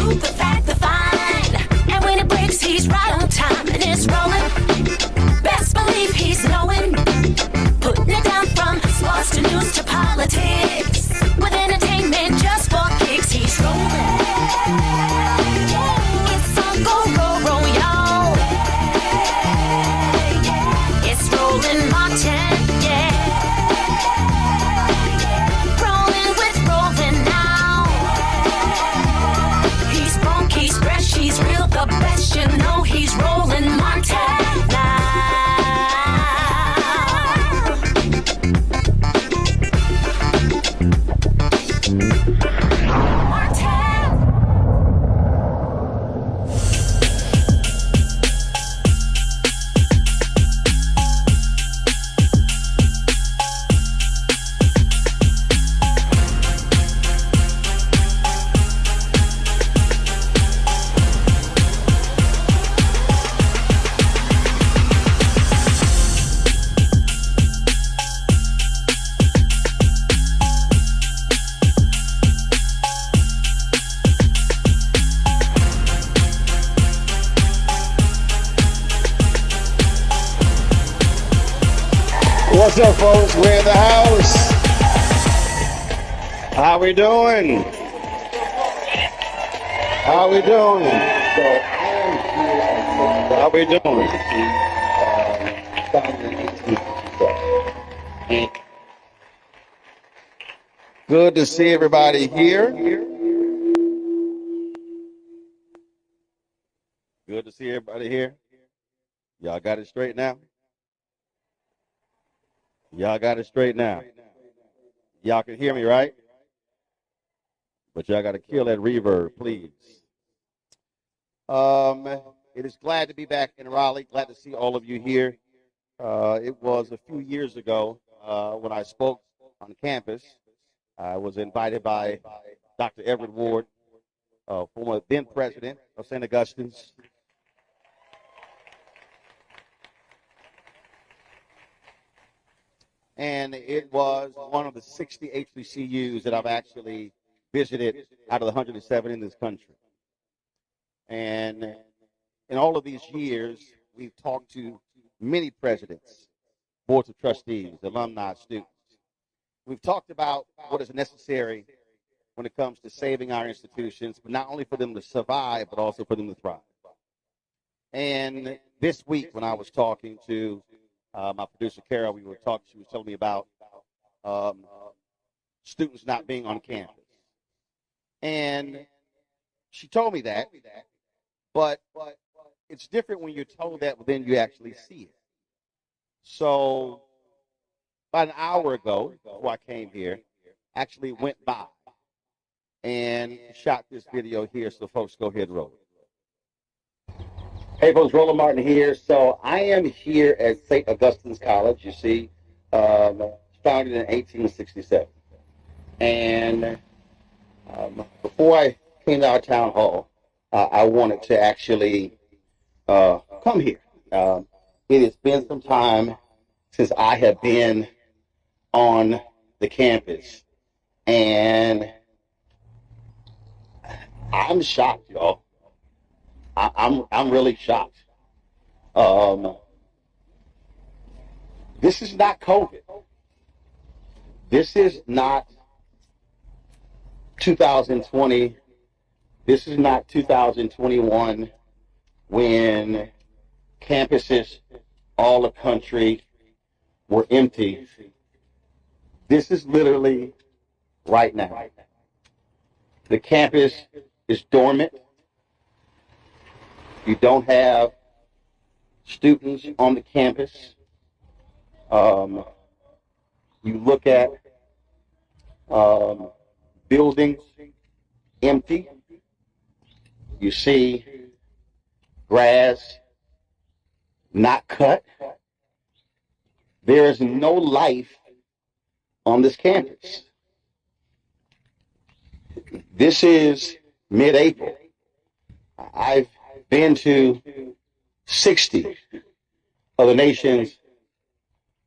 truth, the fact, the fine. And when it breaks, he's right on time. And it's rolling. Best believe he's knowing. Putting it down from sports to news to politics. With entertainment just for kicks, he's rolling. It's on go, roll, y'all. It's Roland Martin, yeah. Rolling with Roland now. He's funk, he's fresh, he's real, the best. You know he's Roland Martin now. What's up, folks? We're in the house. How we doing? How we doing? How we doing? Good to see everybody here. Good to see everybody here. Y'all got it straight now? Y'all got it straight now. Y'all can hear me, right? But y'all got to kill that reverb, please. It is glad to be back in Raleigh. Glad to see all of you here. It was a few years ago when I spoke on campus. I was invited by Dr. Everett Ward, former then president of Saint Augustine's. And it was one of the 60 HBCUs that I've actually visited out of the 107 in this country. And in all of these years, we've talked to many presidents, boards of trustees, alumni, students. We've talked about what is necessary when it comes to saving our institutions, but not only for them to survive, but also for them to thrive. And this week, when I was talking to my producer, Carol, she was telling me about students not being on campus. And she told me that, but it's different when you're told that, but then you actually see it. So about an hour ago, before I came here, actually went by and shot this video here, so folks go ahead and roll it. Hey folks, Roland Martin here. So I am here at Saint Augustine's College, you see, founded in 1867. And before I came to our town hall, I wanted to actually come here. It has been some time since I have been on the campus, and I'm shocked, y'all. I'm really shocked. This is not COVID. This is not 2020. This is not 2021 when campuses all the country were empty. This is literally right now. The campus is dormant. You don't have students on the campus. You look at buildings empty. You see grass not cut. There is no life on this campus. This is mid-April. I've been to 60 of the nation's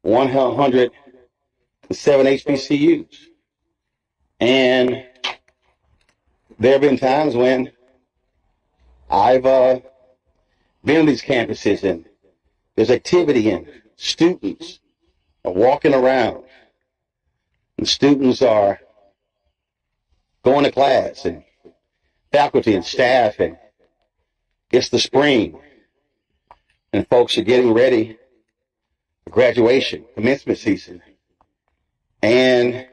107 HBCUs. And there have been times when I've been on these campuses, and there's activity, and students are walking around, and students are going to class, and faculty and staff, and it's the spring, and folks are getting ready for graduation, commencement season, and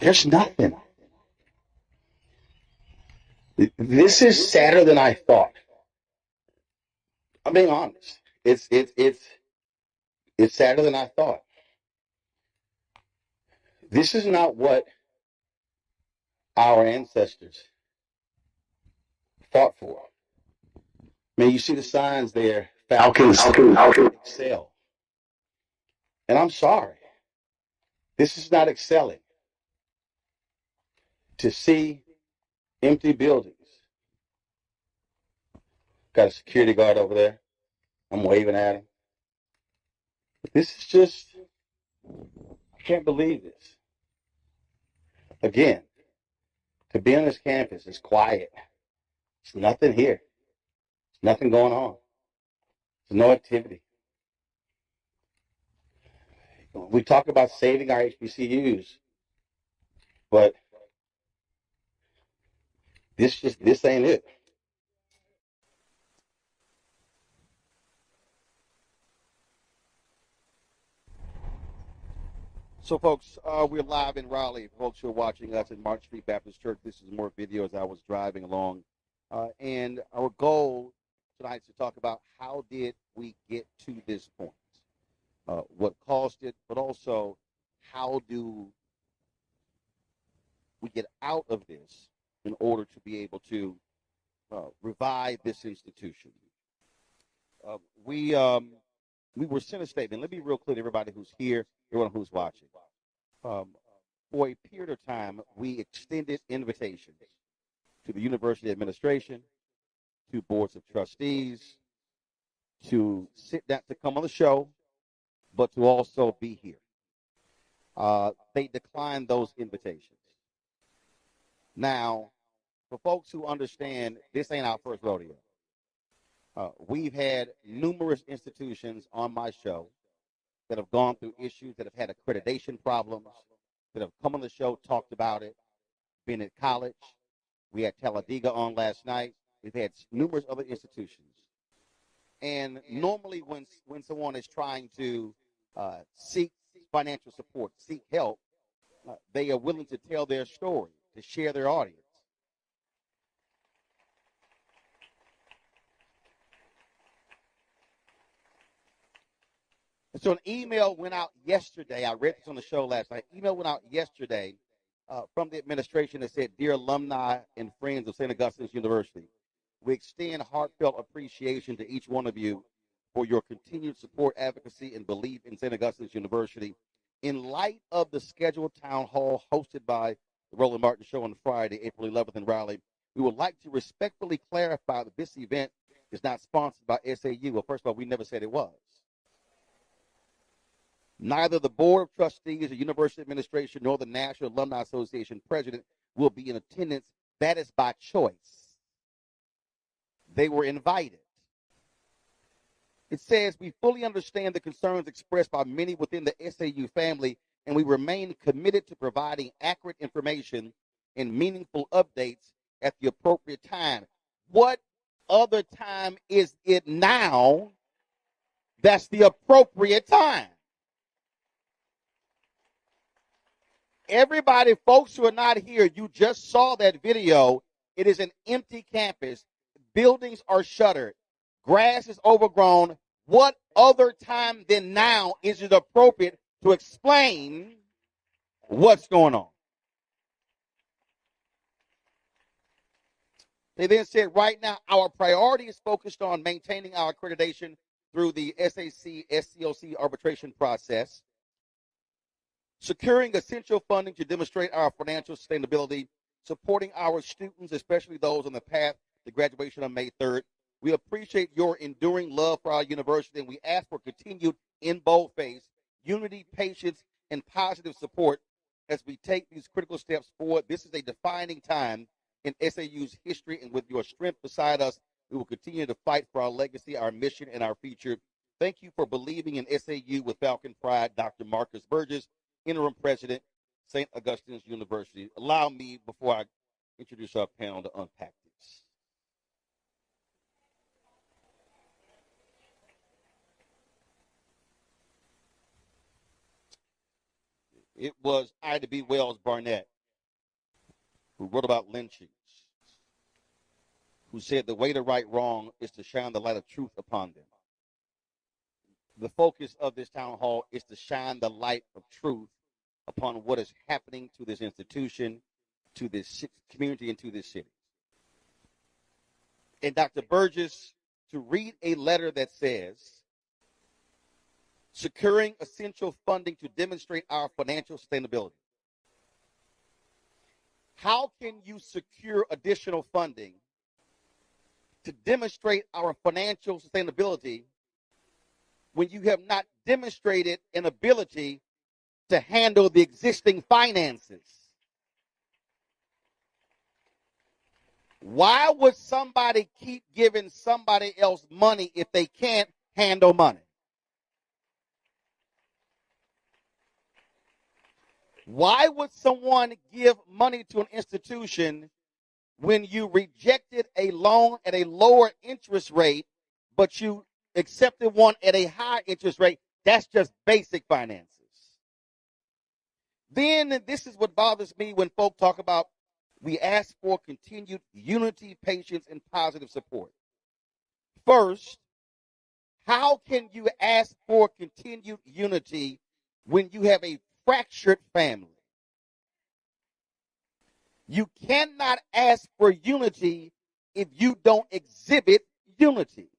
there's nothing. This is sadder than I thought. I'm being honest. It's sadder than I thought. This is not what our ancestors fought for. I mean, you see the signs there, Falcons excel. And I'm sorry. This is not excelling. To see empty buildings. Got a security guard over there. I'm waving at him. But this is just, I can't believe this. Again, to be on this campus is quiet. There's nothing here. There's nothing going on. There's no activity. We talk about saving our HBCUs, but this ain't it. So, folks, we're live in Raleigh. Folks who are watching us at March Street Baptist Church, this is more video as I was driving along. And our goal tonight is to talk about how did we get to this point, what caused it, but also how do we get out of this in order to be able to revive this institution. We were sent a statement. Let me be real clear to everybody who's here, everyone who's watching. For a period of time, we extended invitations to the university administration, to boards of trustees, to sit down, to come on the show, but to also be here. They declined those invitations. Now, for folks who understand, this ain't our first rodeo. We've had numerous institutions on my show that have gone through issues, that have had accreditation problems, that have come on the show, talked about it, been at college. We had Talladega on last night. We've had numerous other institutions. And normally when someone is trying to seek financial support, seek help, they are willing to tell their story, to share their audience. And so an email went out yesterday. I read this on the show last night. Email went out yesterday from the administration that said, "Dear alumni and friends of Saint Augustine University, we extend heartfelt appreciation to each one of you for your continued support, advocacy, and belief in Saint Augustine University. In light of the scheduled town hall hosted by the Roland Martin Show on Friday, April 11th in Raleigh, we would like to respectfully clarify that this event is not sponsored by SAU." Well, first of all, we never said it was. Neither the Board of Trustees, the University Administration, nor the National Alumni Association president will be in attendance. That is by choice. They were invited. It says, "We fully understand the concerns expressed by many within the SAU family, and we remain committed to providing accurate information and meaningful updates at the appropriate time." What other time is it now that's the appropriate time? Everybody, folks who are not here, you just saw that video. It is an empty campus. Buildings are shuttered. Grass is overgrown. What other time than now is it appropriate to explain what's going on? They then said, right now, our priority is focused on maintaining our accreditation through the SAC-SCLC arbitration process, securing essential funding to demonstrate our financial sustainability, supporting our students, especially those on the path to graduation on May 3rd. We appreciate your enduring love for our university, and we ask for continued, in boldface, unity, patience, and positive support as we take these critical steps forward. This is a defining time in SAU's history, and with your strength beside us, we will continue to fight for our legacy, our mission, and our future. Thank you for believing in SAU with Falcon Pride, Dr. Marcus Burgess, Interim President, Saint Augustine University. Allow me, before I introduce our panel, to unpack this. It was Ida B. Wells Barnett who wrote about lynchings, who said the way to right wrong is to shine the light of truth upon them. The focus of this town hall is to shine the light of truth upon what is happening to this institution, to this community, and to this city. And Dr. Burgess, to read a letter that says, securing essential funding to demonstrate our financial sustainability. How can you secure additional funding to demonstrate our financial sustainability when you have not demonstrated an ability to handle the existing finances? Why would somebody keep giving somebody else money if they can't handle money? Why would someone give money to an institution when you rejected a loan at a lower interest rate, but you accepted one at a higher interest rate? That's just basic finances. Then this is what bothers me when folk talk about we ask for continued unity, patience, and positive support. First, how can you ask for continued unity when you have a fractured family? You cannot ask for unity if you don't exhibit unity.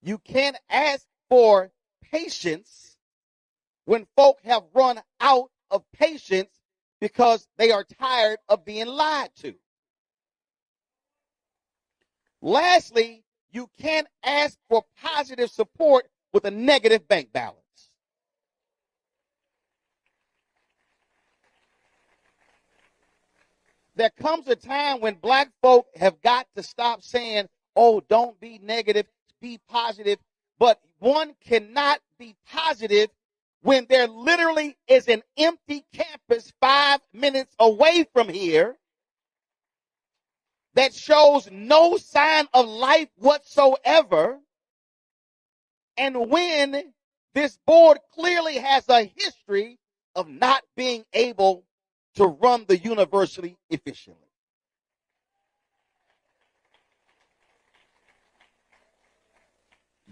You can't ask for patience when folk have run out of patience because they are tired of being lied to. Lastly, you can't ask for positive support with a negative bank balance. There comes a time when black folk have got to stop saying, oh, don't be negative, be positive. But one cannot be positive when there literally is an empty campus 5 minutes away from here that shows no sign of life whatsoever. And when this board clearly has a history of not being able to run the university efficiently.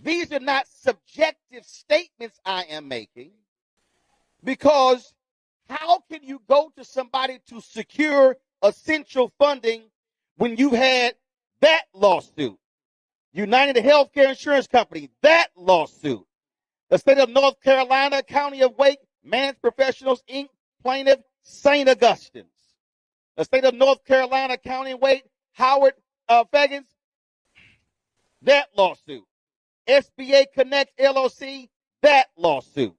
These are not subjective statements I am making, because how can you go to somebody to secure essential funding when you had that lawsuit? United Healthcare Insurance Company, that lawsuit. The state of North Carolina, County of Wake, Managed Professionals, Inc., plaintiff, Saint Augustine's. The state of North Carolina, County of Wake, Howard Fagans, that lawsuit. SBA Connect LLC, that lawsuit.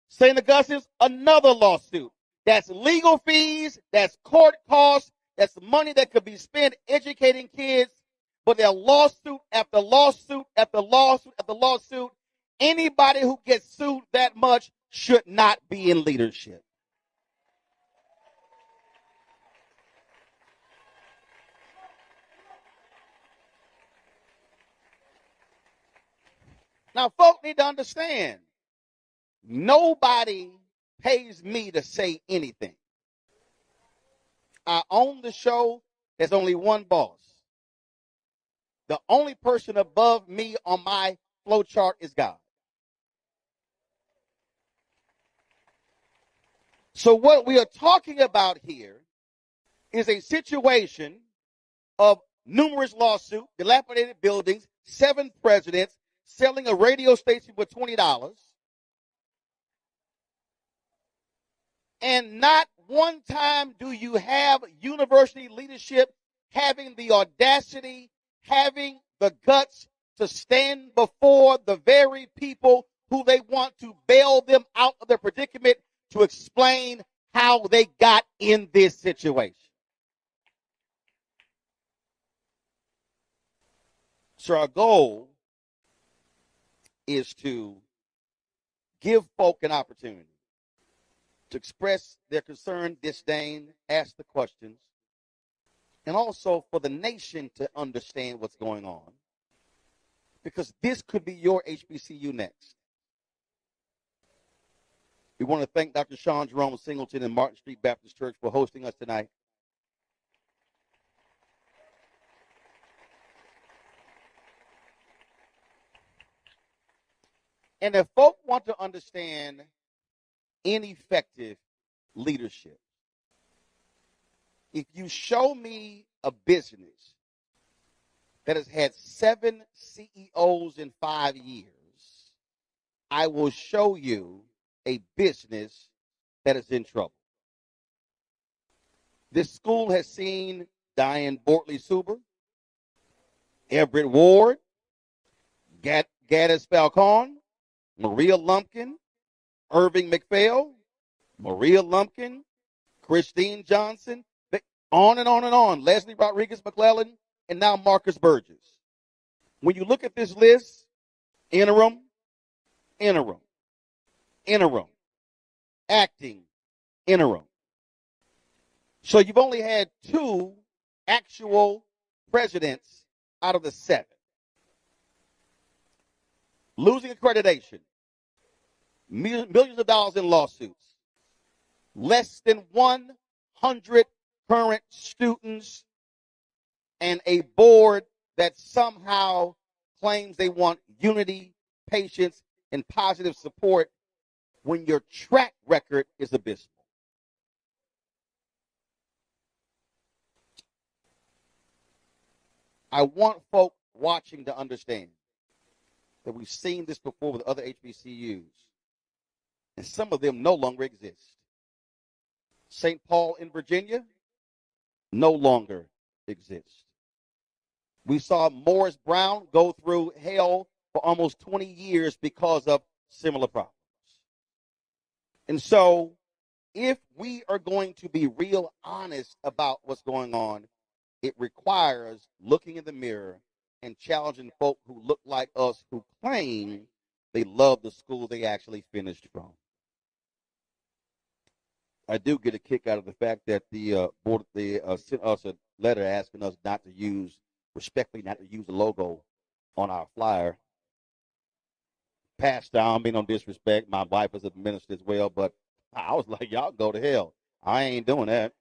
St. Augustine's, another lawsuit. That's legal fees, that's court costs, that's money that could be spent educating kids, but they're lawsuit after lawsuit after lawsuit after lawsuit. Anybody who gets sued that much should not be in leadership. Now, folk need to understand, nobody pays me to say anything. I own the show. There's only one boss. The only person above me on my flow chart is God. So what we are talking about here is a situation of numerous lawsuits, dilapidated buildings, 7 presidents, selling a radio station for $20, and not one time do you have university leadership having the audacity, having the guts to stand before the very people who they want to bail them out of their predicament to explain how they got in this situation. So our goal is to give folk an opportunity to express their concern, disdain, ask the questions, and also for the nation to understand what's going on, because this could be your HBCU next. We want to thank Dr. Sean Jerome Singleton and Martin Street Baptist Church for hosting us tonight. And if folk want to understand ineffective leadership, if you show me a business that has had 7 CEOs in 5 years, I will show you a business that is in trouble. This school has seen Diane Bortley-Suber, Everett Ward, Gaddis Falcon, Maria Lumpkin, Irving McPhail, Maria Lumpkin, Christine Johnson, on and on and on. Leslie Rodriguez McClellan, and now Marcus Burgess. When you look at this list, interim, acting, interim. So you've only had 2 actual presidents out of the 7. Losing accreditation, millions of dollars in lawsuits, less than 100 current students, and a board that somehow claims they want unity, patience, and positive support when your track record is abysmal. I want folk watching to understand that we've seen this before with other HBCUs, and some of them no longer exist. St. Paul in Virginia no longer exists. We saw Morris Brown go through hell for almost 20 years because of similar problems. And so, if we are going to be real honest about what's going on, it requires looking in the mirror and challenging folk who look like us, who claim they love the school they actually finished from. I do get a kick out of the fact that the board sent us a letter asking us not to use, respectfully, not to use the logo on our flyer. Pastor, I don't mean no disrespect. My wife is a minister as well, but I was like, y'all go to hell. I ain't doing that.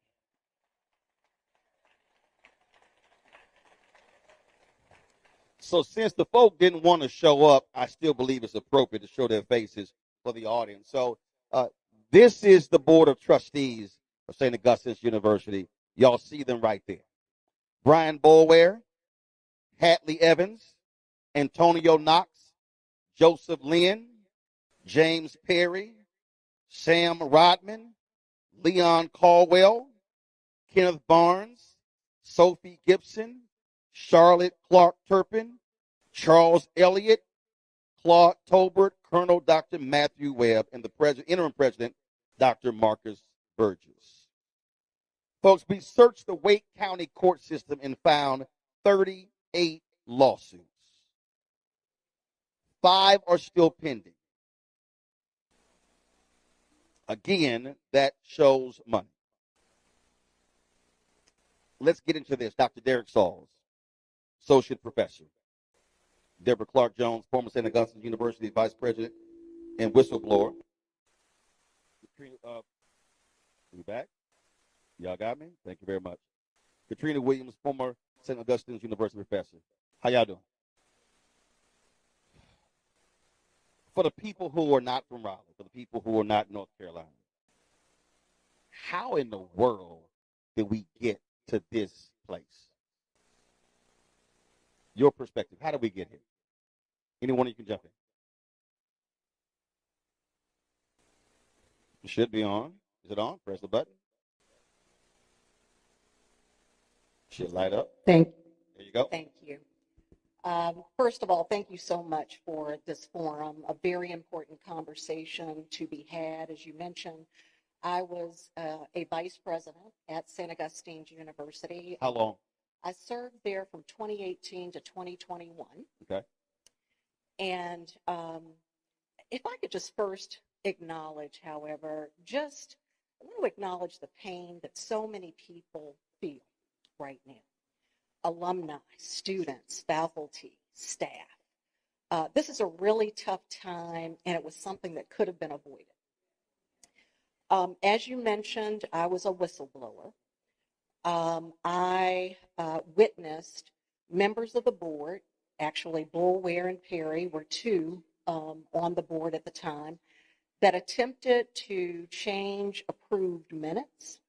So since the folk didn't want to show up, I still believe it's appropriate to show their faces for the audience. So this is the Board of Trustees of St. Augustine University. Y'all see them right there. Brian Boulware, Hatley Evans, Antonio Knox, Joseph Lynn, James Perry, Sam Rodman, Leon Caldwell, Kenneth Barnes, Sophie Gibson, Charlotte Clark Turpin, Charles Elliott, Claude Tolbert, Colonel Dr. Matthew Webb, and the interim president, Dr. Marcus Burgess. Folks, we searched the Wake County court system and found 38 lawsuits. 5 are still pending. Again, that shows money. Let's get into this. Dr. Derek Sauls, associate professor. Deborah Clark Jones, former St. Augustine University vice president and whistleblower. We back? Y'all got me? Thank you very much. Katrina Williams, former St. Augustine's University professor. How y'all doing? For the people who are not from Raleigh, for the people who are not North Carolina, how in the world did we get to this place? Your perspective, how did we get here? Anyone you can jump in. It should be on. Is it on? Press the button. Should light up. There you go. Thank you. First of all, thank you so much for this forum, a very important conversation to be had. As you mentioned, I was a vice president at St. Augustine's University. How long? I served there from 2018 to 2021. Okay. And if I could just first acknowledge, however, I want to acknowledge the pain that so many people feel right now. Alumni, students, faculty, staff. This is a really tough time, and it was something that could have been avoided. As you mentioned, I was a whistleblower. I witnessed members of the board, actually Bull, Ware, and Perry were two on the board at the time, that attempted to change approved minutes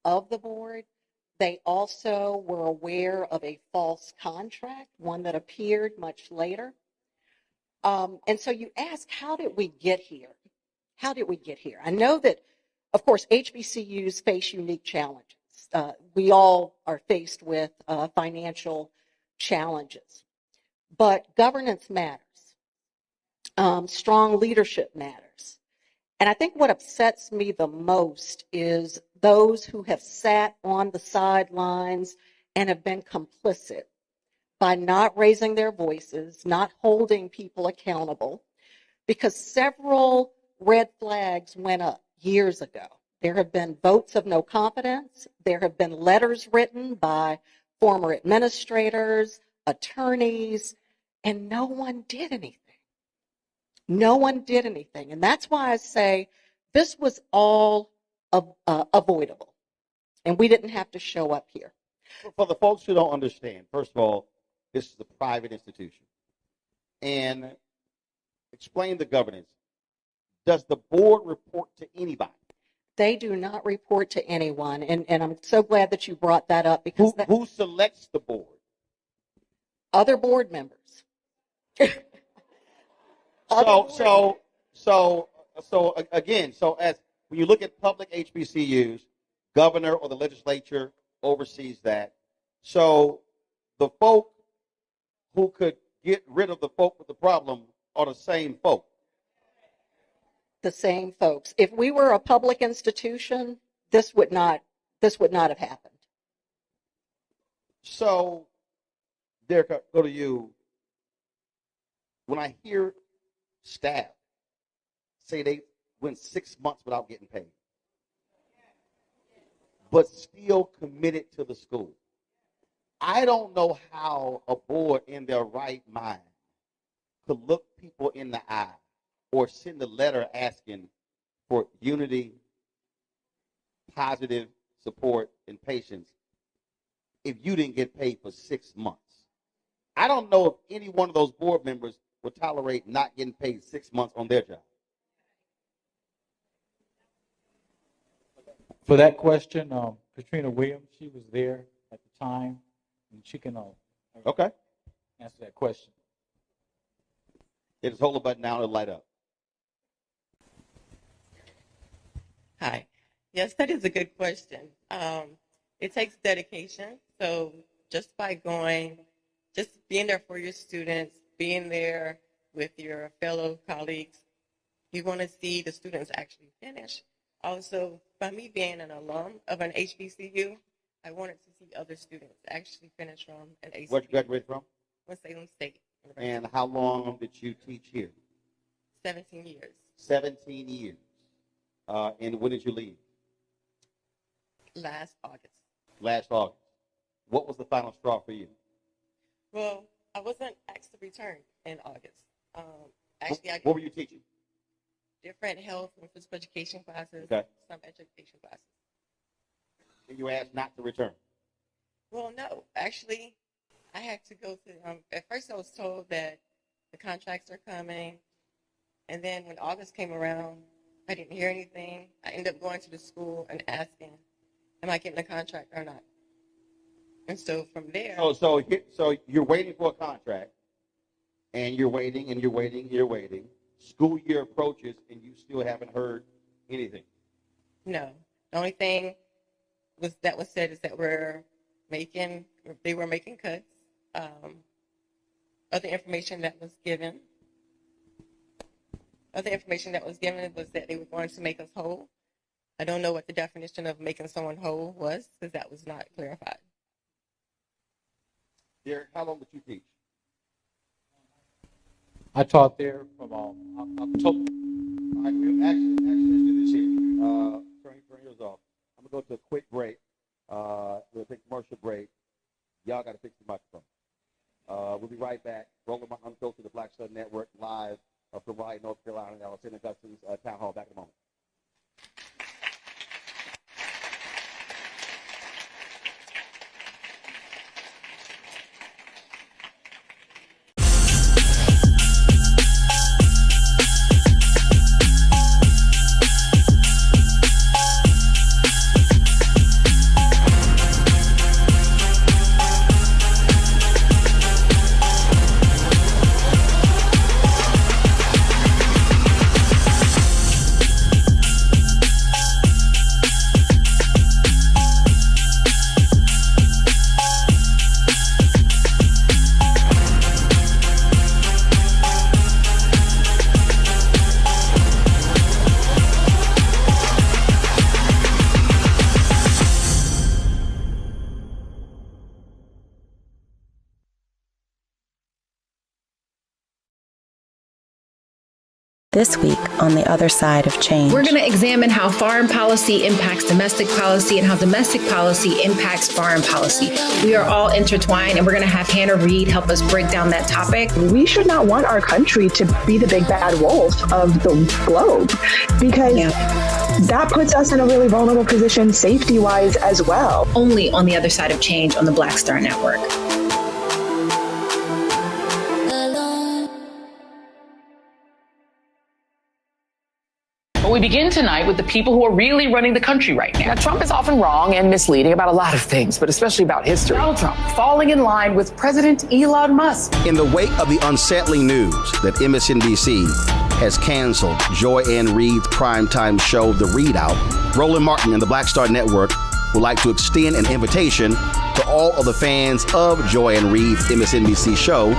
of the board. They also were aware of a false contract, one that appeared much later. And so you ask, how did we get here? How did we get here? I know that, of course, HBCUs face unique challenges. We all are faced with financial challenges, but governance matters. Strong leadership matters. And I think what upsets me the most is those who have sat on the sidelines and have been complicit by not raising their voices, not holding people accountable, because several red flags went up years ago. There have been votes of no confidence. There have been letters written by former administrators, attorneys, and no one did anything. No one did anything. And that's why I say this was all avoidable. And we didn't have to show up here. For the folks who don't understand, first of all, this is a private institution. And explain the governance. Does the board report to anybody? They do not report to anyone. And I'm so glad that you brought that up, because Who selects the board? Other board members. So again, as when you look at public HBCUs, governor or the legislature oversees that. So the folk who could get rid of the folk with the problem are the same folk. The same folks. If we were a public institution, this would not have happened. So, Derek, I go to you. When I hear staff say they went 6 months without getting paid, but still committed to the school, I don't know how a board in their right mind could look people in the eye or send a letter asking for unity, positive support, and patience if you didn't get paid for 6 months. I don't know if any one of those board members would tolerate not getting paid 6 months on their job. For that question, Katrina Williams, she was there at the time, and she can Okay. answer that question. Just hold the button down and light up. Hi. Yes, that is a good question. It takes dedication. So just by just being there for your students, being there with your fellow colleagues, you want to see the students actually finish. Also, by me being an alum of an HBCU, I wanted to see other students actually finish from an HBCU. Where'd you graduate from? Salem State University. And how long did you teach here? 17 years. 17 years. And when did you leave? Last August. Last August. What was the final straw for you? Well, I wasn't asked to return in August. Actually, I What were you teaching? different health and physical education classes, Okay. some education classes. And you asked not to return. Well, no, actually, I had to go to, at first I was told that the contracts are coming, and then when August came around, I didn't hear anything. I ended up going to the school and asking, am I getting a contract or not? And so from there, So you're waiting for a contract, and you're waiting, and you're waiting, and you're waiting. School year approaches, and you still haven't heard anything. no. The only thing that was said is that they were making cuts. Other information that was given was that they were going to make us whole. I don't know what the definition of making someone whole was, because that was not clarified. Derek, how long did you teach? I taught there from October. All right, actually, let's do this here. Turn yours off. I'm gonna go to a quick break. We'll take a commercial break. Y'all gotta fix the microphone. We'll be right back. Roland Martin Unfiltered, the Black Star Network, live from Raleigh, North Carolina, at Saint Augustine's Town Hall. Back in a moment. This week on The Other Side of Change. We're going to examine how foreign policy impacts domestic policy and how domestic policy impacts foreign policy. We are all intertwined, and we're going to have Hannah Reed help us break down that topic. We should not want our country to be the big bad wolf of the globe, because that puts us in a really vulnerable position safety-wise as well. Only on The Other Side of Change on the Black Star Network. But we begin tonight with the people who are really running the country right now. Now, Trump is often wrong and misleading about a lot of things, but especially about history. Donald Trump falling in line with President Elon Musk. In the wake of the unsettling news that MSNBC has canceled Joy Ann Reid's primetime show, The Readout, Roland Martin and the Black Star Network would like to extend an invitation to all of the fans of Joy Ann Reid's MSNBC show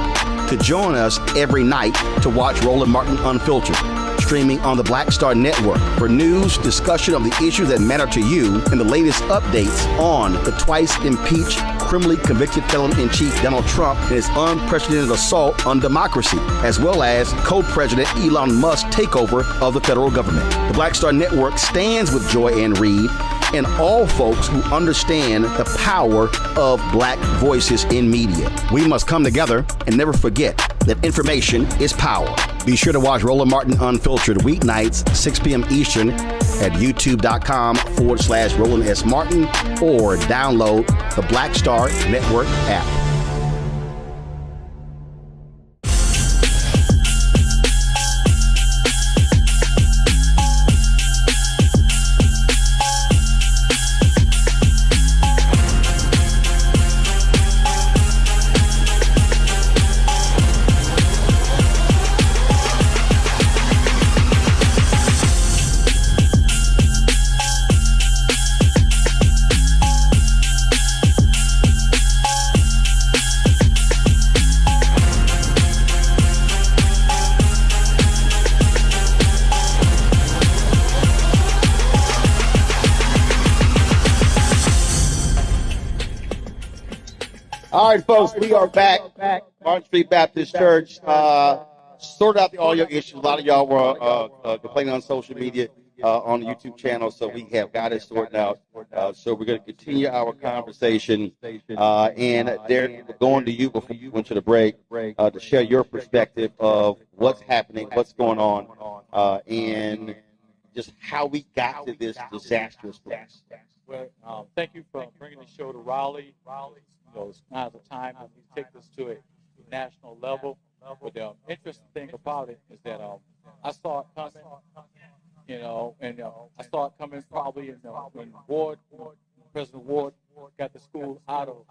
to join us every night to watch Roland Martin Unfiltered, streaming on the Black Star Network for news, discussion of the issues that matter to you, and the latest updates on the twice impeached, criminally convicted felon-in-chief Donald Trump and his unprecedented assault on democracy, as well as co-president Elon Musk's takeover of the federal government. The Black Star Network stands with Joy Ann Reid and all folks who understand the power of black voices in media. We must come together and never forget that information is power. Be sure to watch Roland Martin Unfiltered weeknights, 6 p.m. Eastern at youtube.com/Roland S. Martin or download the Black Star Network app. All right, folks, we are back. Martin Street Baptist Church sorted out the audio issues. A lot of y'all were complaining on social media, on the YouTube channel, so we have got it sorted out. So we're going to continue our conversation. And Derek, we're going to you before you went to the break to share your perspective of what's happening, what's going on, and just how we got to this disastrous place. Well, thank you for bringing the show to Raleigh. Now's the time when we take this to a national level. But the interesting thing about it is that I saw it coming, and I saw it coming probably when President Ward got the school out of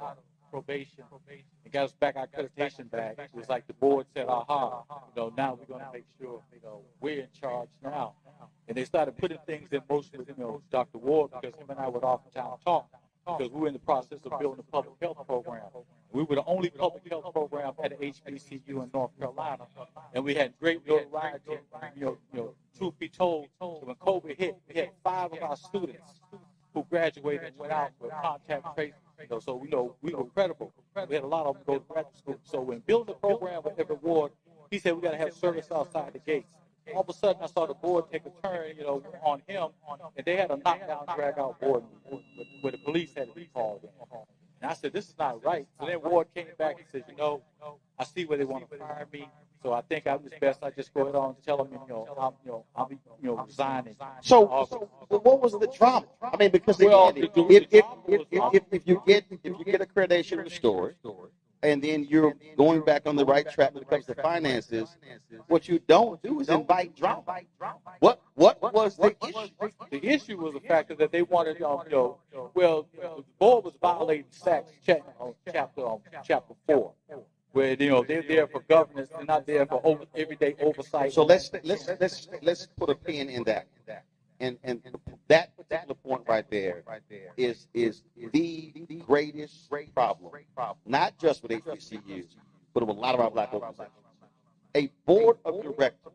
probation and got us back our accreditation back. It was like the board said, aha, now we're going to make sure, we're in charge now. And they started putting things in motion with, Dr. Ward, because him and I would oftentimes talk, because we were in the process of building a public health program. We were the only public health program at an HBCU in North Carolina, and we had great notoriety. Truth be told, when COVID hit, we had 5 of our students who graduated and went out with contact tracing So we were credible. We had a lot of them go to graduate school. So when building the program with every ward, he said we got to have service outside the gates. All of a sudden, I saw the board take a turn, on him, and they had a knockdown, drag out board meeting where the police had to be called in. And I said, this is not right. So then Ward came back and said, I see where they want to fire me. So I think it's best I just go ahead on and tell them, I'll be, resigning. So what was the drama? I mean, because again, if you get accreditation restored, and then you're going back on the right track when it comes to finances, what you don't do is invite drama. What was the issue? The issue was the fact that they wanted, the board was violating SACS chapter 4. Where they're there for governance, they're not there for everyday oversight. So let's put a pin in that, and that particular point right there is the greatest problem, not just with HBCUs, but with a lot of our black organizations. A board of directors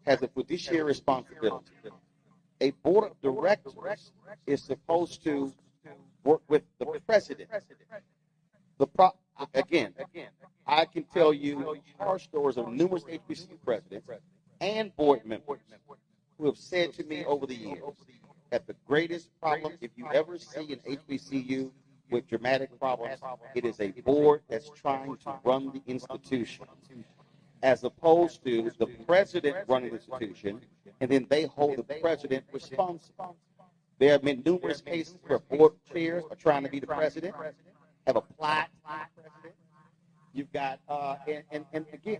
has a fiduciary responsibility. A board of directors is supposed to work with the president. Again, I can tell you horror stories of numerous HBCU presidents and board members who have said to me over the years that the greatest problem, if you ever see an HBCU with dramatic problems, it is a board that's trying to run the institution, as opposed to the president running the institution, and then they hold the president responsible. There have been numerous cases where board chairs are trying to be the president, have applied to the president. You've got,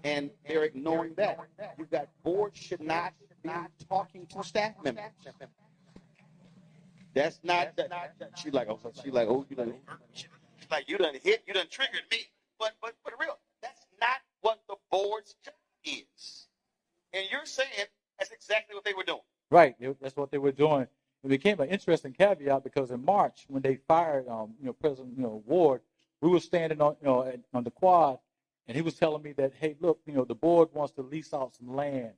and they're ignoring that. You've got boards should not be talking to staff members. That's not. She's like, oh, you done. She's like, you done triggered me. But real, that's not what the board's job is. And you're saying that's exactly what they were doing. Right, that's what they were doing. It became an interesting caveat because in March, when they fired, President, Ward, we were standing on the quad, and he was telling me that, hey, look, the board wants to lease out some land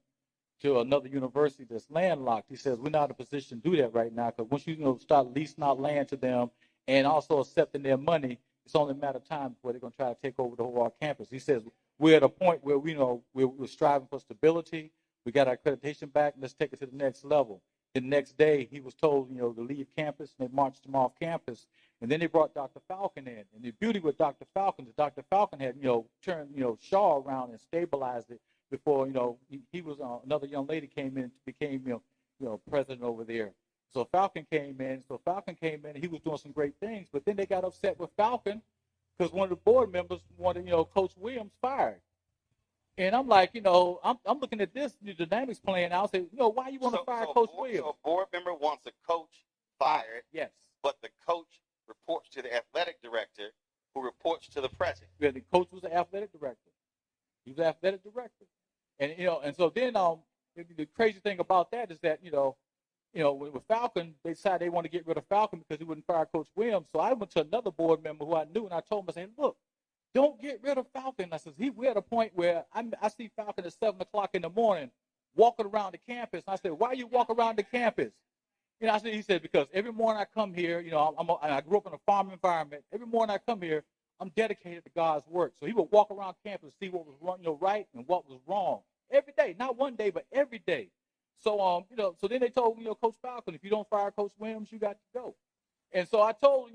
to another university that's landlocked. He says we're not in a position to do that right now because once you start leasing out land to them and also accepting their money, it's only a matter of time before they're going to try to take over the whole campus. He says we're at a point where we're striving for stability. We got our accreditation back. Let's take it to the next level. The next day, he was told, to leave campus, and they marched him off campus. And then they brought Dr. Falcon in. And the beauty with Dr. Falcon is Dr. Falcon had, turned, Shaw around and stabilized it before, he was, another young lady came in, became, president over there. So Falcon came in. And he was doing some great things. But then they got upset with Falcon because one of the board members wanted, Coach Williams fired. And I'm like, I'm looking at this, the dynamics playing out. I say, why you want to fire Coach Williams? So a board member wants a coach fired. Yes. But the coach reports to the athletic director, who reports to the president. Yeah, the coach was the athletic director. He was the athletic director. And and so then the crazy thing about that is that with Falcon, they decided they want to get rid of Falcon because he wouldn't fire Coach Williams. So I went to another board member who I knew, and I told him, I said, look, don't get rid of Falcon. I said, we're at a point where I see Falcon at 7 o'clock in the morning walking around the campus. And I said, why you walk around the campus? He said, because every morning I come here, I grew up in a farm environment. Every morning I come here, I'm dedicated to God's work. So he would walk around campus, see what was wrong, right and what was wrong every day, not one day, but every day. So, so then they told, Coach Falcon, if you don't fire Coach Williams, you got to go. And so I told,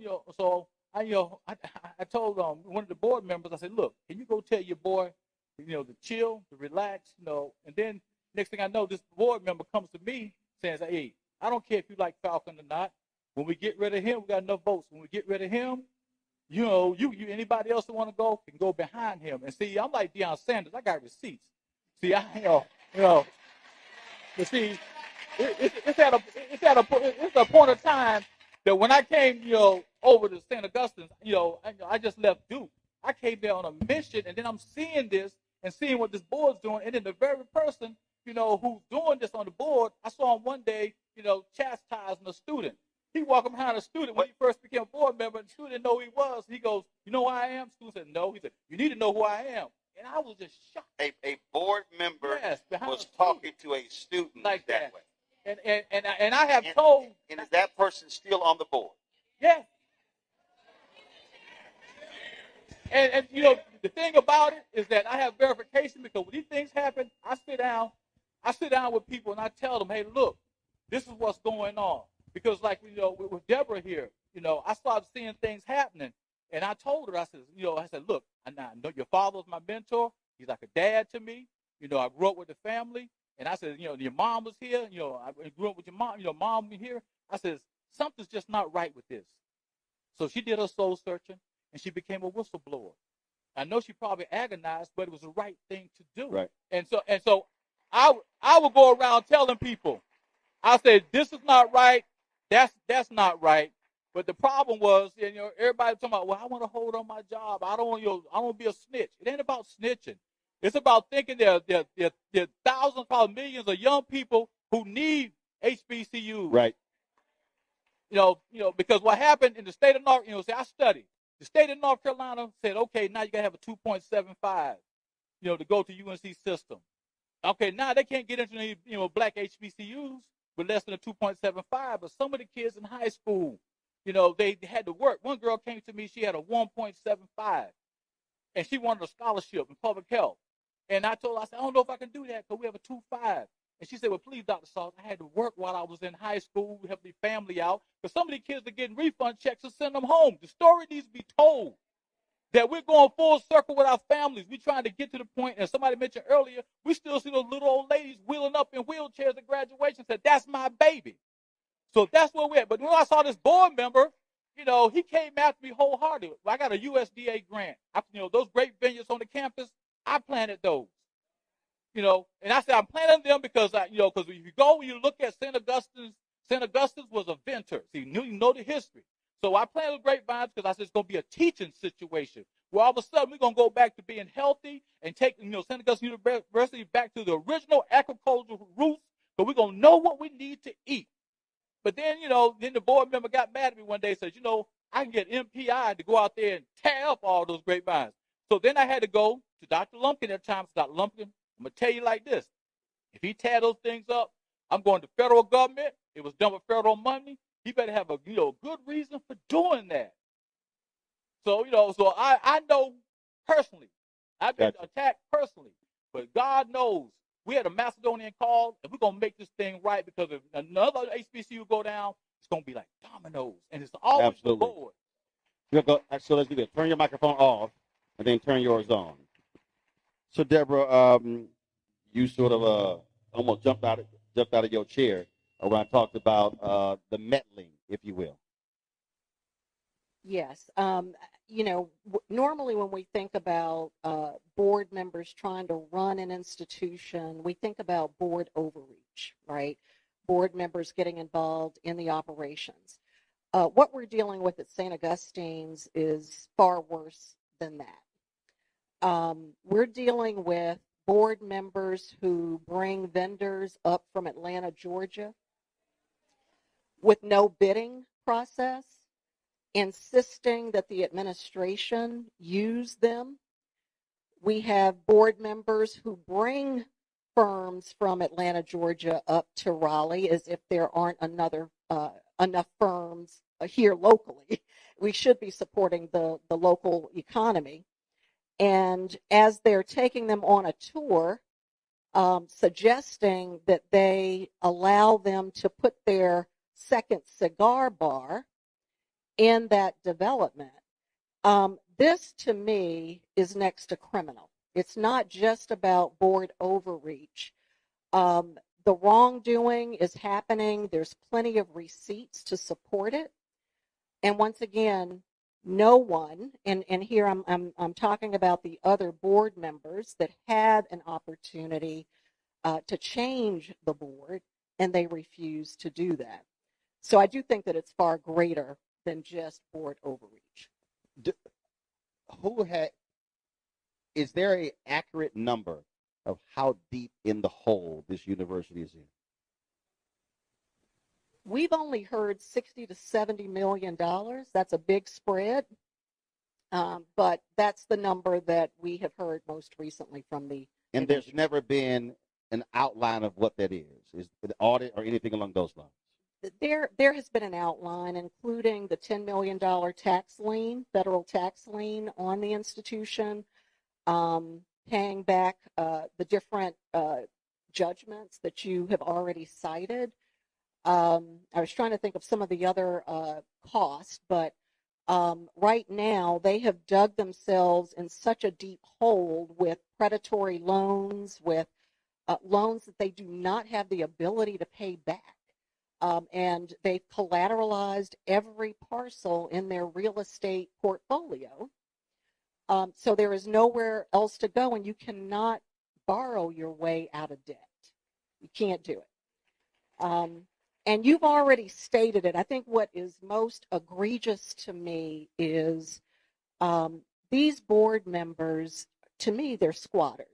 I told one of the board members, I said, look, can you go tell your boy, to chill, to relax, and then next thing I know, this board member comes to me saying, hey, I don't care if you like Falcon or not. When we get rid of him, we got enough votes. When we get rid of him, you anybody else that want to go can go behind him. And see, I'm like Deion Sanders. I got receipts. See, but see, it's at a point of time that when I came, over to Saint Augustine, I just left Duke. I came there on a mission, and then I'm seeing this and seeing what this board's doing, and then the very person, who's doing this on the board, I saw him one day, chastising a student. He walking behind a student when he first became a board member, and the student didn't know who he was. He goes, you know who I am? The student said, no. He said, you need to know who I am. And I was just shocked. A board member was talking to a student like that way. And I have told. And is that person still on the board? Yes. And you know, the thing about it is that I have verification because when these things happen, I sit down with people and I tell them, hey, look, this is what's going on. Because like, you know, with Deborah here, you know, I started seeing things happening. And I told her, I said, look, I know your father was my mentor. He's like a dad to me. You know, I grew up with the family. And I said, you know, your mom was here. You know, I grew up with your mom. You know, mom was here. I said, something's just not right with this. So she did her soul searching, and she became a whistleblower. I know she probably agonized, but it was the right thing to do. Right. And so I would go around telling people, I said, this is not right. That's not right. But the problem was, you know, everybody talking about, well, I want to hold on my job. I don't want to be a snitch. It ain't about snitching. It's about thinking there are thousands, probably millions of young people who need HBCUs. Right. You know, because what happened in the state of North, you know, say I studied. The state of North Carolina said, okay, now you gotta have a 2.75, you know, to go to UNC system. Okay, now they can't get into any, you know, black HBCUs with less than a 2.75. But some of the kids in high school, you know, they had to work. One girl came to me, she had a 1.75, and she wanted a scholarship in public health. And I told her, I said, I don't know if I can do that because we have a 2.5. And she said, well, please, Dr. Sauce, I had to work while I was in high school. We helped the family out. Because some of the kids are getting refund checks to send them home. The story needs to be told that we're going full circle with our families. We're trying to get to the point, and somebody mentioned earlier, we still see those little old ladies wheeling up in wheelchairs at graduation, said, that's my baby. So that's where we're at. But when I saw this board member, you know, he came after me wholeheartedly. I got a USDA grant. You know, those great vineyards on the campus, I planted those. You know, and I said, I'm planting them because, you know, because if you go and you look at Saint Augustine was a venter. So you know the history. So I planted grapevines because I said it's going to be a teaching situation where all of a sudden we're going to go back to being healthy and take, you know, Saint Augustine University back to the original agricultural roots, but we're going to know what we need to eat. But then, you know, then the board member got mad at me one day and said, you know, I can get MPI to go out there and tear up all those grapevines. So then I had to go to Dr. Lumpkin at the time. Dr. Lumpkin, I'm going to tell you like this. If he tear those things up, I'm going to federal government. It was done with federal money. He better have a, you know, good reason for doing that. So, you know, so I know personally. I've been attacked personally. But God knows we had a Macedonian call, and we're going to make this thing right because if another HBCU go down, it's going to be like dominoes. And it's always the Lord. So let's do this. Turn your microphone off and then turn yours on. So, Deborah, you sort of almost jumped out of your chair when I talked about the meddling, if you will. Yes. You know, normally when we think about board members trying to run an institution, we think about board overreach, right? Board members getting involved in the operations. What we're dealing with at Saint Augustine's is far worse than that. We're dealing with board members who bring vendors up from Atlanta, Georgia, with no bidding process, insisting that the administration use them. We have board members who bring firms from Atlanta, Georgia up to Raleigh as if there aren't enough firms here locally. We should be supporting the local economy. And as they're taking them on a tour, suggesting that they allow them to put their second cigar bar in that development, this to me is next to criminal. It's not just about board overreach. The wrongdoing is happening. There's plenty of receipts to support it. And once again, no one, and here I'm talking about the other board members that had an opportunity to change the board, and they refuse to do that. So I do think that it's far greater than just board overreach. Is there an accurate number of how deep in the hole this university is in? We've only heard $60 to $70 million. That's a big spread, but that's the number that we have heard most recently from the. And there's never been an outline of what that is the audit or anything along those lines? there has been an outline, including the $10 million tax lien, federal tax lien on the institution, paying back the different judgments that you have already cited. I was trying to think of some of the other costs, but right now they have dug themselves in such a deep hole with predatory loans, with loans that they do not have the ability to pay back. And they've collateralized every parcel in their real estate portfolio. So there is nowhere else to go, and you cannot borrow your way out of debt. You can't do it. And you've already stated it. I think what is most egregious to me is these board members, to me, they're squatters.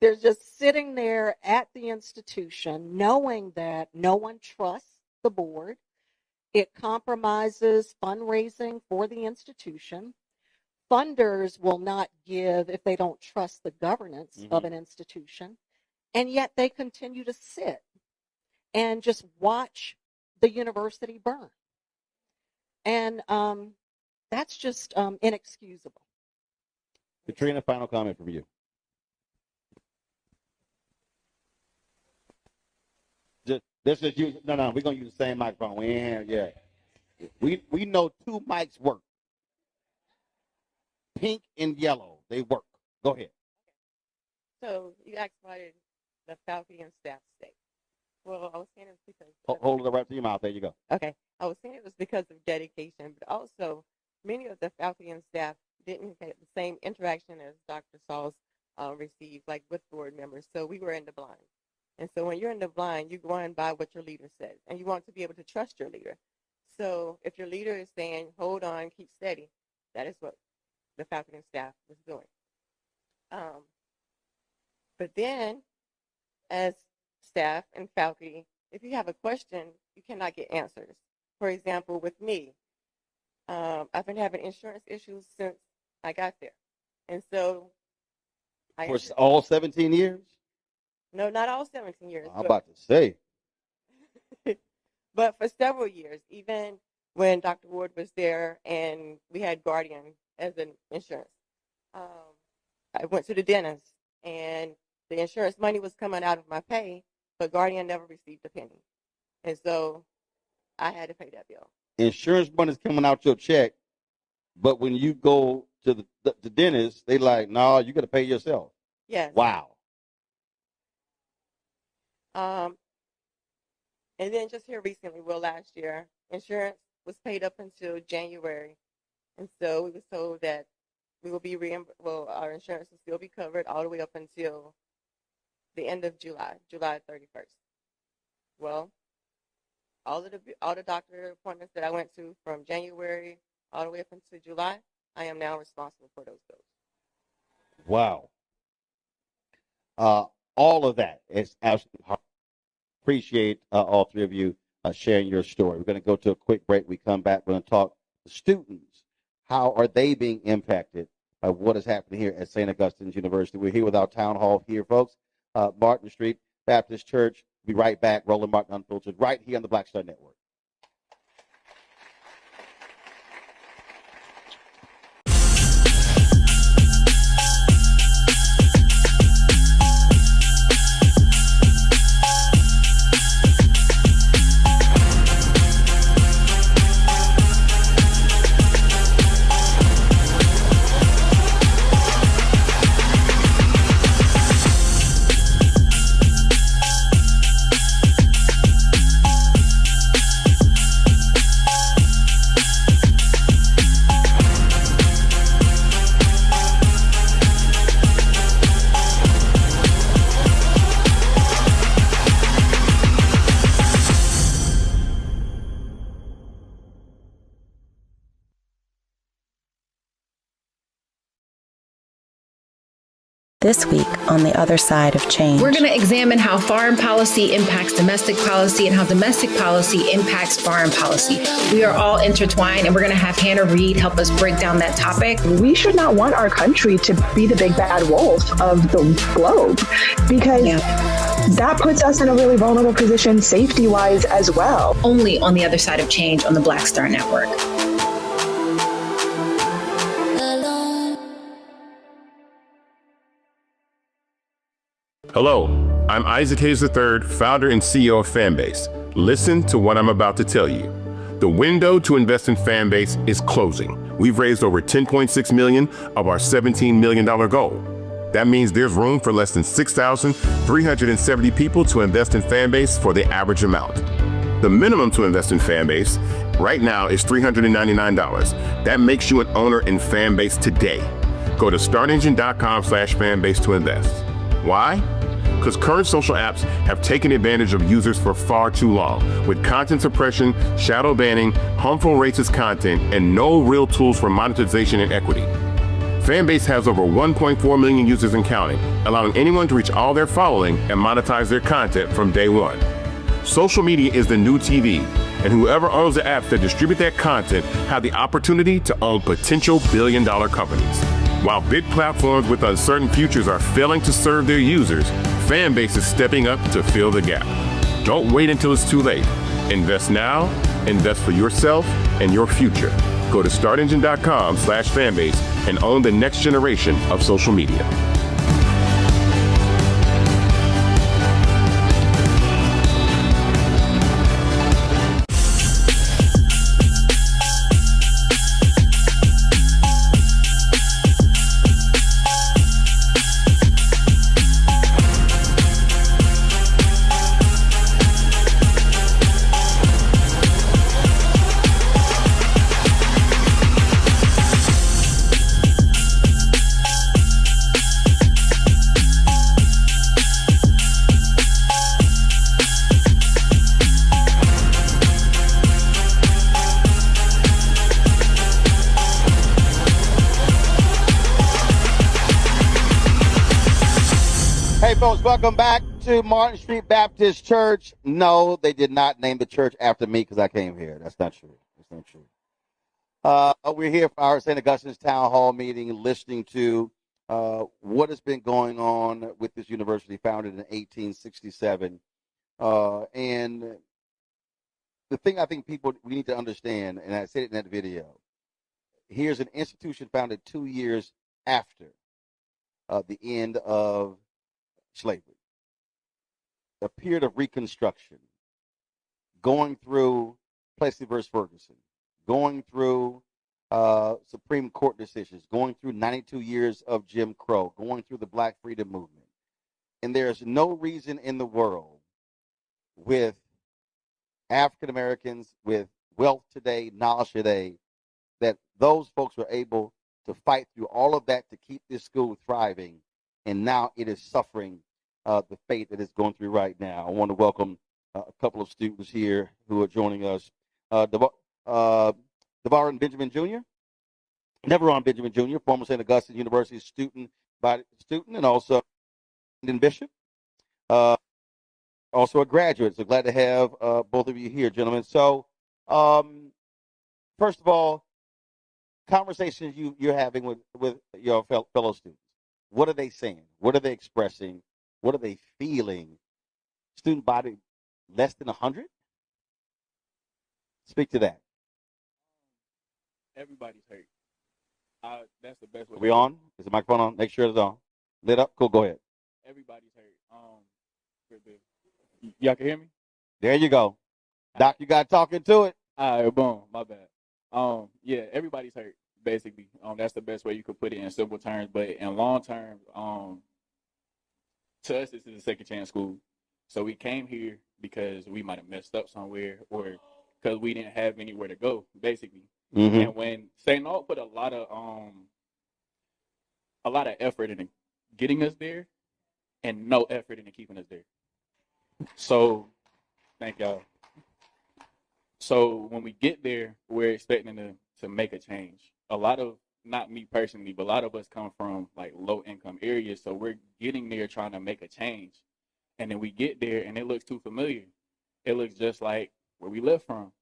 They're just sitting there at the institution knowing that no one trusts the board. It compromises fundraising for the institution. Funders will not give if they don't trust the governance of an institution. And yet they continue to sit and just watch the university burn. And that's just inexcusable. Katrina, final comment from you. This is you. No, we're gonna use the same microphone. We ain't here yet. We know two mics work. Pink and yellow, they work. Go ahead. So you asked why did the faculty and staff stay? Well, I was saying it was because Hold it right to your mouth. There you go. okay. I was saying it was because of dedication, but also many of the faculty and staff didn't get the same interaction as Dr. Sauls received, like with board members. So we were in the blind. And so when you're in the blind, you're going by what your leader says, and you want to be able to trust your leader. So if your leader is saying, hold on, keep steady, that is what the faculty and staff was doing. But then, as staff and faculty, if you have a question, you cannot get answers. For example, with me, I've been having insurance issues since I got there. And so For all 17 years? No, not all 17 years. I'm about to say. But for several years, even when Dr. Ward was there and we had Guardian as an insurance. I went to the dentist and the insurance money was coming out of my pay, but Guardian never received a penny. And so I had to pay that bill. Insurance money is coming out your check, but when you go to the dentist, they like, no, you got to pay yourself. Yes. Wow. And then just here recently, last year, insurance was paid up until January. And so we were told that we will be our insurance will still be covered all the way up until the end of July 31st. Well, all the doctor appointments that I went to from January all the way up until July, I am now responsible for those bills. Wow. All of that is absolutely hard. Appreciate all three of you sharing your story. We're going to go to a quick break. We come back. We're going to talk to students. How are they being impacted by what is happening here at St. Augustine's University? We're here with our town hall here, folks. Martin Street Baptist Church. We'll be right back. Roland Martin Unfiltered, right here on the Black Star Network. This week on The Other Side of Change. We're going to examine how foreign policy impacts domestic policy and how domestic policy impacts foreign policy. We are all intertwined, and we're going to have Hannah Reed help us break down that topic. We should not want our country to be the big bad wolf of the globe, because that puts us in a really vulnerable position safety-wise as well. Only on The Other Side of Change on the Black Star Network. Hello, I'm Isaac Hayes III, founder and CEO of Fanbase. Listen to what I'm about to tell you. The window to invest in Fanbase is closing. We've raised over $10.6 million of our $17 million goal. That means there's room for less than 6,370 people to invest in Fanbase for the average amount. The minimum to invest in Fanbase right now is $399. That makes you an owner in Fanbase today. Go to startengine.com/fanbase to invest. Why? Because current social apps have taken advantage of users for far too long, with content suppression, shadow banning, harmful racist content, and no real tools for monetization and equity. Fanbase has over 1.4 million users and counting, allowing anyone to reach all their following and monetize their content from day one. Social media is the new TV, and whoever owns the apps that distribute that content have the opportunity to own potential billion-dollar companies. While big platforms with uncertain futures are failing to serve their users, Fanbase is stepping up to fill the gap. Don't wait until it's too late. Invest now, invest for yourself and your future. Go to startengine.com/fanbase and own the next generation of social media. Hey, folks, welcome back to Martin Street Baptist Church. No, they did not name the church after me because I came here. That's not true. That's not true. We're here for our Saint Augustine's Town Hall meeting, listening to what has been going on with this university founded in 1867. And the thing I think we need to understand, and I said it in that video, here's an institution founded 2 years after the end of slavery, a period of reconstruction, going through Plessy versus Ferguson, going through Supreme Court decisions, going through 92 years of Jim Crow, going through the Black Freedom Movement. And there's no reason in the world with African Americans, with wealth today, knowledge today, that those folks were able to fight through all of that to keep this school thriving. And now it is suffering the fate that it's going through right now. I want to welcome a couple of students here who are joining us. Devaron Benjamin Jr., Neveron Benjamin Jr., former St. Augustine University student, and also Bishop, also a graduate. So glad to have both of you here, gentlemen. So first of all, conversations you're having with your fellow students. What are they saying? What are they expressing? What are they feeling? Student body less than 100? Speak to that. Everybody's hurt. That's the best way. Are we on? Is the microphone on? Make sure it's on. Lit up? Cool, go ahead. Everybody's hurt. Y'all can hear me? There you go. Doc, you got talking to it. All right, boom, my bad. Yeah, everybody's hurt, basically. That's the best way you could put it in simple terms. But in long term, to us, this is a second chance school. So we came here because we might have messed up somewhere or because we didn't have anywhere to go, basically. Mm-hmm. And when St. Aug put a lot of effort into getting us there and no effort into keeping us there. So, thank y'all. So when we get there, we're expecting to make a change. A lot of not me personally, but a lot of us come from like low income areas. So we're getting there trying to make a change. And then we get there and it looks too familiar. It looks just like where we live from.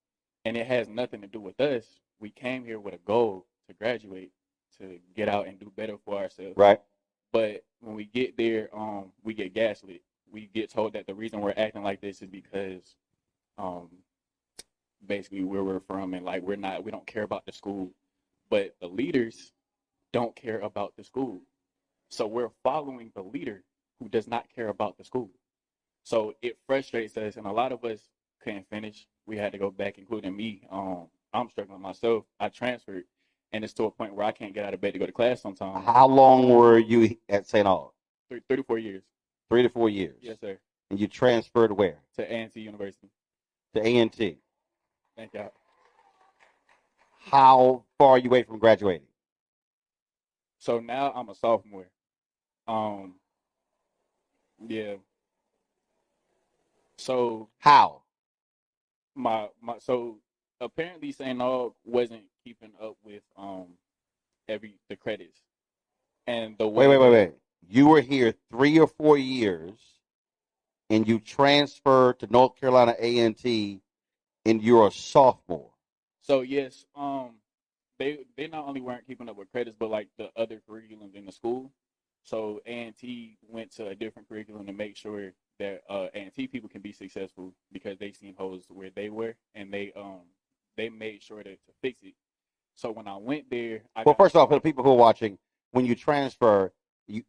And it has nothing to do with us. We came here with a goal to graduate, to get out and do better for ourselves. Right. But when we get there, we get gaslit. We get told that the reason we're acting like this is because basically where we're from, and like we don't care about the school. But the leaders don't care about the school. So we're following the leader who does not care about the school. So it frustrates us, and a lot of us couldn't finish. We had to go back, including me. I'm struggling myself. I transferred, and it's to a point where I can't get out of bed to go to class sometimes. How long were you at St. Aug? 34 years. 3 to 4 years. Yes, sir. And you transferred where? To A&T University. To A&T. Thank you. How far are you away from graduating? So now I'm a sophomore. Yeah. So how? So apparently St. Aug wasn't keeping up with the credits. And the way Wait. You were here 3 or 4 years and you transferred to North Carolina A&T and you're a sophomore. So yes, they not only weren't keeping up with credits, but like the other curriculums in the school. So A&T went to a different curriculum to make sure that A&T people can be successful, because they seen holes where they were, and they made sure to fix it. So when I went there, First off, for the people who are watching, when you transfer, you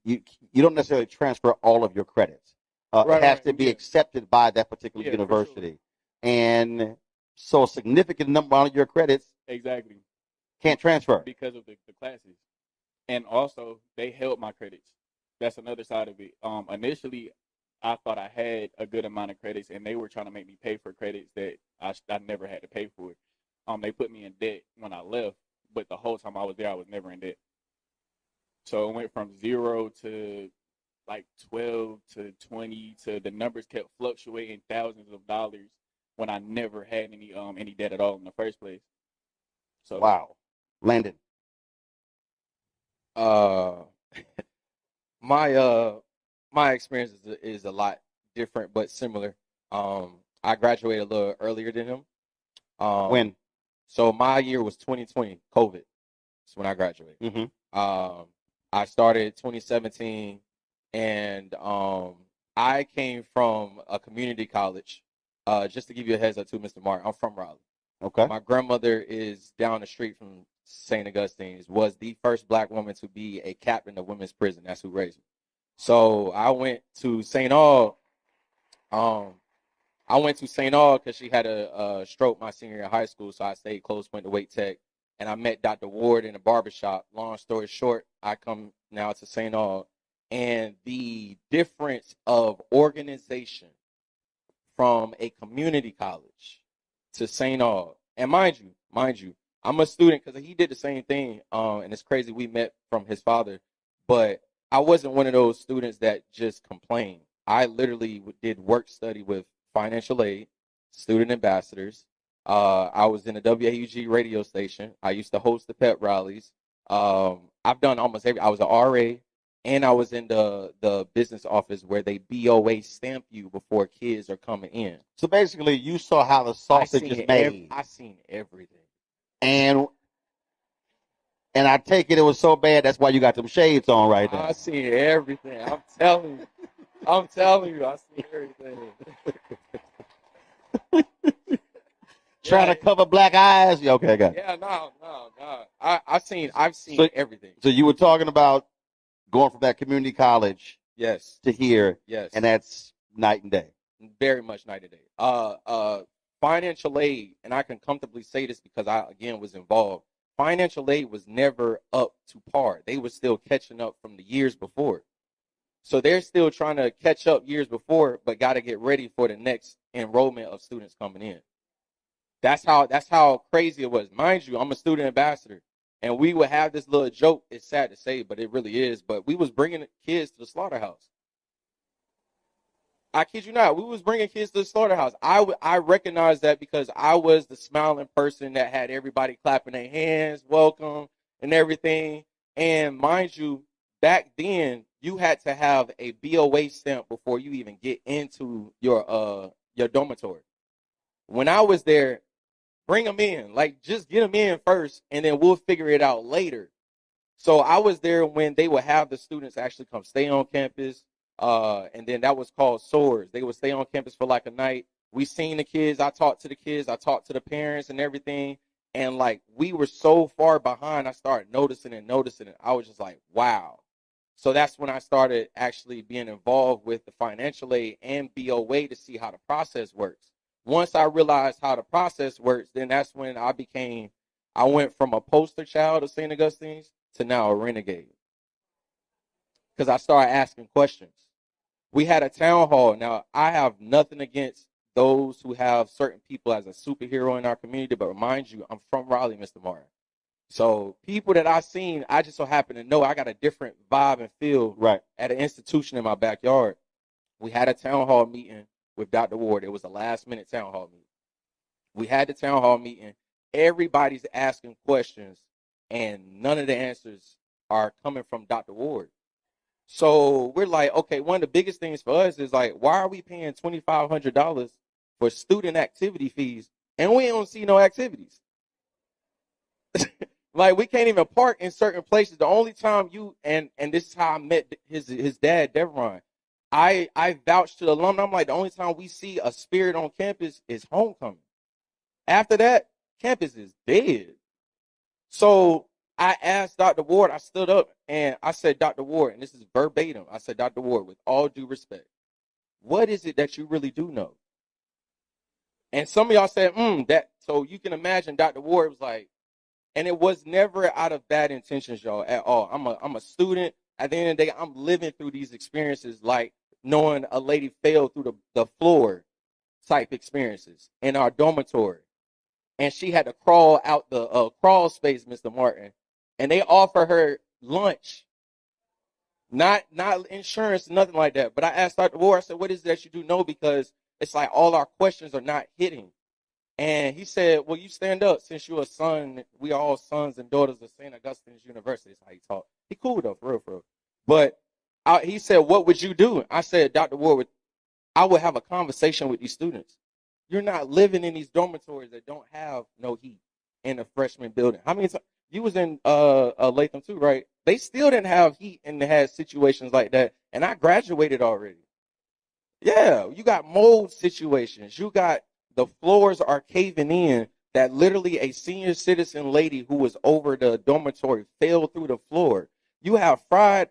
don't necessarily transfer all of your credits. It has to be accepted by that particular university. Sure. And so a significant number of your credits exactly can't transfer because of the classes. And also, they held my credits. That's another side of it. Initially, I thought I had a good amount of credits, and they were trying to make me pay for credits that I never had to pay for. They put me in debt when I left, but the whole time I was there, I was never in debt. So it went from 0 to like 12 to 20 to the numbers kept fluctuating thousands of dollars when I never had any debt at all in the first place. So wow, Landon. My experience is a lot different but similar. I graduated a little earlier than him. When? So my year was 2020, COVID. That's when I graduated. Mm-hmm. I started 2017, and I came from a community college. Just to give you a heads up too, Mr. Mark, I'm from Raleigh. Okay. My grandmother is down the street from Saint Augustine, was the first black woman to be a captain of women's prison. That's who raised me. So I went to St. Aug. I went to St. Aug because she had a stroke my senior year of high school, so I stayed close, went to Wait Tech, and I met Dr. Ward in a barbershop. Long story short, I come now to St. Aug, and the difference of organization from a community college to St. Aug, and mind you, I'm a student because he did the same thing, and it's crazy we met from his father, but I wasn't one of those students that just complained. I literally did work study with financial aid, student ambassadors. I was in a WAUG radio station. I used to host the pep rallies. I've done almost every. I was an RA, and I was in the business office where they BOA stamp you before kids are coming in. So basically, you saw how the sausage is made. I seen everything. And I take it was so bad, that's why you got them shades on right now. I seen everything. I'm telling you, I seen everything. Trying to cover black eyes? Yeah, okay, I got it. Yeah, no. I've seen everything. So you were talking about going from that community college to here. Yes. And that's night and day. Very much night and day. Financial aid, and I can comfortably say this because I, again, was involved. Financial aid was never up to par. They were still catching up from the years before. So they're still trying to catch up years before, but got to get ready for the next enrollment of students coming in. That's how crazy it was. Mind you, I'm a student ambassador, and we would have this little joke. It's sad to say, but it really is. But we was bringing kids to the slaughterhouse. I kid you not. We was bringing kids to the slaughterhouse. I recognized that because I was the smiling person that had everybody clapping their hands, welcome. and everything. And mind you, back then you had to have a BOA stamp before you even get into your dormitory. When I was there, bring them in, like just get them in first, and then we'll figure it out later. So I was there when they would have the students actually come stay on campus, and then that was called SOARs. They would stay on campus for like a night. We seen the kids. I talked to the kids. I talked to the parents and everything. And like we were so far behind, I started noticing it. I was just like, wow. So that's when I started actually being involved with the financial aid and BOA to see how the process works. Once I realized how the process works, then that's when I went from a poster child of Saint Augustine's to now a renegade. Because I started asking questions. We had a town hall. Now, I have nothing against those who have certain people as a superhero in our community, but remind you, I'm from Raleigh, Mr. Martin. So people that I seen, I just so happen to know I got a different vibe and feel at an institution in my backyard. We had a town hall meeting with Dr. Ward. It was a last-minute town hall meeting. We had the town hall meeting. Everybody's asking questions, and none of the answers are coming from Dr. Ward. So we're like, okay, one of the biggest things for us is like, why are we paying $2,500 for student activity fees, and we don't see no activities? Like, we can't even park in certain places. The only time and this is how I met his dad, Deveron. I vouched to the alumni. I'm like, the only time we see a spirit on campus is homecoming. After that, campus is dead. So I asked Dr. Ward, I stood up and I said, Dr. Ward, and this is verbatim. I said, Dr. Ward, with all due respect, what is it that you really do know? And some of y'all said, that. So you can imagine Dr. Ward was like, and it was never out of bad intentions, y'all, at all. I'm a student. At the end of the day, I'm living through these experiences like knowing a lady fell through the floor type experiences in our dormitory. And she had to crawl out the crawl space, Mr. Martin. And they offer her lunch. Not insurance, nothing like that. But I asked Dr. Ward, I said, what is it that you do know? Because it's like all our questions are not hitting. And he said, well, you stand up since you're a son. We are all sons and daughters of St. Augustine's University. That's how he talked. He cool though, for real. But he said, what would you do? I said, Dr. Ward, I would have a conversation with these students. You're not living in these dormitories that don't have no heat in a freshman building. How many times? You was in Latham too, right? They still didn't have heat and they had situations like that. And I graduated already. Yeah, you got mold situations. You got the floors are caving in that literally a senior citizen lady who was over the dormitory fell through the floor. You have fried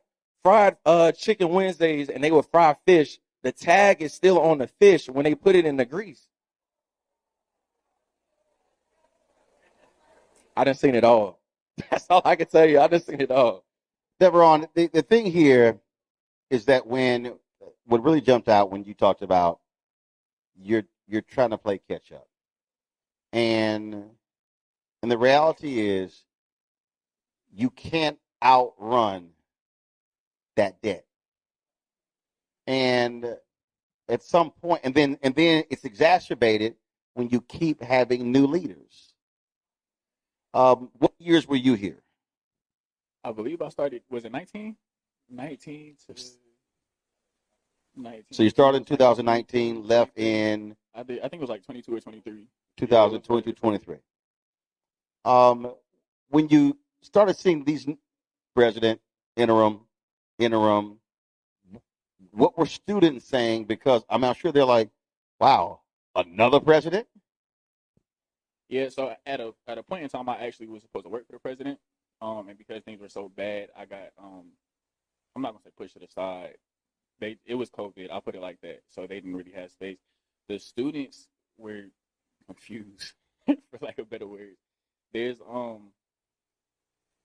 chicken Wednesdays and they would fry fish. The tag is still on the fish when they put it in the grease. I done seen it all. That's all I can tell you. I done seen it all. Deveron, the thing here is that what really jumped out when you talked about you're trying to play catch up. And the reality is you can't outrun that debt. And at some point, and then it's exacerbated when you keep having new leaders. What years were you here? I believe I started, was it 19? 19 to 19. So you started in 2019, left in? I think it was like 22 or 23. 2022, 23. When you started seeing these president, interim, what were students saying? Because I'm sure they're like, wow, another president? Yeah, so at a point in time, I actually was supposed to work for the president, and because things were so bad, I got I'm not gonna say pushed to the side. It was COVID. I'll put it like that. So they didn't really have space. The students were confused, for lack of better words. There's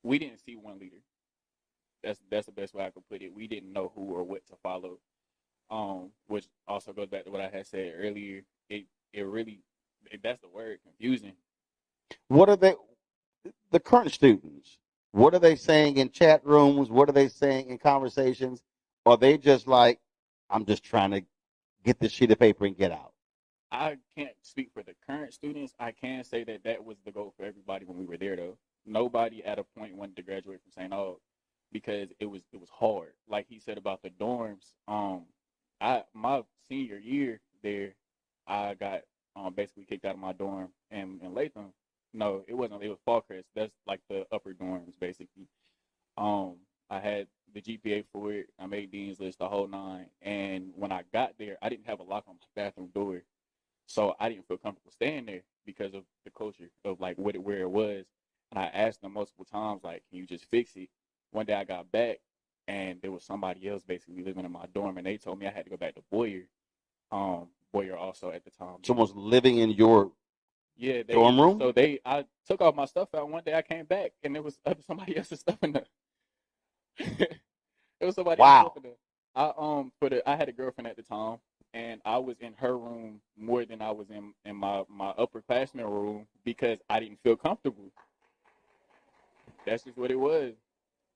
we didn't see one leader. That's the best way I could put it. We didn't know who or what to follow. Which also goes back to what I had said earlier. It really, that's the word, confusing. What are the current students? What are they saying in chat rooms? What are they saying in conversations? Are they just like, I'm just trying to get this sheet of paper and get out? I can't speak for the current students. I can say that was the goal for everybody when we were there, though. nobody at a point wanted to graduate from St. Aug because it was hard. Like he said about the dorms. My senior year there, I got basically kicked out of my dorm in Latham. No, it wasn't. It was Fallcrest. That's like the upper dorms basically. I had the GPA for it. I made Dean's List, the whole nine. And when I got there, I didn't have a lock on my bathroom door. So I didn't feel comfortable staying there because of the culture of like where it was. And I asked them multiple times, like, can you just fix it? One day I got back and there was somebody else basically living in my dorm, and they told me I had to go back to Boyer. Boyer also at the time. Someone's living in your dorm room? So I took all my stuff out. One day I came back and there was somebody else's stuff in there. It was somebody else's stuff in there. I had a girlfriend at the time, and I was in her room more than I was in my upperclassmen room because I didn't feel comfortable. That's just what it was.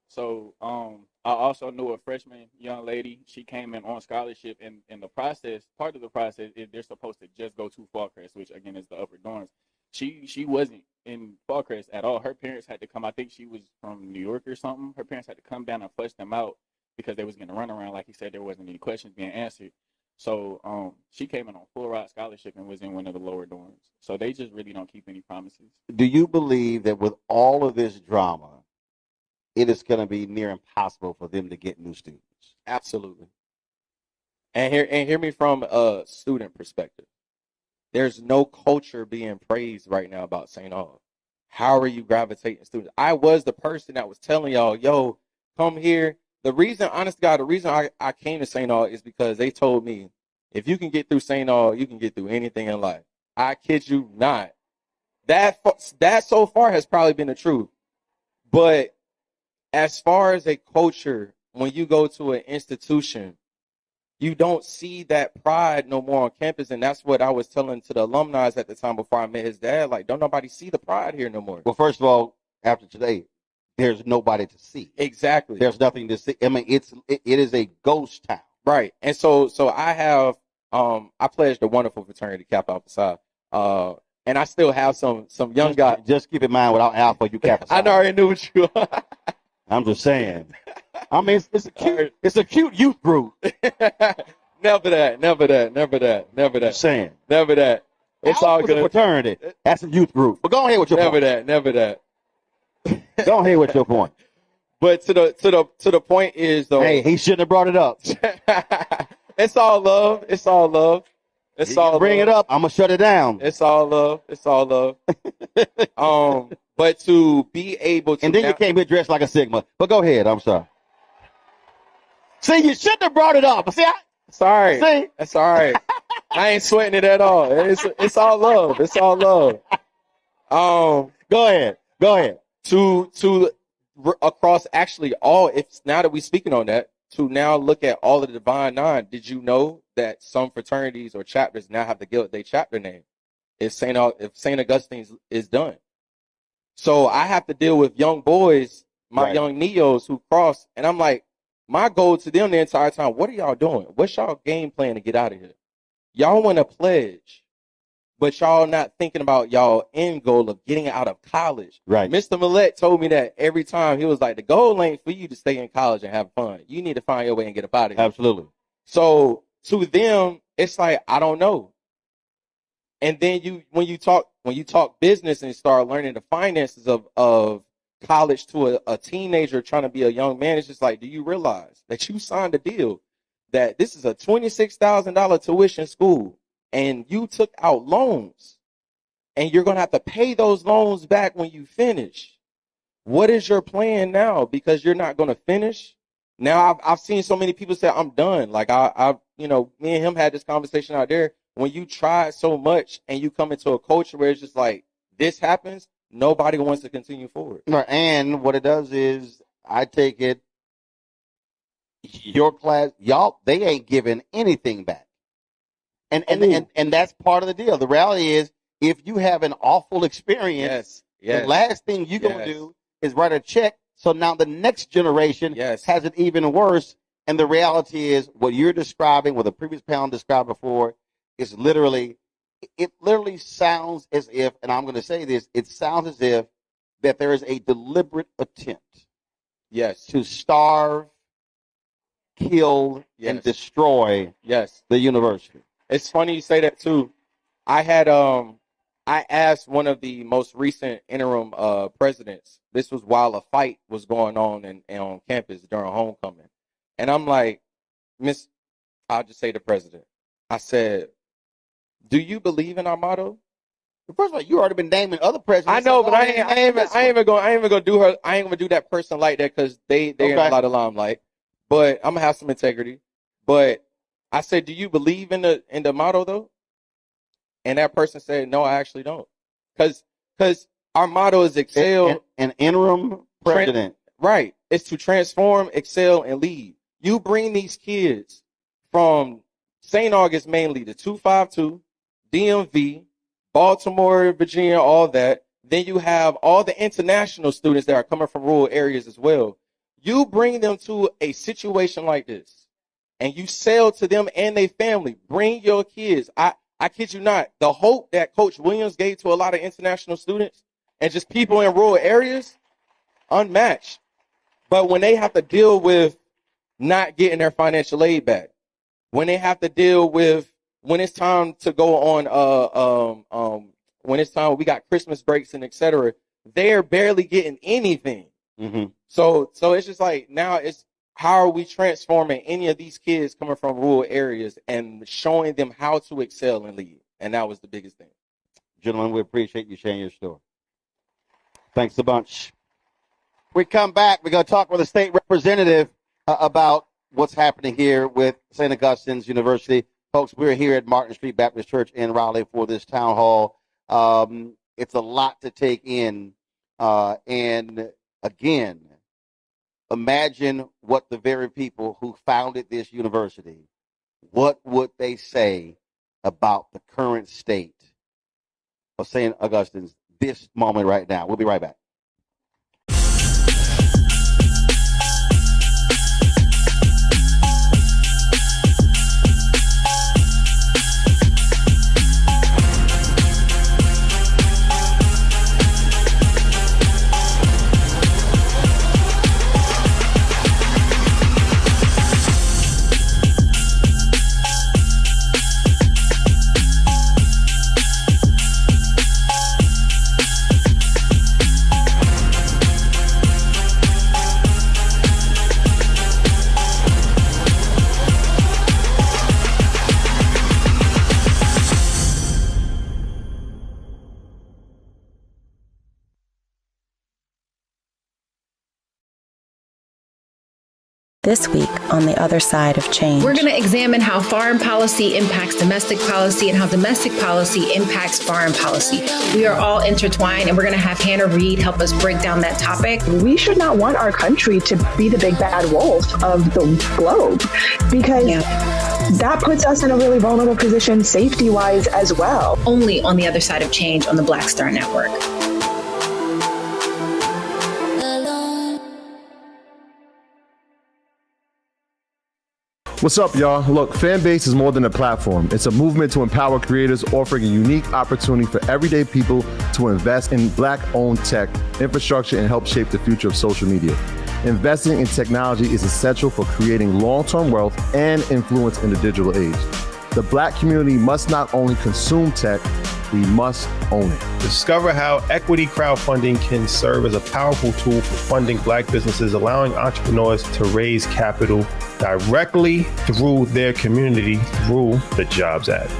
So I also knew a freshman young lady. She came in on scholarship, and in the process, part of the process is they're supposed to just go to Fallcrest, which again is the upper dorms. She wasn't in Fallcrest at all. Her parents had to come. I think she was from New York or something. Her parents had to come down and flush them out because they was going to run around. Like he said, there wasn't any questions being answered. So she came in on full ride scholarship and was in one of the lower dorms. So they just really don't keep any promises. Do you believe that with all of this drama, it is going to be near impossible for them to get new students? Absolutely. And hear me from a student perspective. There's no culture being praised right now about St. Aug. How are you gravitating students? I was the person that was telling y'all, yo, come here. The reason, honest to God, the reason I came to St. Aug is because they told me, if you can get through St. Aug, you can get through anything in life. I kid you not. That so far has probably been the truth. But as far as a culture, when you go to an institution, you don't see that pride no more on campus. And that's what I was telling to the alumni at the time before I met his dad. Like, don't nobody see the pride here no more. Well, first of all, after today, there's nobody to see. Exactly. There's nothing to see. I mean, it is a ghost town. Right. And so I have I pledged a wonderful fraternity, Kappa Alpha Psi. And I still have some young guys. Just keep in mind, without Alpha, you Kappa Psi. I already knew what you are. I'm just saying. I mean, it's a cute youth group. Never that. Just saying. Never that. It's all good. Fraternity. That's a youth group. But go ahead with your point. Never that. Go ahead with your point. But to the point is though. Hey, he shouldn't have brought it up. It's all love. It's all love. It's all bring love. it up. I'm gonna shut it down. It's all love. It's all love. But to be able to, and then you came here dressed like a Sigma. But go ahead. I'm sorry. See, you shouldn't have brought it up. See, sorry. See, that's all right. I ain't sweating it at all. It's all love. It's all love. Go ahead. To across actually all. If now that we're speaking on that, to now look at all of the Divine Nine. Did you know that some fraternities or chapters now have to give their chapter name if Saint Augustine is done? So I have to deal with young boys, my young neos who cross, and I'm like, my goal to them the entire time, what are y'all doing? What's y'all game plan to get out of here? Y'all want to pledge, but y'all not thinking about y'all end goal of getting out of college. Right. Mr. Millette told me that every time. He was like, the goal ain't for you to stay in college and have fun. You need to find your way and get up out of here. Absolutely. So to them, it's like, I don't know. And then when you talk business and start learning the finances of college to a teenager trying to be a young man, it's just like, do you realize that you signed a deal that this is a $26,000 tuition school and you took out loans and you're going to have to pay those loans back when you finish? What is your plan now? Because you're not going to finish. Now I've seen so many people say, I'm done. Like I me and him had this conversation out there. When you try so much and you come into a culture where it's just like, this happens, nobody wants to continue forward. Right. And what it does is, I take it, your class, y'all, they ain't giving anything back. And that's part of the deal. The reality is, if you have an awful experience, the last thing you're going to do is write a check. So now the next generation has it even worse. And the reality is, what you're describing, what the previous panel described before, is literally, it literally sounds as if, and I'm going to say this, it sounds as if that there is a deliberate attempt Yes. to starve, kill, and Yes. destroy Yes. the university. It's funny you say that too. I had I asked one of the most recent interim presidents. This was while a fight was going on on campus during homecoming. And I'm like, I'll just say the president. I said, "Do you believe in our motto?" First of all, you already been naming other presidents. I know, but I ain't even gonna do that person like that because they're in a lot of limelight. But I'm gonna have some integrity. But I said, "Do you believe in the motto though?" And that person said, "No, I actually don't." Because our motto is excel. An interim president. Right. It's to transform, excel, and lead. You bring these kids from St. Augustine mainly to 252, DMV, Baltimore, Virginia, all that. Then you have all the international students that are coming from rural areas as well. You bring them to a situation like this, and you sell to them and their family. Bring your kids. I kid you not. The hope that Coach Williams gave to a lot of international students and just people in rural areas, unmatched. But when they have to deal with not getting their financial aid back, when they have to deal with when it's time to go on, when it's time we got Christmas breaks and etc., they're barely getting anything. Mm-hmm. So it's just like now it's how are we transforming any of these kids coming from rural areas and showing them how to excel and lead? And that was the biggest thing. Gentlemen, we appreciate you sharing your story. Thanks a bunch. We come back. We're going to talk with a state representative about what's happening here with St. Augustine's University. Folks, we're here at Martin Street Baptist Church in Raleigh for this town hall. It's a lot to take in. And again, imagine what the very people who founded this university, what would they say about the current state of St. Augustine's this moment right now? We'll be right back. This week on the other side of change. We're going to examine how foreign policy impacts domestic policy and how domestic policy impacts foreign policy. We are all intertwined, and we're going to have Hannah Reed help us break down that topic. We should not want our country to be the big bad wolf of the globe, because that puts us in a really vulnerable position safety-wise as well. Only on the other side of change on the Black Star Network. What's up, y'all? Look, Fanbase is more than a platform. It's a movement to empower creators, offering a unique opportunity for everyday people to invest in Black-owned tech, infrastructure, and help shape the future of social media. Investing in technology is essential for creating long-term wealth and influence in the digital age. The Black community must not only consume tech, we must own it. Discover how equity crowdfunding can serve as a powerful tool for funding Black businesses, allowing entrepreneurs to raise capital directly through their community through the Jobs Act.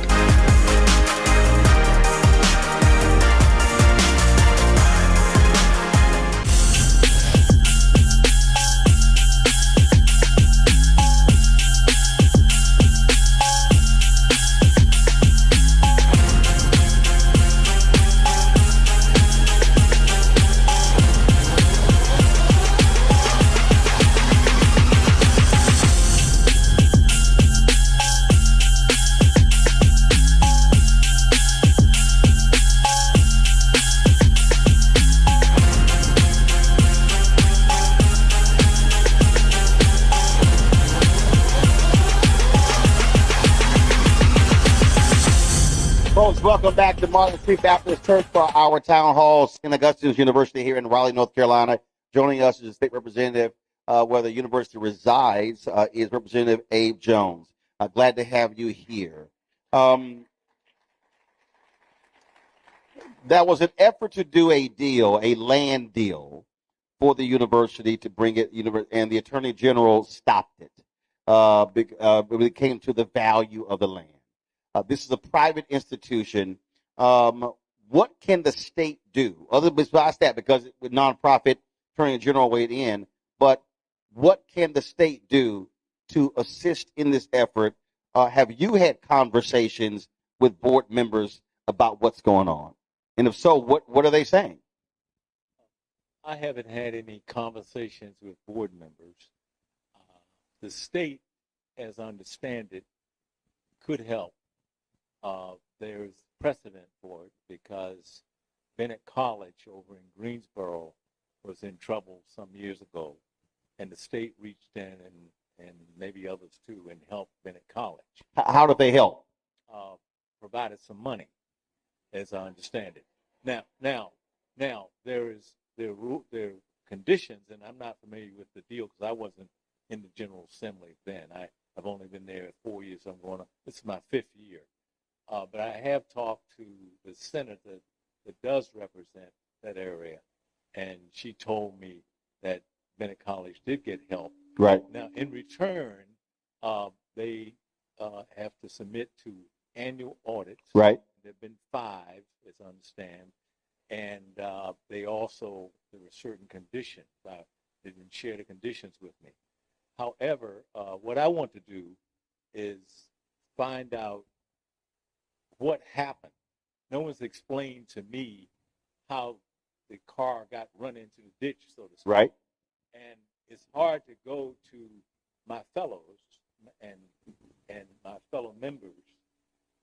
folks, welcome back to Martin Street Baptist Church for our town hall. Saint Augustine University here in Raleigh, North Carolina. Joining us is a state representative where the university resides, is Representative Abe Jones. Glad to have you here. There was an effort to do a deal, a land deal, for the university to bring it, and the Attorney General stopped it when it came to the value of the land. This is a private institution. What can the state do, other besides that, because with nonprofit, Attorney General weighed in, but what can the state do to assist in this effort? Have you had conversations with board members about what's going on? And if so, what are they saying? I haven't had any conversations with board members. The state, as I understand it, could help. There's precedent for it because Bennett College over in Greensboro was in trouble some years ago, and the state reached in and maybe others too and helped Bennett College. How did they help? Provided some money, as I understand it. Now there are conditions, and I'm not familiar with the deal because I wasn't in the General Assembly then. I've only been there 4 years. This is my 5th year. But I have talked to the senator that does represent that area, and she told me that Bennett College did get help. Right. Now, in return, they have to submit to annual audits. Right. There have been 5, as I understand, and there were certain conditions. They didn't share the conditions with me. However, what I want to do is find out what happened. No one's explained to me how the car got run into the ditch, so to speak. Right. And it's hard to go to my fellows and my fellow members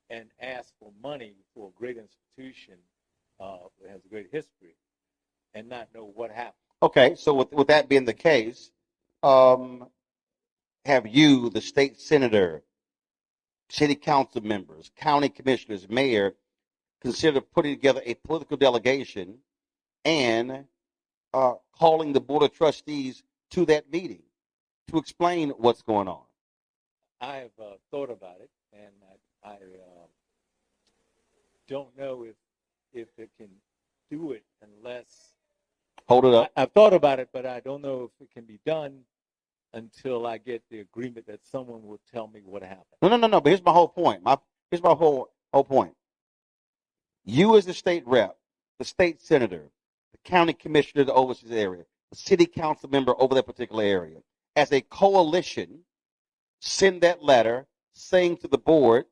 and ask for money for a great institution that has a great history and not know what happened. Okay, so with that being the case, have you, the state senator, city council members, county commissioners, mayor, consider putting together a political delegation and calling the board of trustees to that meeting to explain what's going on? I have thought about it, and I don't know if it can do it unless... Hold it up. I've thought about it, but I don't know if it can be done until I get the agreement that someone will tell me what happened. No. But here's my whole point. Here's my whole point. You as the state rep, the state senator, the county commissioner that oversees the area, the city council member over that particular area, as a coalition, send that letter saying to the board,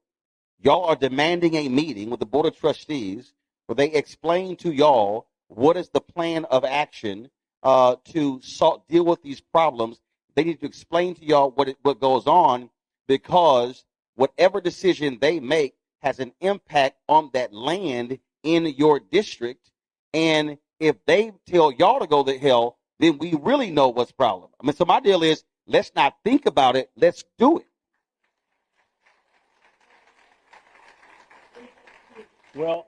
y'all are demanding a meeting with the board of trustees where they explain to y'all what is the plan of action to deal with these problems. They need to explain to y'all what goes on, because whatever decision they make has an impact on that land in your district. And if they tell y'all to go to hell, then we really know what's the problem. I mean, so my deal is, let's not think about it. Let's do it. Well,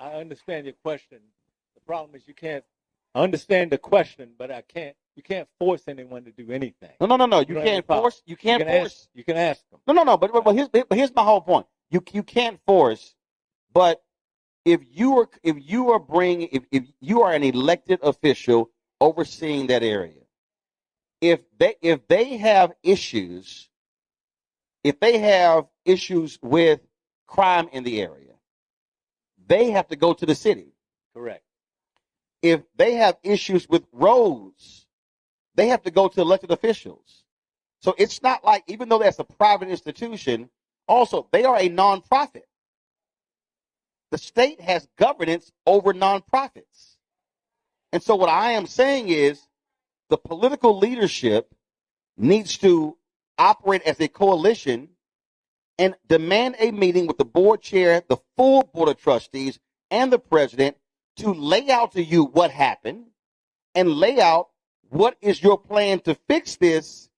I understand your question. The problem is I understand the question, but you can't force anyone to do anything. No. You can't force. You can ask them. No. But here's my whole point. You can't force, but if you are an elected official overseeing that area, if they have issues with crime in the area, they have to go to the city. Correct. If they have issues with roads, they have to go to elected officials. So it's not like, even though that's a private institution, also they are a nonprofit. The state has governance over nonprofits. And so what I am saying is the political leadership needs to operate as a coalition and demand a meeting with the board chair, the full board of trustees, and the president to lay out to you what happened and lay out what is your plan to fix this,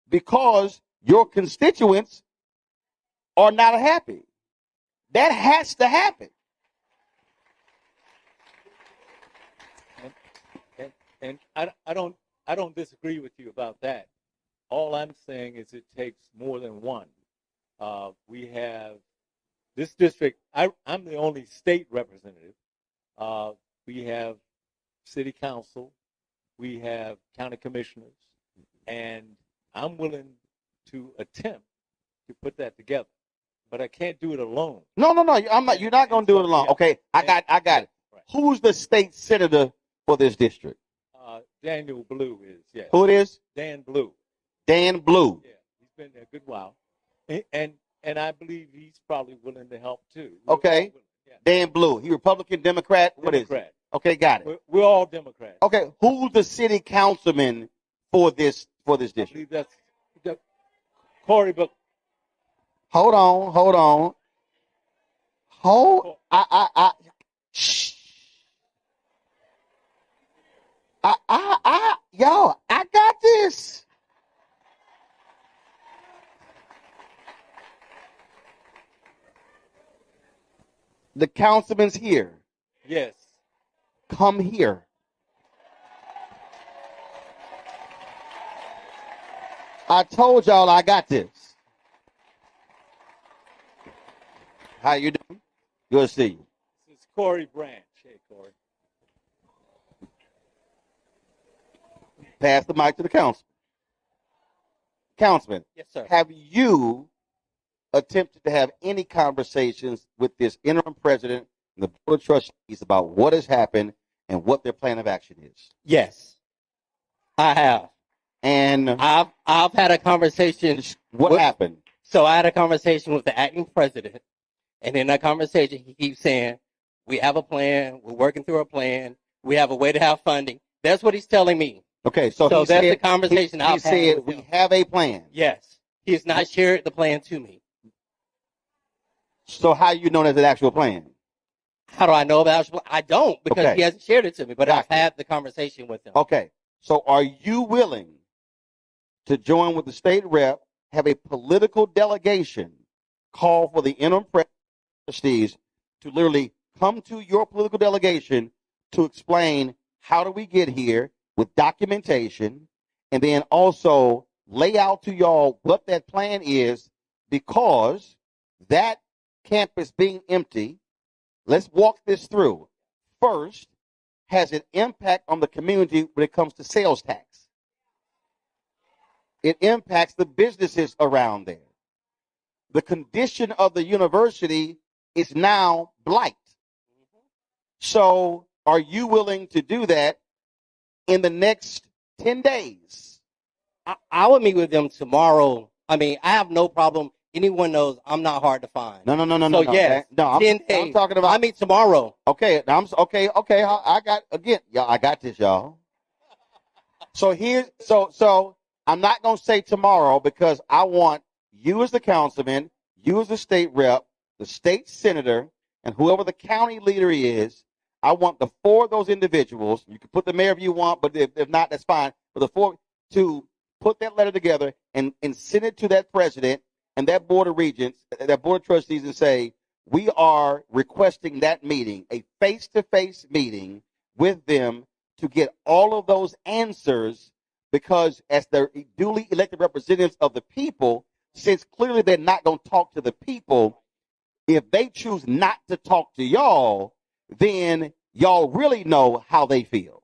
because your constituents are not happy. That has to happen. And I don't disagree with you about that. All I'm saying is it takes more than one. We have this district. I'm the only state representative. We have city council. We have county commissioners, and I'm willing to attempt to put that together, but I can't do it alone. No. I'm not. You're not going to do it alone. Yeah. Okay, I got it. Right. Who's the state senator for this district? Daniel Blue is, yes. Who it is? Dan Blue. Dan Blue. Yeah, he's been there a good while, and I believe he's probably willing to help too. Okay. Yeah. Dan Blue. He Republican, Democrat? What is Democrat. it? Okay, got it. We're all Democrats. Okay, who's the city councilman for this I district? believe that's Corey, but Hold on. Shh. Yo, I got this. The councilman's here. yes. Come here. I told y'all I got this. How you doing? Good to see you. This is Corey Branch. Hey, Corey. Pass the mic to the councilman. Councilman, Yes, sir. have you attempted to have any conversations with this interim president and the board of trustees about what has happened and what their plan of action is? Yes, I have. And I've had a conversation. what happened? So I had a conversation with the acting president, and in that conversation, he keeps saying, "We have a plan. We're working through a plan. We have a way to have funding." That's what he's telling me. Okay, so So he that's said, the conversation he I've had said with we him. have a plan. Yes, he has not shared the plan to me. So how you know there's an actual plan? How do I know about it? I don't, because Okay. he hasn't shared it to me. But I've Gotcha. had the conversation with him. Okay, so are you willing to join with the state rep, have a political delegation call for the interim trustees to literally come to your political delegation to explain how do we get here with documentation, and then also lay out to y'all what that plan is, because that campus being empty, let's walk this through. First, has an impact on the community when it comes to sales tax. It impacts the businesses around there. The condition of the university is now blight. So are you willing to do that in the next 10 days? I would meet with them tomorrow. I mean, I have no problem. Anyone knows I'm not hard to find. No. So yes, I'm 10 days. talking about. I meet tomorrow. Okay, okay. I got again, y'all. I got this, y'all. So I'm not gonna say tomorrow, because I want you as the councilman, you as the state rep, the state senator, and whoever the county leader is. I want the four of those individuals. You can put the mayor if you want, but if not, that's fine. But the four to put that letter together and send it to that president and that board of regents, that board of trustees, and say, we are requesting that meeting, a face-to-face meeting with them to get all of those answers, because as the duly elected representatives of the people, since clearly they're not going to talk to the people, if they choose not to talk to y'all, then y'all really know how they feel.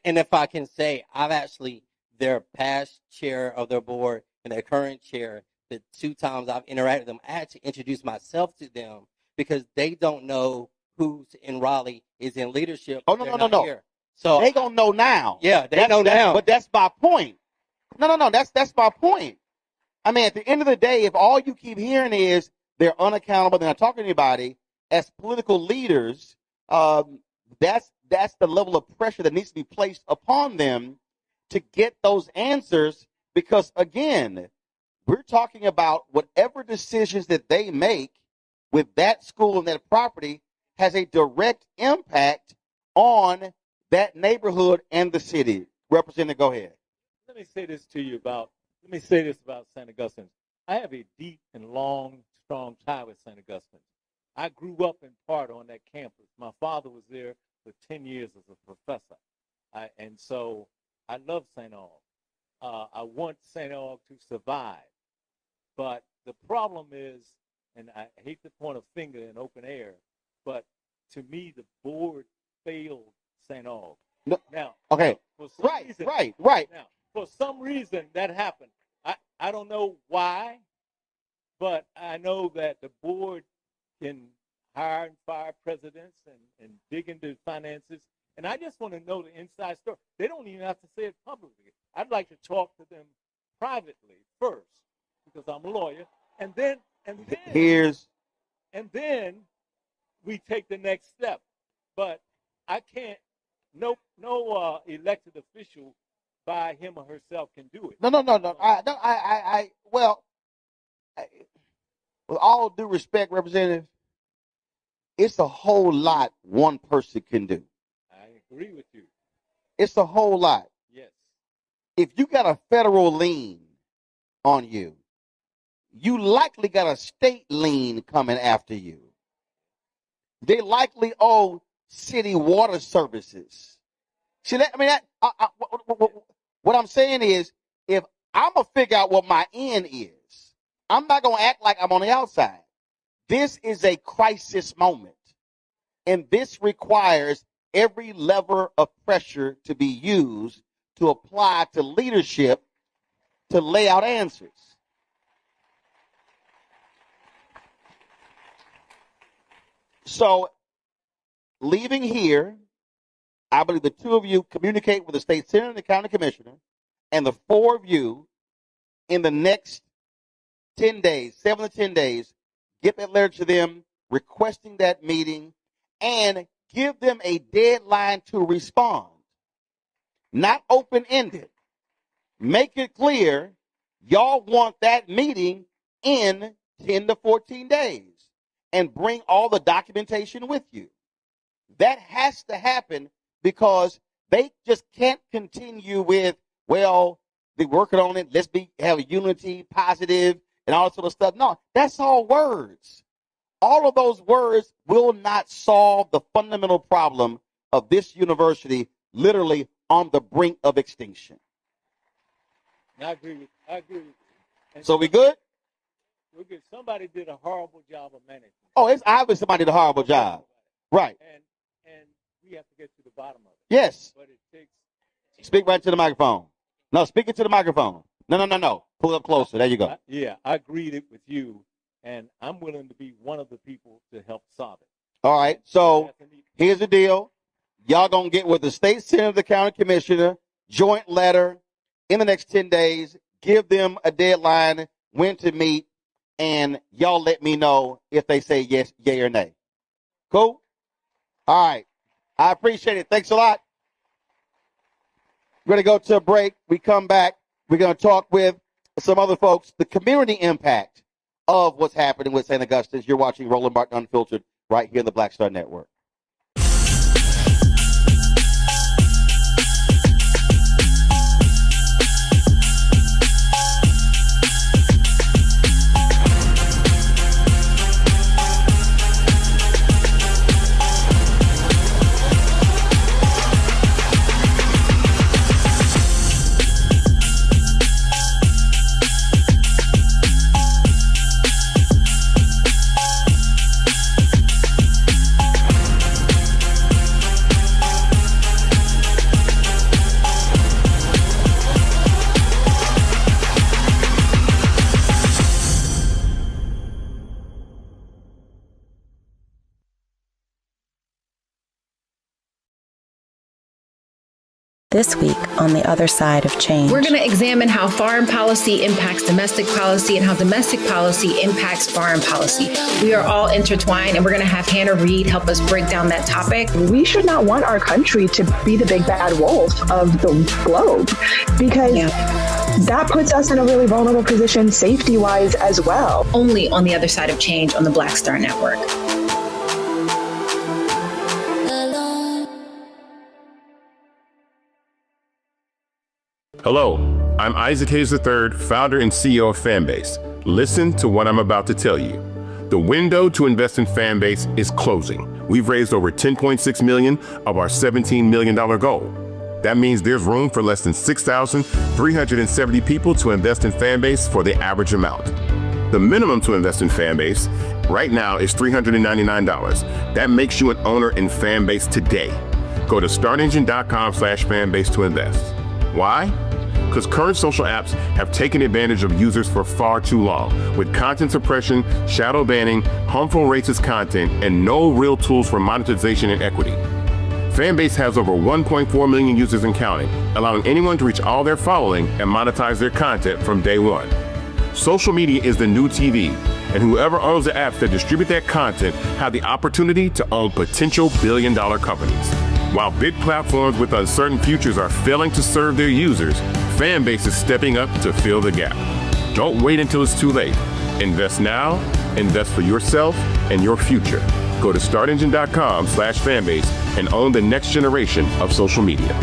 And if I can say, I've actually, their past chair of their board and their current chair, the 2 times I've interacted with them, I had to introduce myself to them, because they don't know who's in Raleigh is in leadership. Oh, no. Here. So they gonna know now. Yeah, they know now. But that's my point. No. That's my point. I mean, at the end of the day, if all you keep hearing is they're unaccountable, they're not talking to anybody, as political leaders, that's the level of pressure that needs to be placed upon them to get those answers. Because again, we're talking about whatever decisions that they make with that school and that property has a direct impact on that neighborhood and the city. Representative, go ahead. Let me say this about St. Augustine. I have a deep and long, strong tie with St. Augustine. I grew up in part on that campus. My father was there for 10 years as a professor. And so I love St. Aug. I want St. Aug to survive. But the problem is, and I hate to point a finger in open air, but to me, the board failed St. Aug. No, now, okay. For some reason, Now, for some reason, that happened. I don't know why, but I know that the board can hire and fire presidents and dig into finances. And I just want to know the inside story. They don't even have to say it publicly. I'd like to talk to them privately first, because I'm a lawyer, and then we take the next step. But I can't. No elected official by him or herself can do it. No. With all due respect, Representative, it's a whole lot one person can do. I agree with you. It's a whole lot. Yes. If you got a federal lien on you, you likely got a state lien coming after you. They likely owe city water services. See that? I mean, what I'm saying is, if I'm gonna figure out what my end is, I'm not gonna act like I'm on the outside. This is a crisis moment, and this requires every lever of pressure to be used to apply to leadership to lay out answers. So, leaving here, I believe the two of you communicate with the state senator and the county commissioner, and the four of you in the next 10 days, 7 to 10 days, get that letter to them requesting that meeting and give them a deadline to respond. Not open-ended. Make it clear y'all want that meeting in 10 to 14 days and bring all the documentation with you. That has to happen because they just can't continue with, well, they're working on it, let's have unity, positive, and all that sort of stuff. No, that's all words. All of those words will not solve the fundamental problem of this university literally on the brink of extinction. I agree with you. And so we good? We're good. Somebody did a horrible job of management. Oh, it's obvious somebody did a horrible job. Right. And we have to get to the bottom of it. Yes. But it takes. Speak right to the microphone. No, speak it to the microphone. No. Pull up closer. There you go. I agreed with you, and I'm willing to be one of the people to help solve it. All right. So here's the deal. Y'all gonna get with the state senator, the county commissioner, joint letter in the next 10 days. Give them a deadline when to meet, and y'all let me know if they say yes, yay, or nay. Cool? All right. I appreciate it. Thanks a lot. We're going to go to a break. We come back. We're going to talk with some other folks, the community impact of what's happening with St. Augustine. You're watching Roland Martin Unfiltered right here in the Black Star Network. This week on The Other Side of Change. We're going to examine how foreign policy impacts domestic policy and how domestic policy impacts foreign policy. We are all intertwined, and we're going to have Hannah Reed help us break down that topic. We should not want our country to be the big bad wolf of the globe, because that puts us in a really vulnerable position safety-wise as well. Only on The Other Side of Change on the Black Star Network. Hello, I'm Isaac Hayes III, founder and CEO of Fanbase. Listen to what I'm about to tell you. The window to invest in Fanbase is closing. We've raised over $10.6 million of our $17 million goal. That means there's room for less than 6,370 people to invest in Fanbase for the average amount. The minimum to invest in Fanbase right now is $399. That makes you an owner in Fanbase today. Go to startengine.com/fanbase to invest. Why? Because current social apps have taken advantage of users for far too long, with content suppression, shadow banning, harmful racist content, and no real tools for monetization and equity. Fanbase has over 1.4 million users and counting, allowing anyone to reach all their following and monetize their content from day one. Social media is the new TV, and whoever owns the apps that distribute that content have the opportunity to own potential billion-dollar companies. While big platforms with uncertain futures are failing to serve their users, Fanbase is stepping up to fill the gap. Don't wait until it's too late. Invest now, invest for yourself and your future. Go to startengine.com/fanbase and own the next generation of social media.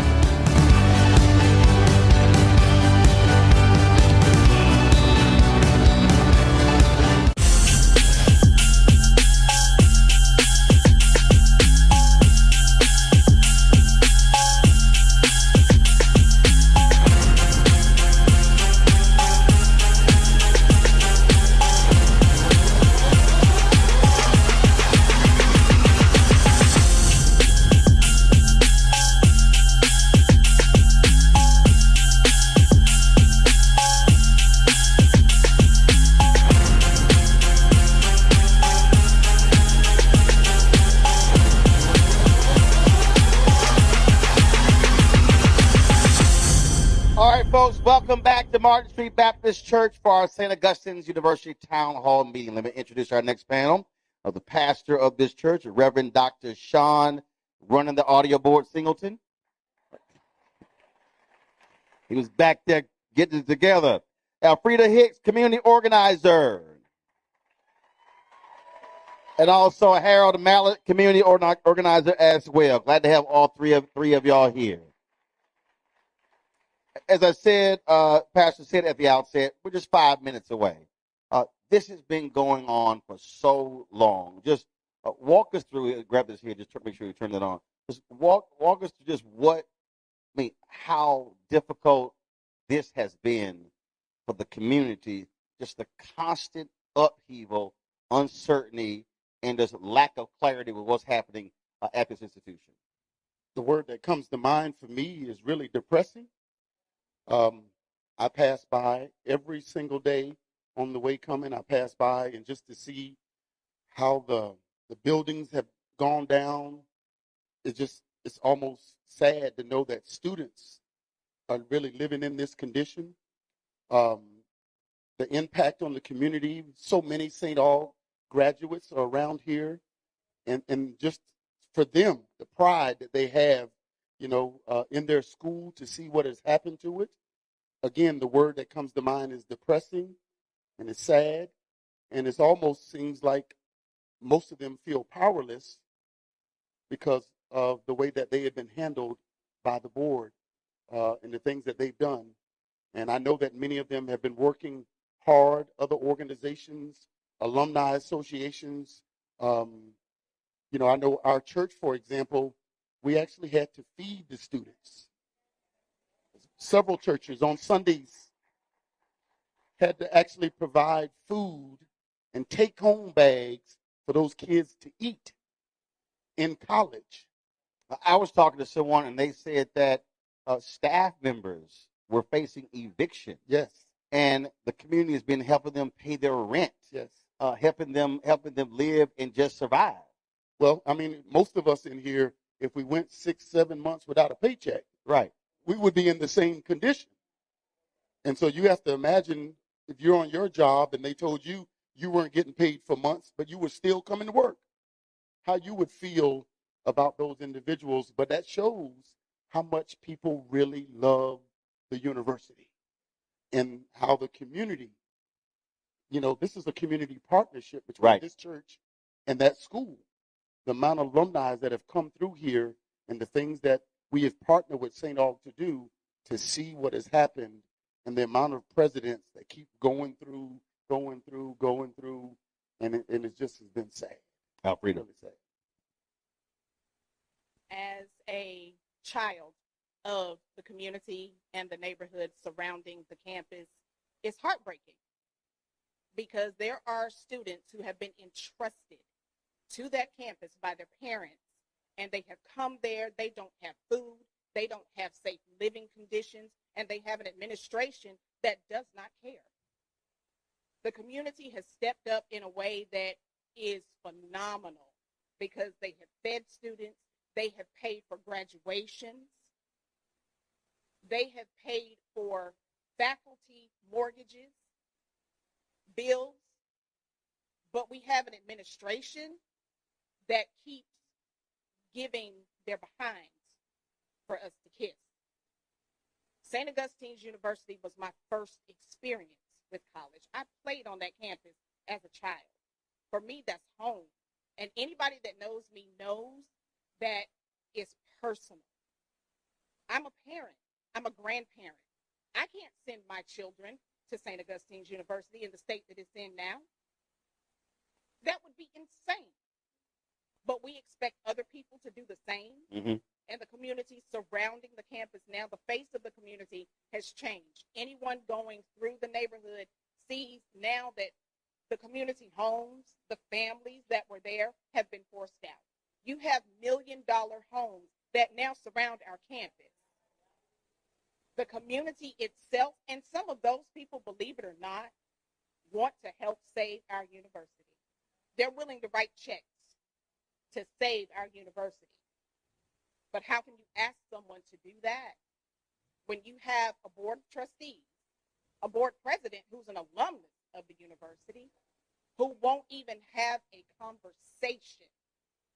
Folks, welcome back to Martin Street Baptist Church for our St. Augustine's University Town Hall meeting. Let me introduce our next panel of the pastor of this church, Reverend Dr. Sean, running the audio board, Singleton. He was back there getting it together. Elfrida Hicks, community organizer. And also Harold Mallett, community organizer as well. Glad to have all three of y'all here. As I said, Pastor said at the outset, we're just 5 minutes away. This has been going on for so long. Just walk us through it. Grab this here. Just make sure you turn it on. Just walk us through just how difficult this has been for the community. Just the constant upheaval, uncertainty, and just lack of clarity with what's happening at this institution. The word that comes to mind for me is really depressing. I pass by every single day on the way coming. I pass by and just to see how the buildings have gone down. It's almost sad to know that students are really living in this condition. The impact on the community, so many St. Aug graduates are around here, and just for them, the pride that they have, in their school, to see what has happened to it. Again, the word that comes to mind is depressing, and it's sad, and it almost seems like most of them feel powerless because of the way that they have been handled by the board and the things that they've done. And I know that many of them have been working hard, other organizations, alumni associations. I know our church, for example, we actually had to feed the students. Several churches on Sundays had to actually provide food and take-home bags for those kids to eat in college. I was talking to someone, and they said that staff members were facing eviction. Yes. And the community has been helping them pay their rent. Yes. Helping them live and just survive. Well, I mean, most of us in here, if we went 6-7 months without a paycheck, right, we would be in the same condition. And so you have to imagine if you're on your job and they told you you weren't getting paid for months, but you were still coming to work, how you would feel about those individuals. But that shows how much people really love the university and how the community, this is a community partnership between this church and that school. The amount of alumni that have come through here and the things that we have partnered with St. Aug to do to see what has happened, and the amount of presidents that keep going through. and it just has been sad. Alfredo. Really sad. As a child of the community and the neighborhood surrounding the campus, it's heartbreaking because there are students who have been entrusted to that campus by their parents, and they have come there. They don't have food, they don't have safe living conditions, and they have an administration that does not care. The community has stepped up in a way that is phenomenal because they have fed students, they have paid for graduations, they have paid for faculty mortgages, bills, but we have an administration that keeps giving their behinds for us to kiss. St. Augustine's University was my first experience with college. I played on that campus as a child. For me, that's home. And anybody that knows me knows that it's personal. I'm a parent. I'm a grandparent. I can't send my children to St. Augustine's University in the state that it's in now. That would be insane. But we expect other people to do the same. Mm-hmm. And the community surrounding the campus now, the face of the community has changed. Anyone going through the neighborhood sees now that the community homes, the families that were there have been forced out. You have $1 million homes that now surround our campus. The community itself, and some of those people, believe it or not, want to help save our university. They're willing to write checks to save our university. But how can you ask someone to do that when you have a board of trustees, a board president who's an alumnus of the university, who won't even have a conversation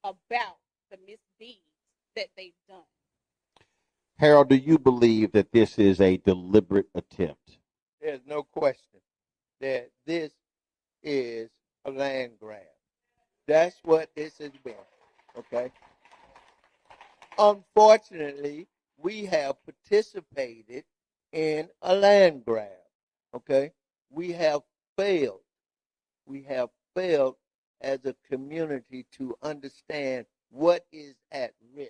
about the misdeeds that they've done? Harold, do you believe that this is a deliberate attempt? There's no question that this is a land grab. That's what this has been, okay? Unfortunately, we have participated in a land grab, okay? We have failed. We have failed as a community to understand what is at risk.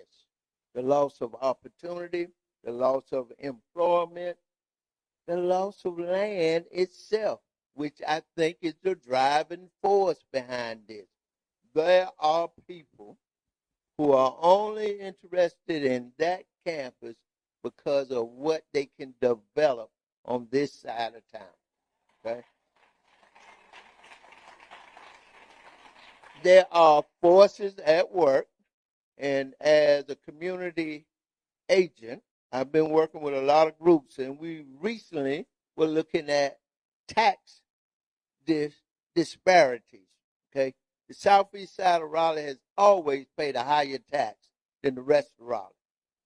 The loss of opportunity, the loss of employment, the loss of land itself, which I think is the driving force behind this. There are people who are only interested in that campus because of what they can develop on this side of town. Okay? There are forces at work, and as a community agent, I've been working with a lot of groups, and we recently were looking at tax disparities. Okay? The southeast side of Raleigh has always paid a higher tax than the rest of Raleigh.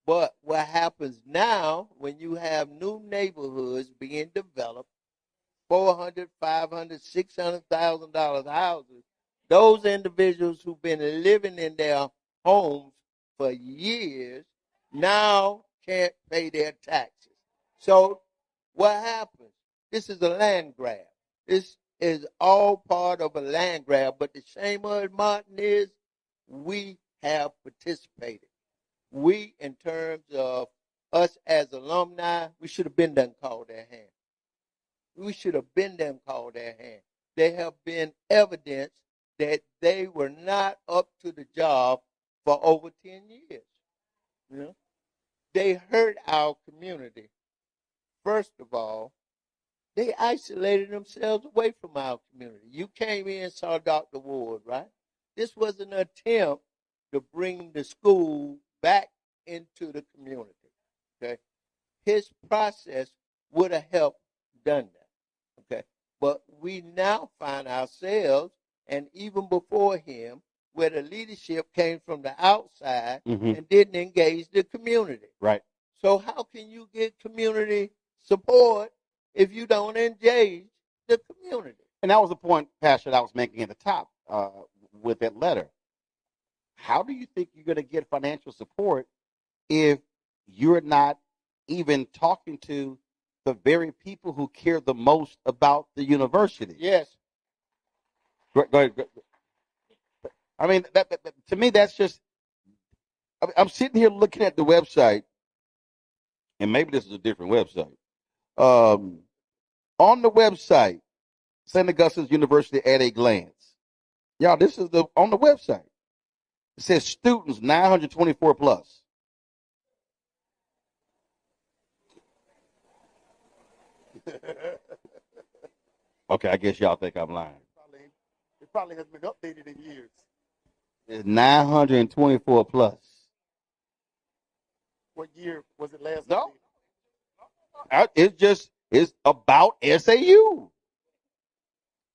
But what happens now when you have new neighborhoods being developed, $400,000, $500,000, $600,000 houses, those individuals who've been living in their homes for years now can't pay their taxes. So what happens? This is a land grab. This is all part of a land grab, but the shame of it, Martin, is we have participated. We, in terms of us as alumni, we should have been done called their hand. We should have been them called their hand. There have been evidence that they were not up to the job for over 10 years. You know? They hurt our community. First of all, they isolated themselves away from our community. You came in and saw Dr. Ward, right? This was an attempt to bring the school back into the community. Okay? His process would have helped done that. Okay? But we now find ourselves, and even before him, where the leadership came from the outside and didn't engage the community. Right. So how can you get community support if you don't engage the community? And that was the point, Pastor, that I was making at the top with that letter. How do you think you're going to get financial support if you're not even talking to the very people who care the most about the university? Yes. Go ahead. I mean, to me, that's just. I'm sitting here looking at the website, and maybe this is a different website. On the website, St. Augustine University at a glance. Y'all, this is on the website. It says students 924 plus. Okay, I guess y'all think I'm lying. It probably has been updated in years. It's 924 plus. What year was it last? No. It's about SAU.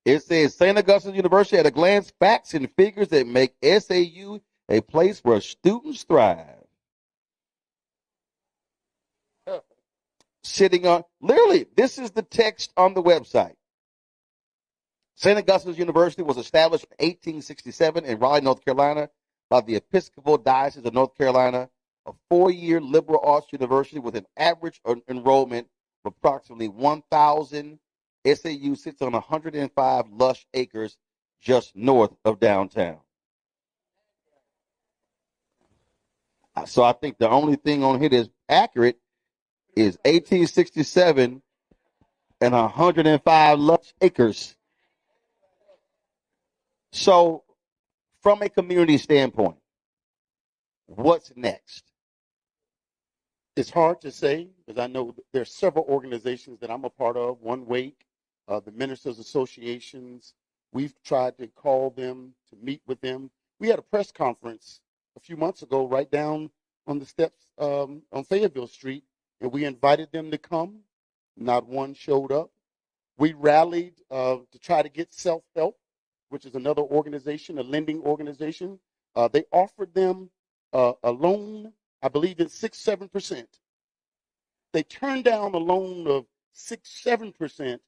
It says St. Augustine University at a glance, facts and figures that make SAU a place where students thrive. Sitting on, literally, this is the text on the website. St. Augustine's University was established in 1867 in Raleigh, North Carolina by the Episcopal Diocese of North Carolina, a 4-year liberal arts university with an average enrollment of approximately 1,000. SAU sits on 105 lush acres just north of downtown. So I think the only thing on here that's accurate is 1867 and 105 lush acres. So from a community standpoint, what's next? It's hard to say because I know there are several organizations that I'm a part of. One Wake, the Ministers Associations. We've tried to call them to meet with them. We had a press conference a few months ago right down on the steps on Fayetteville Street, and we invited them to come. Not one showed up. We rallied to try to get Self-Help, which is another organization, a lending organization. They offered them a loan, I believe it's 6-7%. They turned down a loan of 6-7%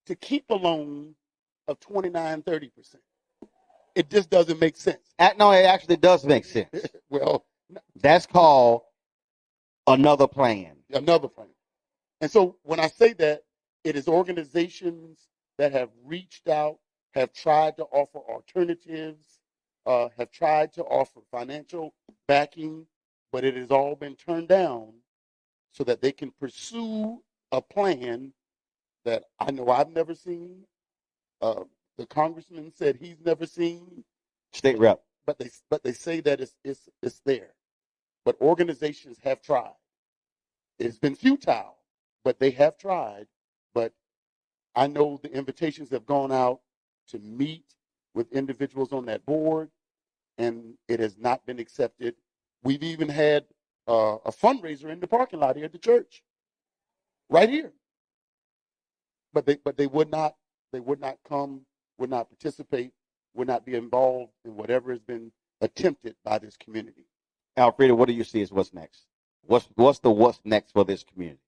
to keep a loan of 29-30%. It just doesn't make sense. No, it actually does make sense. Well, that's called another plan. Another plan. And so when I say that, it is organizations that have reached out, have tried to offer alternatives, have tried to offer financial backing, but it has all been turned down so that they can pursue a plan that I know I've never seen. The congressman said he's never seen. State rep. But they say that it's there. But organizations have tried. It's been futile, but they have tried. But I know the invitations have gone out to meet with individuals on that board, and it has not been accepted. We've even had a fundraiser in the parking lot here at the church, right here. But they would not come, would not participate, would not be involved in whatever has been attempted by this community. Alfreda, what do you see as what's next? What's next for this community?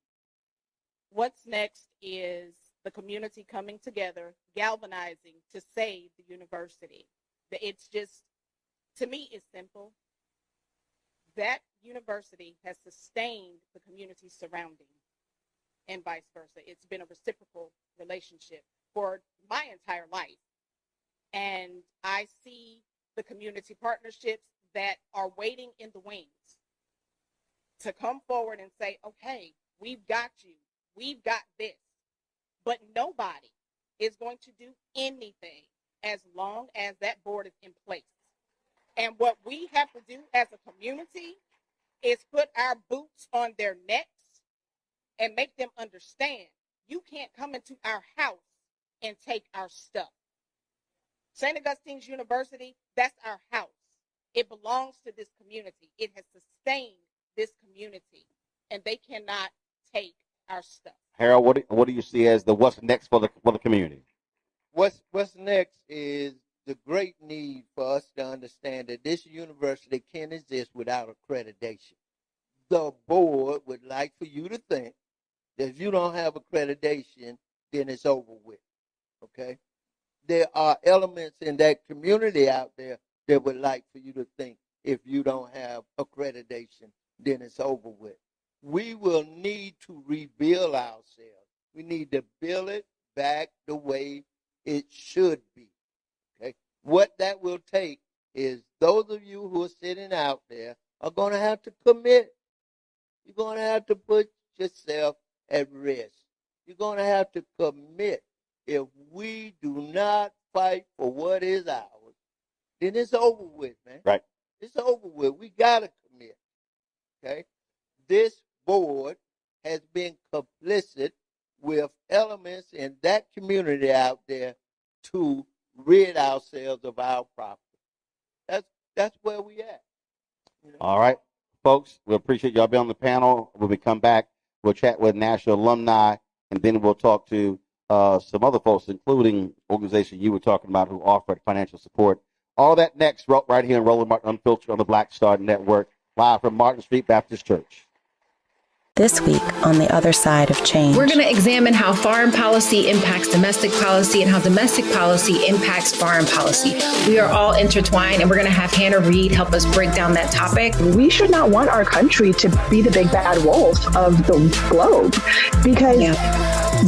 What's next is the community coming together, galvanizing to save the university. It's just, to me, it's simple. That university has sustained the community surrounding, and vice versa. It's been a reciprocal relationship for my entire life. And I see the community partnerships that are waiting in the wings to come forward and say, okay, we've got you. We've got this. But nobody is going to do anything as long as that board is in place. And what we have to do as a community is put our boots on their necks and make them understand you can't come into our house and take our stuff. St. Augustine's University, that's our house. It belongs to this community. It has sustained this community, and they cannot take our stuff. Harold, what do you see as the what's next for the community? What's next is the great need for us to understand that this university can't exist without accreditation. The board would like for you to think that if you don't have accreditation, then it's over with. Okay? There are elements in that community out there that would like for you to think if you don't have accreditation, then it's over with. We will need to rebuild ourselves. We need to build it back the way it should be. Okay? What that will take is those of you who are sitting out there are going to have to commit. You're going to have to put yourself at risk. You're going to have to commit. If we do not fight for what is ours, then it's over with, man. Right. It's over with. We got to commit. Okay? This board has been complicit with elements in that community out there to rid ourselves of our property. That's where we at. You know? All right, folks, we appreciate y'all being on the panel. When we come back, we'll chat with national alumni, and then we'll talk to some other folks, including organization you were talking about who offered financial support. All that next, right here in Roland Martin Unfiltered on the Black Star Network, live from Martin Street Baptist Church. This week on The Other Side of Change. We're going to examine how foreign policy impacts domestic policy and how domestic policy impacts foreign policy. We are all intertwined, and we're going to have Hannah Reed help us break down that topic. We should not want our country to be the big bad wolf of the globe, because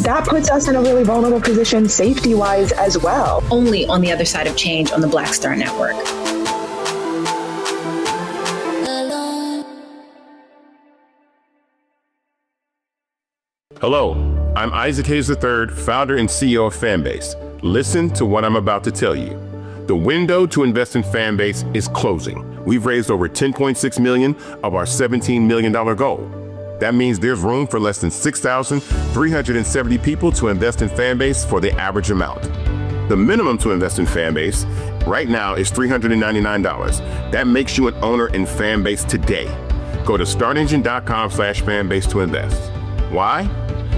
that puts us in a really vulnerable position safety-wise as well. Only on The Other Side of Change on the Black Star Network. Hello, I'm Isaac Hayes III, founder and CEO of Fanbase. Listen to what I'm about to tell you. The window to invest in Fanbase is closing. We've raised over $10.6 million of our $17 million goal. That means there's room for less than 6,370 people to invest in Fanbase for the average amount. The minimum to invest in Fanbase right now is $399. That makes you an owner in Fanbase today. Go to startengine.com/fanbase to invest. Why?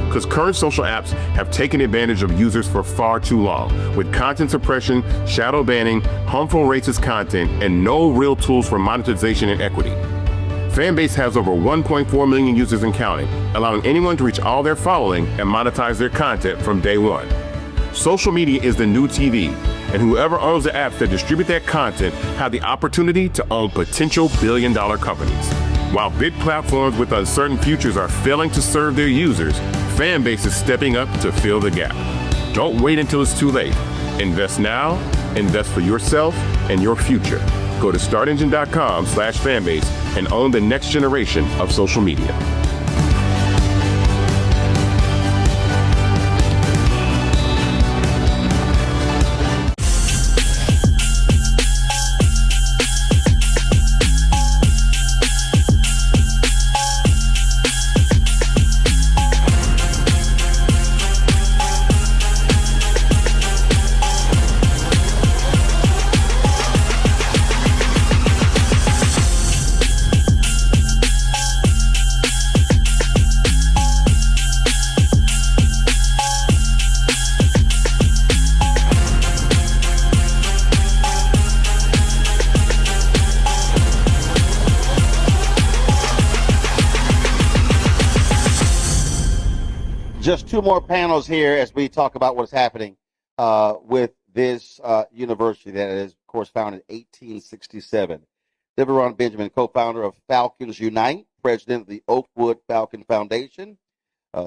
Because current social apps have taken advantage of users for far too long, with content suppression, shadow banning, harmful racist content, and no real tools for monetization and equity. Fanbase has over 1.4 million users and counting, allowing anyone to reach all their following and monetize their content from day one. Social media is the new TV, and whoever owns the apps that distribute that content have the opportunity to own potential billion-dollar companies. While big platforms with uncertain futures are failing to serve their users, Fanbase is stepping up to fill the gap. Don't wait until it's too late. Invest now, invest for yourself and your future. Go to startengine.com/fanbase and own the next generation of social media. Just two more panels here as we talk about what's happening with this university that is, of course, founded in 1867. Deborah Benjamin, co-founder of Falcons Unite, president of the Oakwood Falcon Foundation.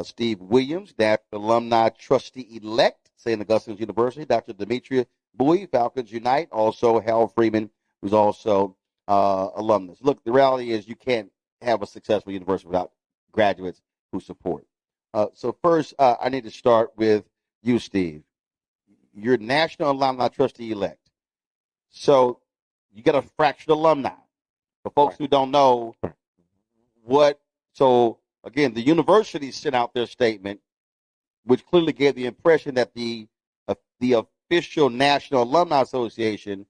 Steve Williams, DAP alumni trustee-elect, St. Augustine University. Dr. Demetria Bowie, Falcons Unite. Also, Hal Freeman, who's also alumnus. Look, the reality is you can't have a successful university without graduates who support. So first, I need to start with you, Steve. You're National Alumni Trustee-elect. So you got a fractured alumni. For folks who don't know so again, the university sent out their statement, which clearly gave the impression that the official National Alumni Association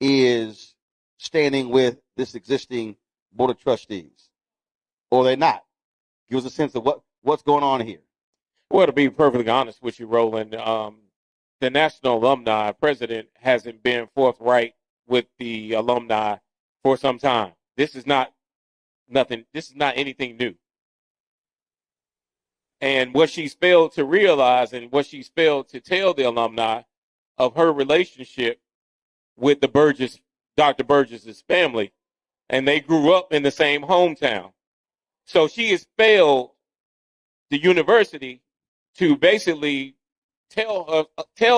is standing with this existing Board of Trustees. Or they're not. Give us a sense of what's going on here. Well, to be perfectly honest with you, Roland, the National Alumni President hasn't been forthright with the alumni for some time. This is not anything new. And what she's failed to realize and what she's failed to tell the alumni of her relationship with the Dr. Burgess's family, and they grew up in the same hometown. So she has failed the university to basically tell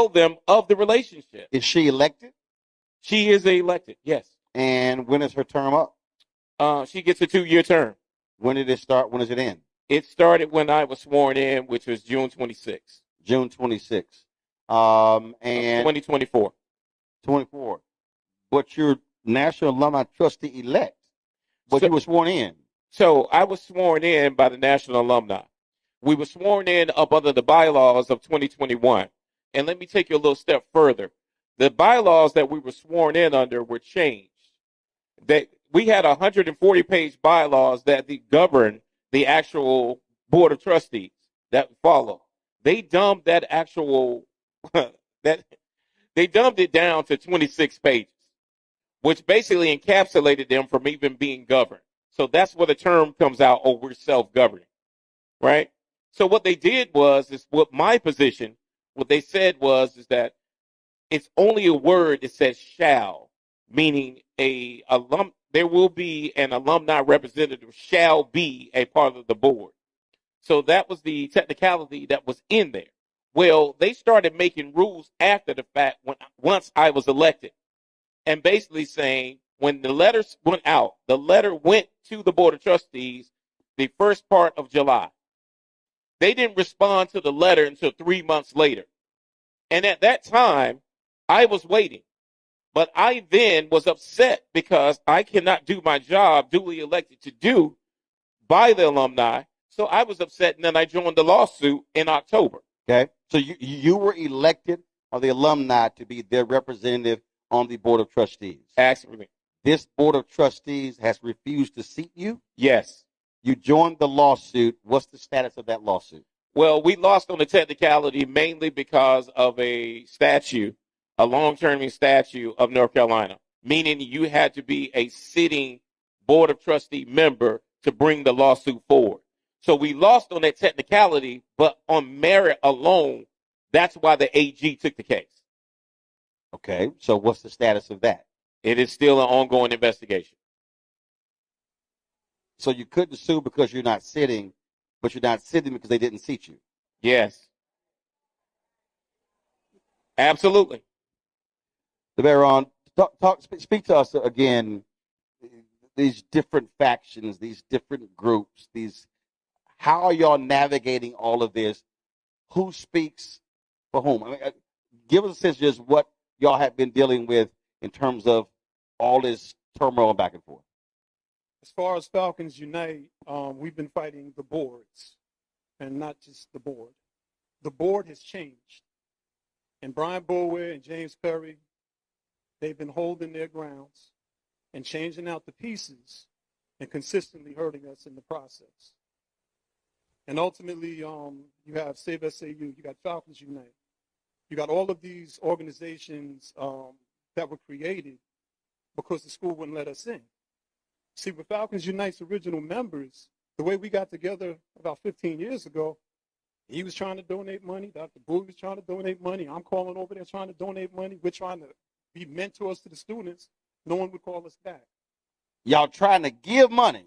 them of the relationship. Is she elected? She is elected, yes. And when is her term up? She gets a 2-year term. When did it start? When does it end? It started when I was sworn in, which was June 26th. June 26th. And 2024. 24. But you're National Alumni Trustee elect. But So- you were sworn in. So I was sworn in by the National Alumni. We were sworn in up under the bylaws of 2021. And let me take you a little step further. The bylaws that we were sworn in under were changed. We had 140-page bylaws that govern the actual board of trustees that follow. They dumbed that actual they dumbed it down to 26 pages, which basically encapsulated them from even being governed. So that's where the term comes out, oh, we're self-governing, right? So what they did is what my position, what they said is that it's only a word that says shall, meaning there will be an alumni representative shall be a part of the board. So that was the technicality that was in there. Well, they started making rules after the fact once I was elected, and basically saying when the letters went out, the letter went to the board of trustees the first part of July. They didn't respond to the letter until 3 months later. And at that time, I was waiting. But I then was upset because I cannot do my job duly elected to do by the alumni. So I was upset, and then I joined the lawsuit in October. Okay. So you were elected by the alumni to be their representative on the board of trustees. Absolutely. This board of trustees has refused to seat you? Yes. You joined the lawsuit. What's the status of that lawsuit? Well, we lost on the technicality mainly because of a statute, a long-term statute of North Carolina, meaning you had to be a sitting board of trustee member to bring the lawsuit forward. So we lost on that technicality, but on merit alone, that's why the AG took the case. Okay. So what's the status of that? It is still an ongoing investigation. So you couldn't sue because you're not sitting, but you're not sitting because they didn't seat you. Yes. Absolutely. Baron, speak to us again. These different factions, these different groups, how are y'all navigating all of this? Who speaks for whom? I mean, give us a sense of just what y'all have been dealing with in terms of all this turmoil back and forth. As far as Falcons Unite, we've been fighting the boards, and not just the board. The board has changed. And Brian Boulware and James Perry, they've been holding their grounds and changing out the pieces and consistently hurting us in the process. And ultimately, you have Save SAU, you got Falcons Unite. You got all of these organizations that were created because the school wouldn't let us in. See, with Falcons Unite's original members, the way we got together about 15 years ago, he was trying to donate money. Dr. Bowie was trying to donate money. I'm calling over there trying to donate money. We're trying to be mentors to the students. No one would call us back. Y'all trying to give money.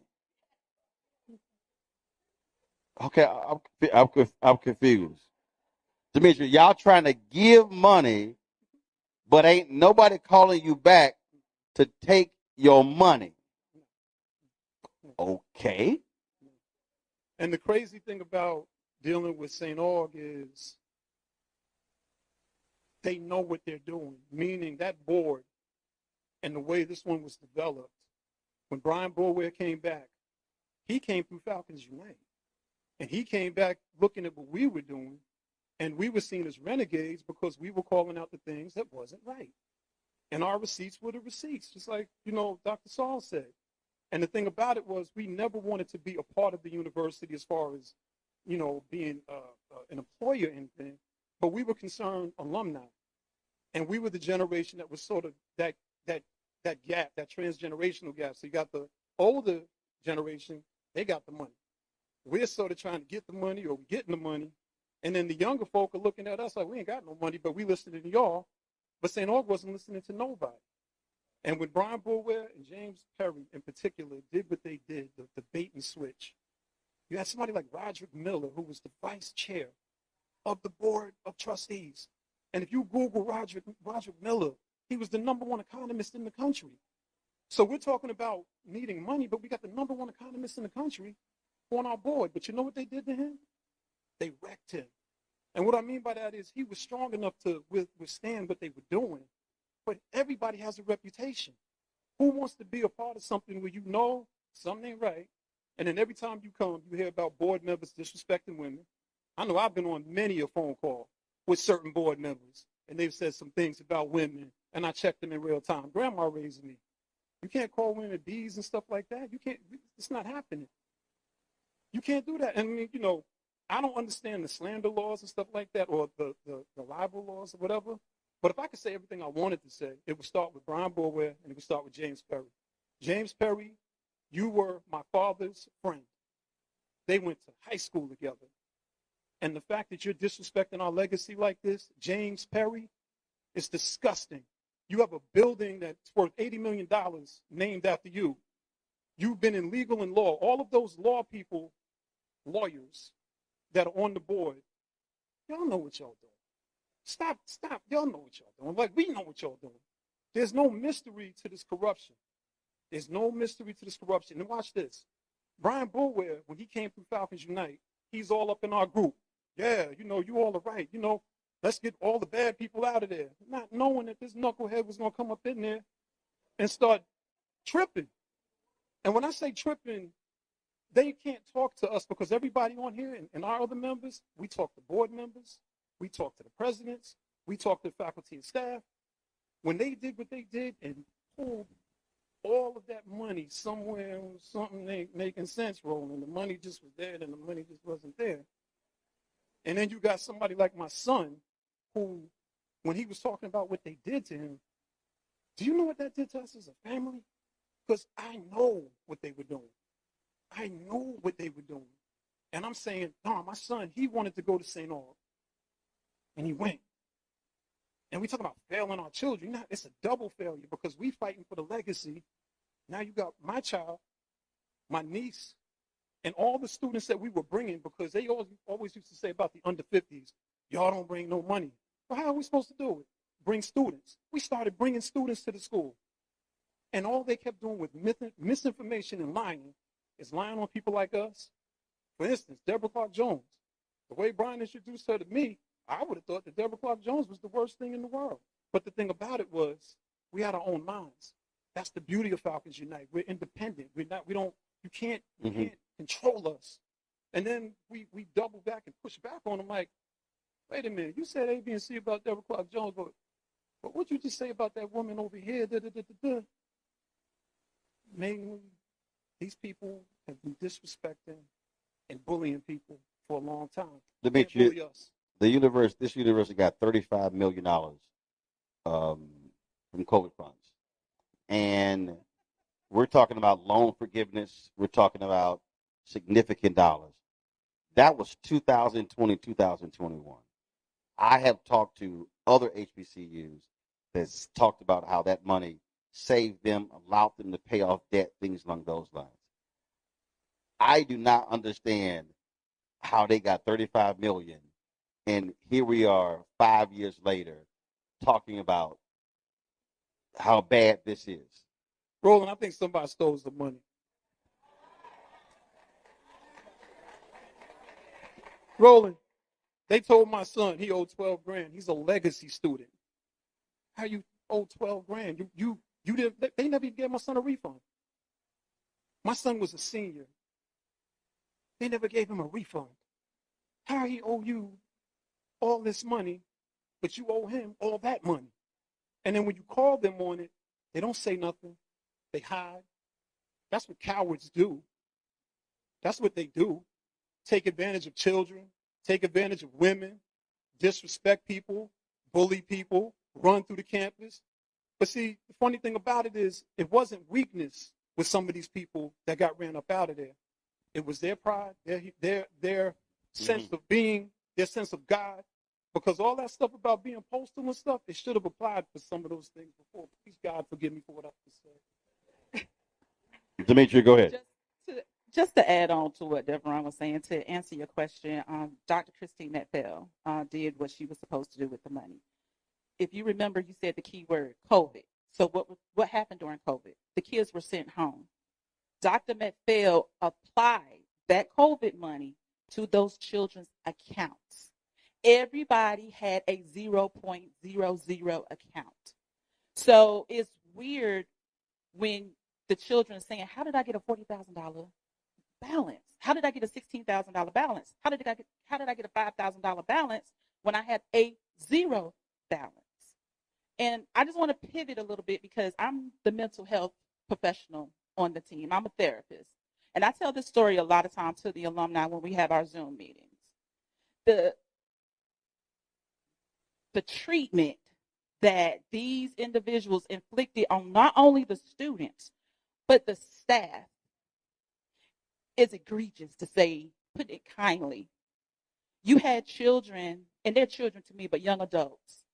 Okay, I'm confused. Demetri, y'all trying to give money, but ain't nobody calling you back to take your money. Okay. And the crazy thing about dealing with St. Aug is they know what they're doing, meaning that board and the way this one was developed, when Brian Boulware came back, he came through Falcons Unite. And he came back looking at what we were doing, and we were seen as renegades because we were calling out the things that wasn't right. And our receipts were the receipts, just like, Dr. Saul said. And the thing about it was we never wanted to be a part of the university as far as, being an employer or anything, but we were concerned alumni. And we were the generation that was sort of that gap, that transgenerational gap. So you got the older generation, they got the money. We're sort of trying to get the money or getting the money. And then the younger folk are looking at us like, we ain't got no money, but we listening to y'all. But St. Aug wasn't listening to nobody. And when Brian Boulware and James Perry in particular did what they did, the bait and switch, you had somebody like Roderick Miller, who was the vice chair of the board of trustees. And if you Google Roderick Miller, He was the #1 economist in the country. So we're talking about needing money, but we got the #1 economist in the country on our board. But you know what they did to him? They wrecked him. And what I mean by that is he was strong enough to withstand what they were doing. But everybody has a reputation. Who wants to be a part of something where you know something ain't right, and then every time you come, you hear about board members disrespecting women? I know I've been on many a phone call with certain board members, and they've said some things about women, and I checked them in real time. Grandma raised me. You can't call women bees and stuff like that. You can't. It's not happening. You can't do that. And I mean, you know, I don't understand the slander laws and stuff like that, or the libel laws or whatever. But if I could say everything I wanted to say, it would start with Brian Boulware and it would start with James Perry. James Perry, you were my father's friend. They went to high school together. And the fact that you're disrespecting our legacy like this, James Perry, is disgusting. You have a building that's worth $80 million named after you. You've been in legal and law. All of those law people, lawyers that are on the board, y'all know what y'all doing. Stop. Y'all know what y'all doing. Like, we know what y'all doing. There's no mystery to this corruption. There's no mystery to this corruption. And watch this. Brian Boulware, when he came through Falcons Unite, he's all up in our group. Yeah, you know, you all are right. You know, let's get all the bad people out of there. Not knowing that this knucklehead was going to come up in there and start tripping. And when I say tripping, they can't talk to us because everybody on here and our other members, we talk to board members. We talked to the presidents. We talked to faculty and staff. When they did what they did and pulled all of that money somewhere, something ain't making sense, Roland. The money just was there, and the money just wasn't there. And then you got somebody like my son, who, when he was talking about what they did to him, do you know what that did to us as a family? Because I know what they were doing. I know what they were doing. And I'm saying, no, my son, he wanted to go to St. Augustine. And he went. And we talk about failing our children. It's a double failure because we fighting for the legacy. Now you got my child, my niece, and all the students that we were bringing, because they always used to say about the under 50s, y'all don't bring no money. Well, how are we supposed to do it? Bring students. We started bringing students to the school. And all they kept doing with misinformation and lying is lying on people like us. For instance, Deborah Clark Jones. The way Brian introduced her to me, I would have thought that Deborah Clark Jones was the worst thing in the world. But the thing about it was, we had our own minds. That's the beauty of Falcons Unite. We're independent. You can't control us. And then we double back and push back on them like, wait a minute, you said A, B, and C about Deborah Clark Jones, but what'd you just say about that woman over here? Mainly, these people have been disrespecting and bullying people for a long time. Demetri, this university got $35 million from COVID funds. And we're talking about loan forgiveness. We're talking about significant dollars. That was 2020, 2021. I have talked to other HBCUs that's talked about how that money saved them, allowed them to pay off debt, things along those lines. I do not understand how they got $35 million, and here we are 5 years later talking about how bad this is. Roland, I think somebody stole the money. Roland, they told my son he owed 12 grand. He's a legacy student. How you owe 12 grand? You didn't. They never even gave my son a refund. My son was a senior. They never gave him a refund. How he owe you all this money, but you owe him all that money? And then when you call them on it, they don't say nothing. They hide. That's what cowards do. That's what they do. Take advantage of children, take advantage of women, disrespect people, bully people, run through the campus. But see, the funny thing about it is, it wasn't weakness with some of these people that got ran up out of there. It was their pride, their sense of being, their sense of God. Because all that stuff about being postal and stuff, it should have applied for some of those things before. Please, God, forgive me for what I just said. Demetri, go ahead. Just to add on to what Devon was saying, to answer your question, Dr. Christine Metfeld did what she was supposed to do with the money. if you remember, you said the key word, COVID. So what happened during COVID? The kids were sent home. Dr. McPhail applied that COVID money to those children's accounts. Everybody had a 0.00 account. So it's weird when the children are saying, how did I get a $40,000 balance? How did I get a $16,000 balance? How did I get a $5,000 balance when I had a zero balance? And I just want to pivot a little bit because I'm the mental health professional on the team. I'm a therapist. And I tell this story a lot of times to the alumni when we have our Zoom meetings. The treatment that these individuals inflicted on not only the students, but the staff is egregious, to say, put it kindly. You had children, and they're children to me, but young adults,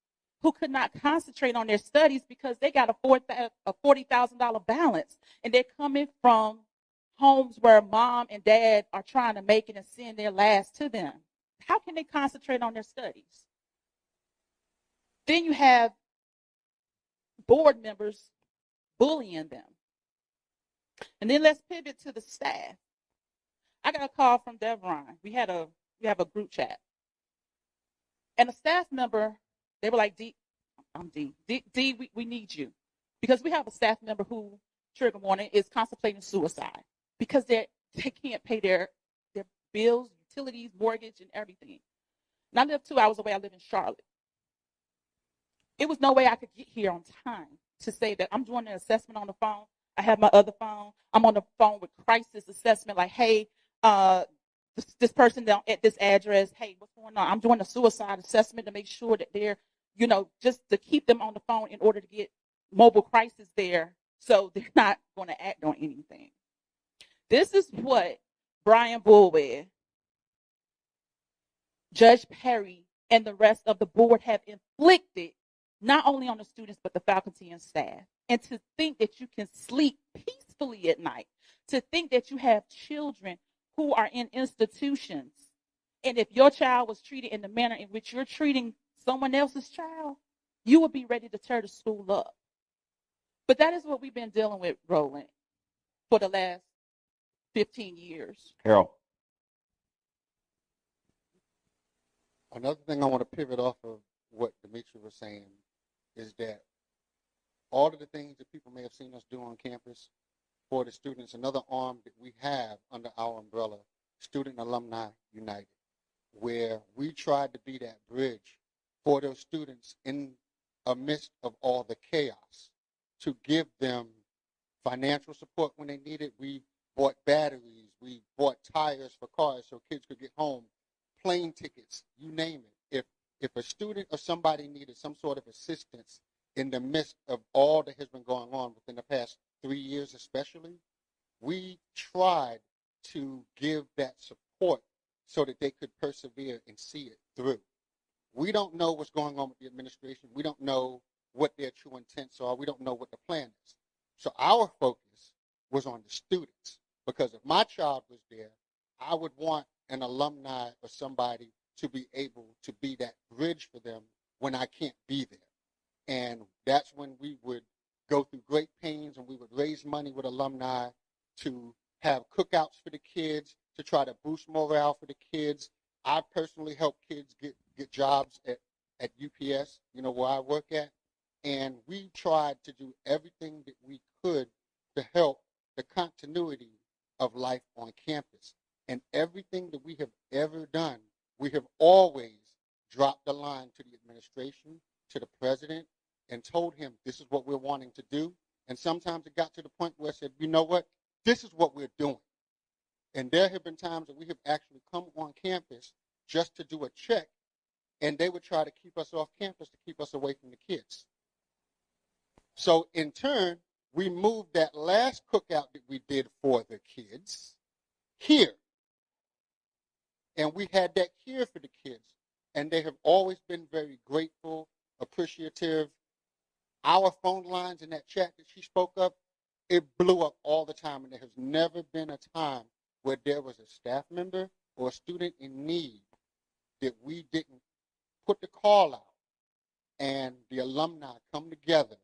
who could not concentrate on their studies because they got a $40,000 balance, and they're coming from homes where mom and dad are trying to make it and send their last to them. How can they concentrate on their studies? Then you have board members bullying them. And then let's pivot to the staff. I got a call from Devron. We have a group chat. And a staff member, they were like, D, we need you. Because we have a staff member who, trigger warning, is contemplating suicide because they can't pay their bills, utilities, mortgage, and everything. And I live 2 hours away. I live in Charlotte. It was no way I could get here on time to say that I'm doing an assessment on the phone. I have my other phone. I'm on the phone with crisis assessment, like, hey, this person down at this address, hey, what's going on? I'm doing a suicide assessment to make sure that they're, just to keep them on the phone in order to get mobile crisis there so they're not going to act on anything. This is what Brian Bulwer, Judge Perry, and the rest of the board have inflicted not only on the students, but the faculty and staff. And to think that you can sleep peacefully at night, to think that you have children who are in institutions, and if your child was treated in the manner in which you're treating someone else's child, you would be ready to tear the school up. But that is what we've been dealing with, Roland, for the last 15 years. Carol. Another thing I want to pivot off of what Demetri was saying is that all of the things that people may have seen us do on campus for the students, another arm that we have under our umbrella, Student Alumni United, where we tried to be that bridge for those students in the midst of all the chaos, to give them financial support when they need it. We bought batteries, we bought tires for cars so kids could get home, plane tickets, you name it. If a student or somebody needed some sort of assistance in the midst of all that has been going on within the past 3 years especially, we tried to give that support so that they could persevere and see it through. We don't know what's going on with the administration. We don't know what their true intents are. We don't know what the plan is. So our focus was on the students, because if my child was there, I would want an alumni or somebody to be able to be that bridge for them when I can't be there. And that's when we would go through great pains, and we would raise money with alumni to have cookouts for the kids, to try to boost morale for the kids. I personally help kids get jobs at UPS, where I work at. And we tried to do everything that we could to help the continuity of life on campus. And everything that we have ever done, we have always dropped the line to the administration, to the president, and told him this is what we're wanting to do. And sometimes it got to the point where I said, you know what, this is what we're doing. And there have been times that we have actually come on campus just to do a check, and they would try to keep us off campus to keep us away from the kids. So in turn, we moved that last cookout that we did for the kids here. And we had that here for the kids. And they have always been very grateful, appreciative. Our phone lines in that chat that she spoke of, it blew up all the time. And there has never been a time where there was a staff member or a student in need that we didn't put the call out and the alumni come together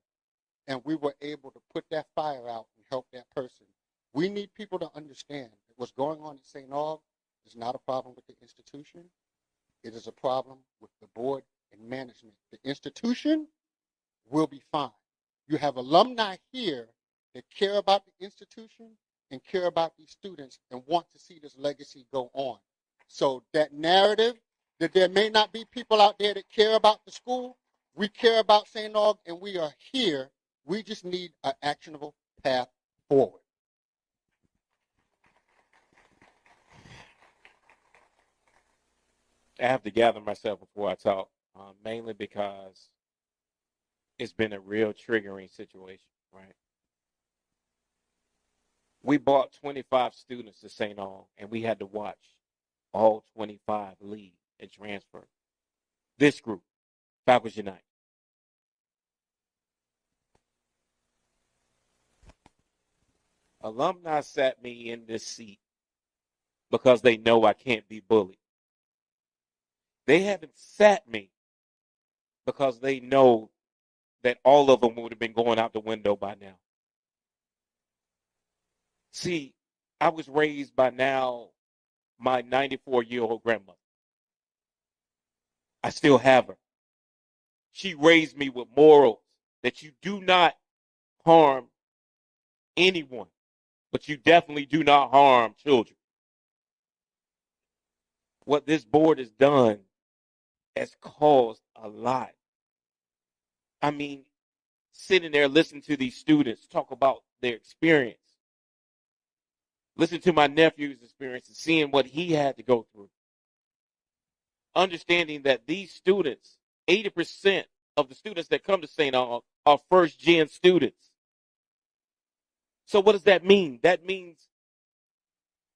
and we were able to put that fire out and help that person. We need people to understand that what's going on at St. Aug is not a problem with the institution. It is a problem with the board and management. The institution will be fine. You have alumni here that care about the institution and care about these students and want to see this legacy go on. So that narrative that there may not be people out there that care about the school, we care about St. Aug and we are here. We just need an actionable path forward. I have to gather myself before I talk, mainly because it's been a real triggering situation, right? We brought 25 students to St. Aug, and we had to watch all 25 leave and transfer. This group, Falcons Unite. Alumni sat me in this seat because they know I can't be bullied. They haven't sat me because they know that all of them would have been going out the window by now. See, I was raised by now my 94-year-old grandmother. I still have her. She raised me with morals that you do not harm anyone, but you definitely do not harm children. What this board has done has caused a lot. I mean, sitting there listening to these students talk about their experience, listen to my nephew's experience and seeing what he had to go through. Understanding that these students, 80% of the students that come to St. Aug are first-gen students. So what does that mean? That means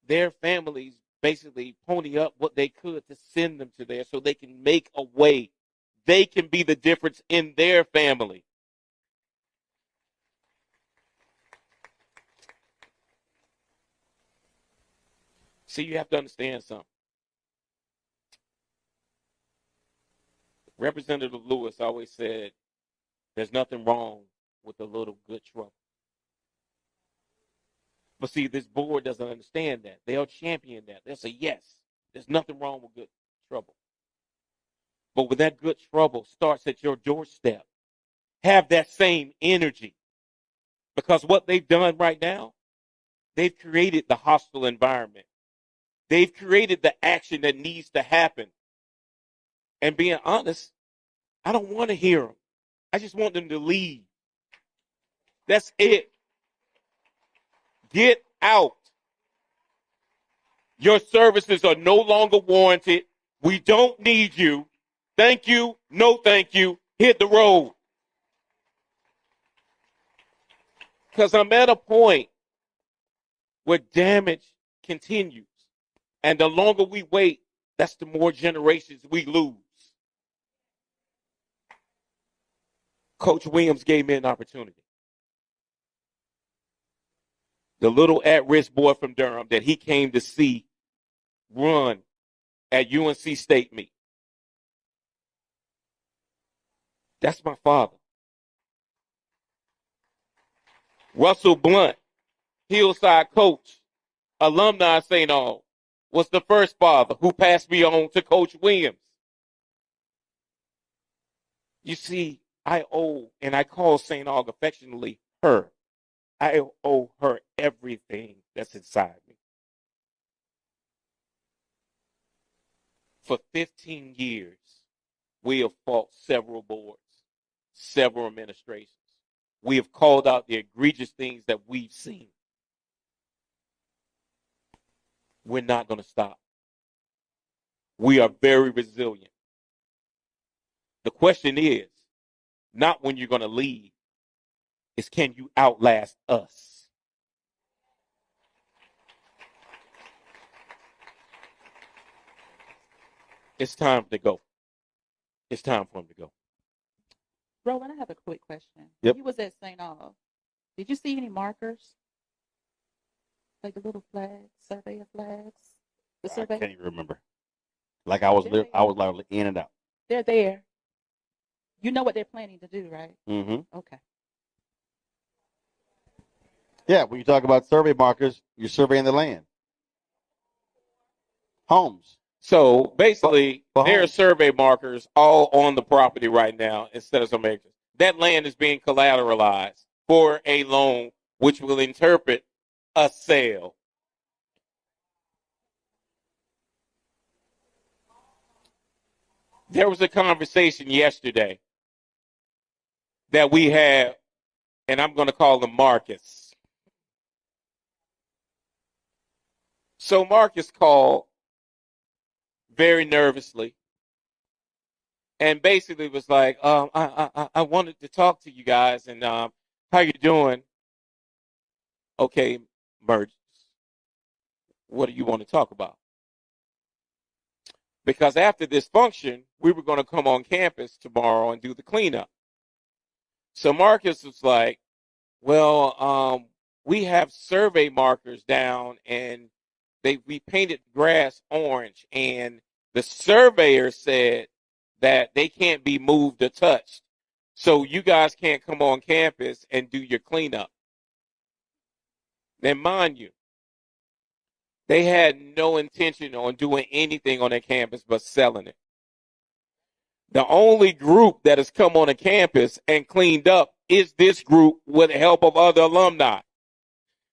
their families basically pony up what they could to send them to there so they can make a way. They can be the difference in their family. See, you have to understand something. Representative Lewis always said, there's nothing wrong with a little good trouble. But see, this board doesn't understand that. They'll champion that. They'll say, yes, there's nothing wrong with good trouble. But when that good trouble starts at your doorstep, have that same energy. Because what they've done right now, they've created the hostile environment. They've created the action that needs to happen. And being honest, I don't want to hear them. I just want them to leave. That's it. Get out. Your services are no longer warranted. We don't need you. Thank you. No thank you. Hit the road. Because I'm at a point where damage continues. And the longer we wait, that's the more generations we lose. Coach Williams gave me an opportunity. The little at-risk boy from Durham that he came to see run at UNC State meet. That's my father. Russell Blunt, Hillside coach, alumni St. Aug, was the first father who passed me on to Coach Williams. You see, I owe, and I call St. Aug affectionately her. I owe her everything that's inside me. For 15 years, we have fought several boards, several administrations. We have called out the egregious things that we've seen. We're not going to stop. We are very resilient. The question is not when you're going to leave, is can you outlast us? It's time to go. It's time for him to go. Roland, I have a quick question. Yep. You was at St. Aug. Did you see any markers? Like the little flags, surveyor flags? The I survey? can't even remember. Like I was literally in and out. They're there. You know what they're planning to do, right? Mm-hmm. Okay. Yeah, when you talk about survey markers, you're surveying the land. Homes. So basically, there are homes. survey markers all on the property right now instead of some acres. That land is being collateralized for a loan, which will interpret a sale. There was a conversation yesterday that we had, and I'm going to call him Marcus. So Marcus called very nervously and basically was like, I wanted to talk to you guys, and how you doing? Okay, Merges, what do you want to talk about? Because after this function, we were going to come on campus tomorrow and do the cleanup. So Marcus was like, well, we have survey markers down, and we painted grass orange, and the surveyor said that they can't be moved or touched. So you guys can't come on campus and do your cleanup. Then mind you, they had no intention on doing anything on their campus but selling it. The only group that has come on a campus and cleaned up is this group with the help of other alumni.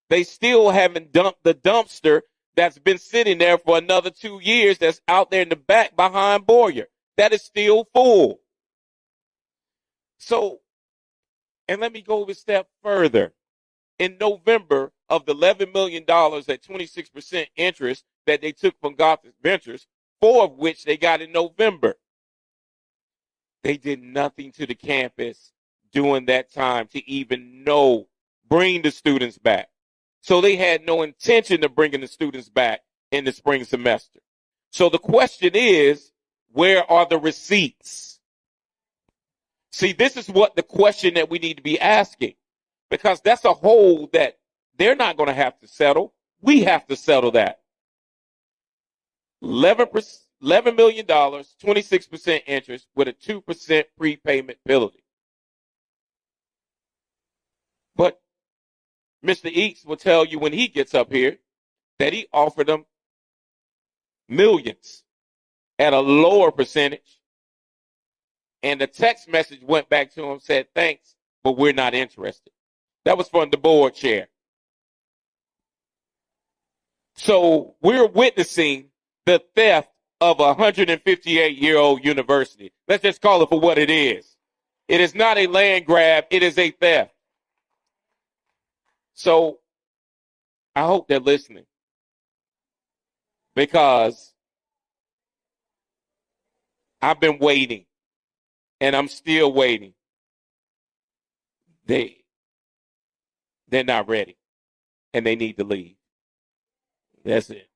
They still haven't dumped the dumpster that's been sitting there for another 2 years that's out there in the back behind Boyer. That is still full. So, and let me go a step further. In November of the $11 million at 26% interest that they took from Gothic Ventures, 4 of which they got in November, they did nothing to the campus during that time to even bring the students back. So they had no intention of bringing the students back in the spring semester. So the question is, where are the receipts? See, this is what the question that we need to be asking, because that's a hole that they're not going to have to settle. We have to settle that. $11 million, 26% interest with a 2% prepayment penalty. But Mr. Eats will tell you when he gets up here that he offered them millions at a lower percentage. And the text message went back to him, said, thanks, but we're not interested. That was from the board chair. So we're witnessing the theft of a 158-year-old university. Let's just call it for what it is. It is not a land grab. It is a theft. So I hope they're listening, because I've been waiting and I'm still waiting. They're not ready and they need to leave. That's it.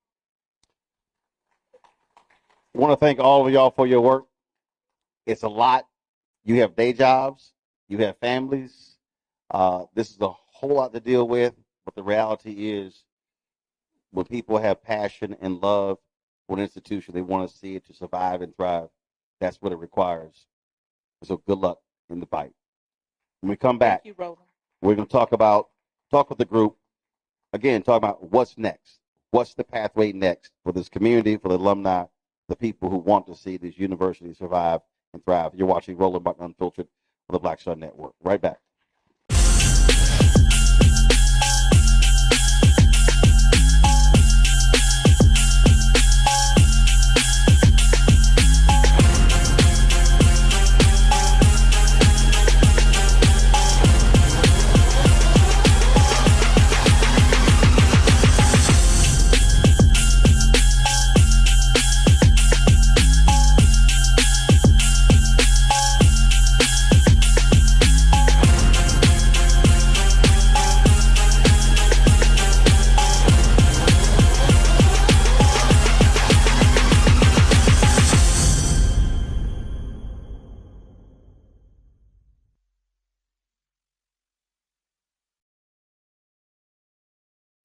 I want to thank all of y'all for your work. It's a lot. You have day jobs. You have families. This is a whole lot to deal with, but the reality is when people have passion and love for an institution, they want to see it to survive and thrive. That's what it requires. So good luck in the fight. When we come back, Thank you, Roland. we're going to talk with the group, again, talk about what's next. What's the pathway next for this community, for the alumni, the people who want to see this university survive and thrive. You're watching Roland Martin Unfiltered on the Black Star Network. Right back.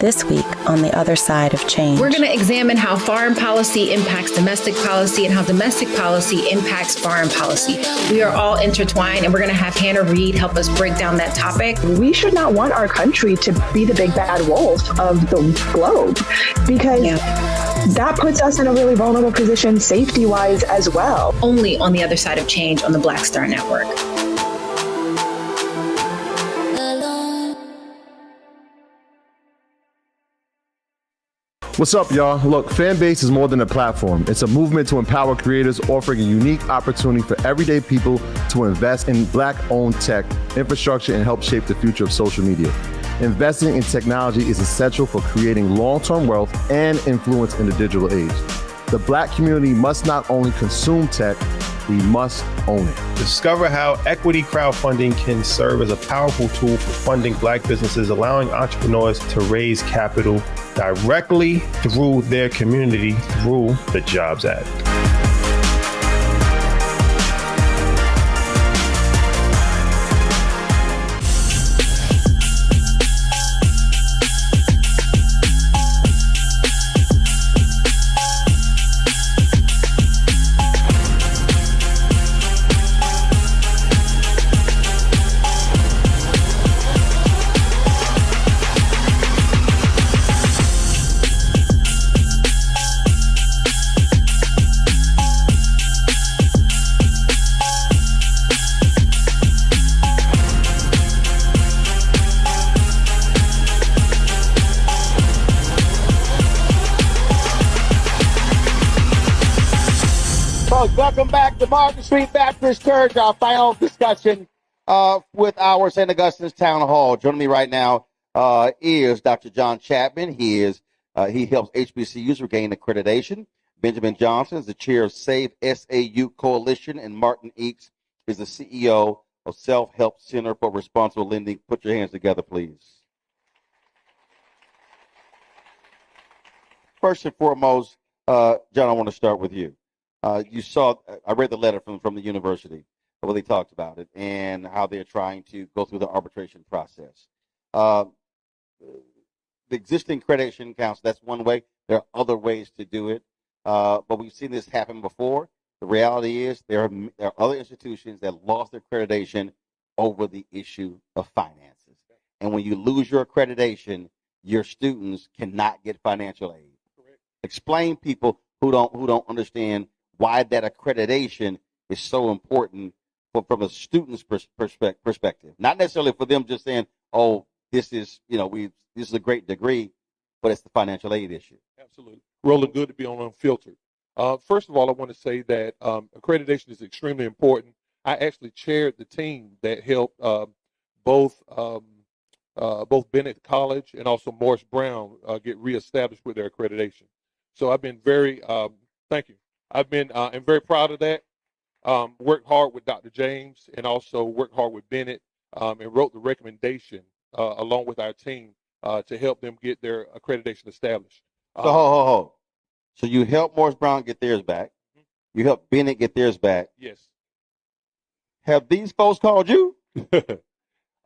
This week on The Other Side of Change. We're going to examine how foreign policy impacts domestic policy and how domestic policy impacts foreign policy. We are all intertwined, and we're going to have Hannah Reed help us break down that topic. We should not want our country to be the big bad wolf of the globe, because that puts us in a really vulnerable position safety-wise as well. Only on The Other Side of Change on the Black Star Network. What's up, y'all? Look, Fanbase is more than a platform. It's a movement to empower creators, offering a unique opportunity for everyday people to invest in Black-owned tech, infrastructure, and help shape the future of social media. Investing in technology is essential for creating long-term wealth and influence in the digital age. The Black community must not only consume tech, we must own it. Discover how equity crowdfunding can serve as a powerful tool for funding Black businesses, allowing entrepreneurs to raise capital directly through their community through the Jobs Act. Welcome back to Market Street Baptist Church, our final discussion with our Saint Augustine's Town Hall. Joining me right now is Dr. John Chapman. He helps HBCUs regain accreditation. Benjamin Johnson is the chair of Save SAU Coalition, and Martin Eakes is the CEO of Self-Help Center for Responsible Lending. Put your hands together, please. First and foremost, John, I want to start with you. You saw, I read the letter from the university where they talked about it and how they're trying to go through the arbitration process. The existing accreditation council, that's one way. There are other ways to do it, but we've seen this happen before. The reality is there are other institutions that lost their accreditation over the issue of finances. And when you lose your accreditation, your students cannot get financial aid. Correct. Explain people who don't understand why that accreditation is so important from a student's perspective. Not necessarily for them just saying, oh, this is a great degree, but it's the financial aid issue. Absolutely. Roland, good to be on Unfiltered. First of all, I want to say that accreditation is extremely important. I actually chaired the team that helped both Bennett College and also Morris Brown get reestablished with their accreditation. So I've been very, thank you. I'm very proud of that. Worked hard with Dr. James and also worked hard with Bennett and wrote the recommendation along with our team to help them get their accreditation established. So you helped Morris Brown get theirs back. You helped Bennett get theirs back. Yes. Have these folks called you?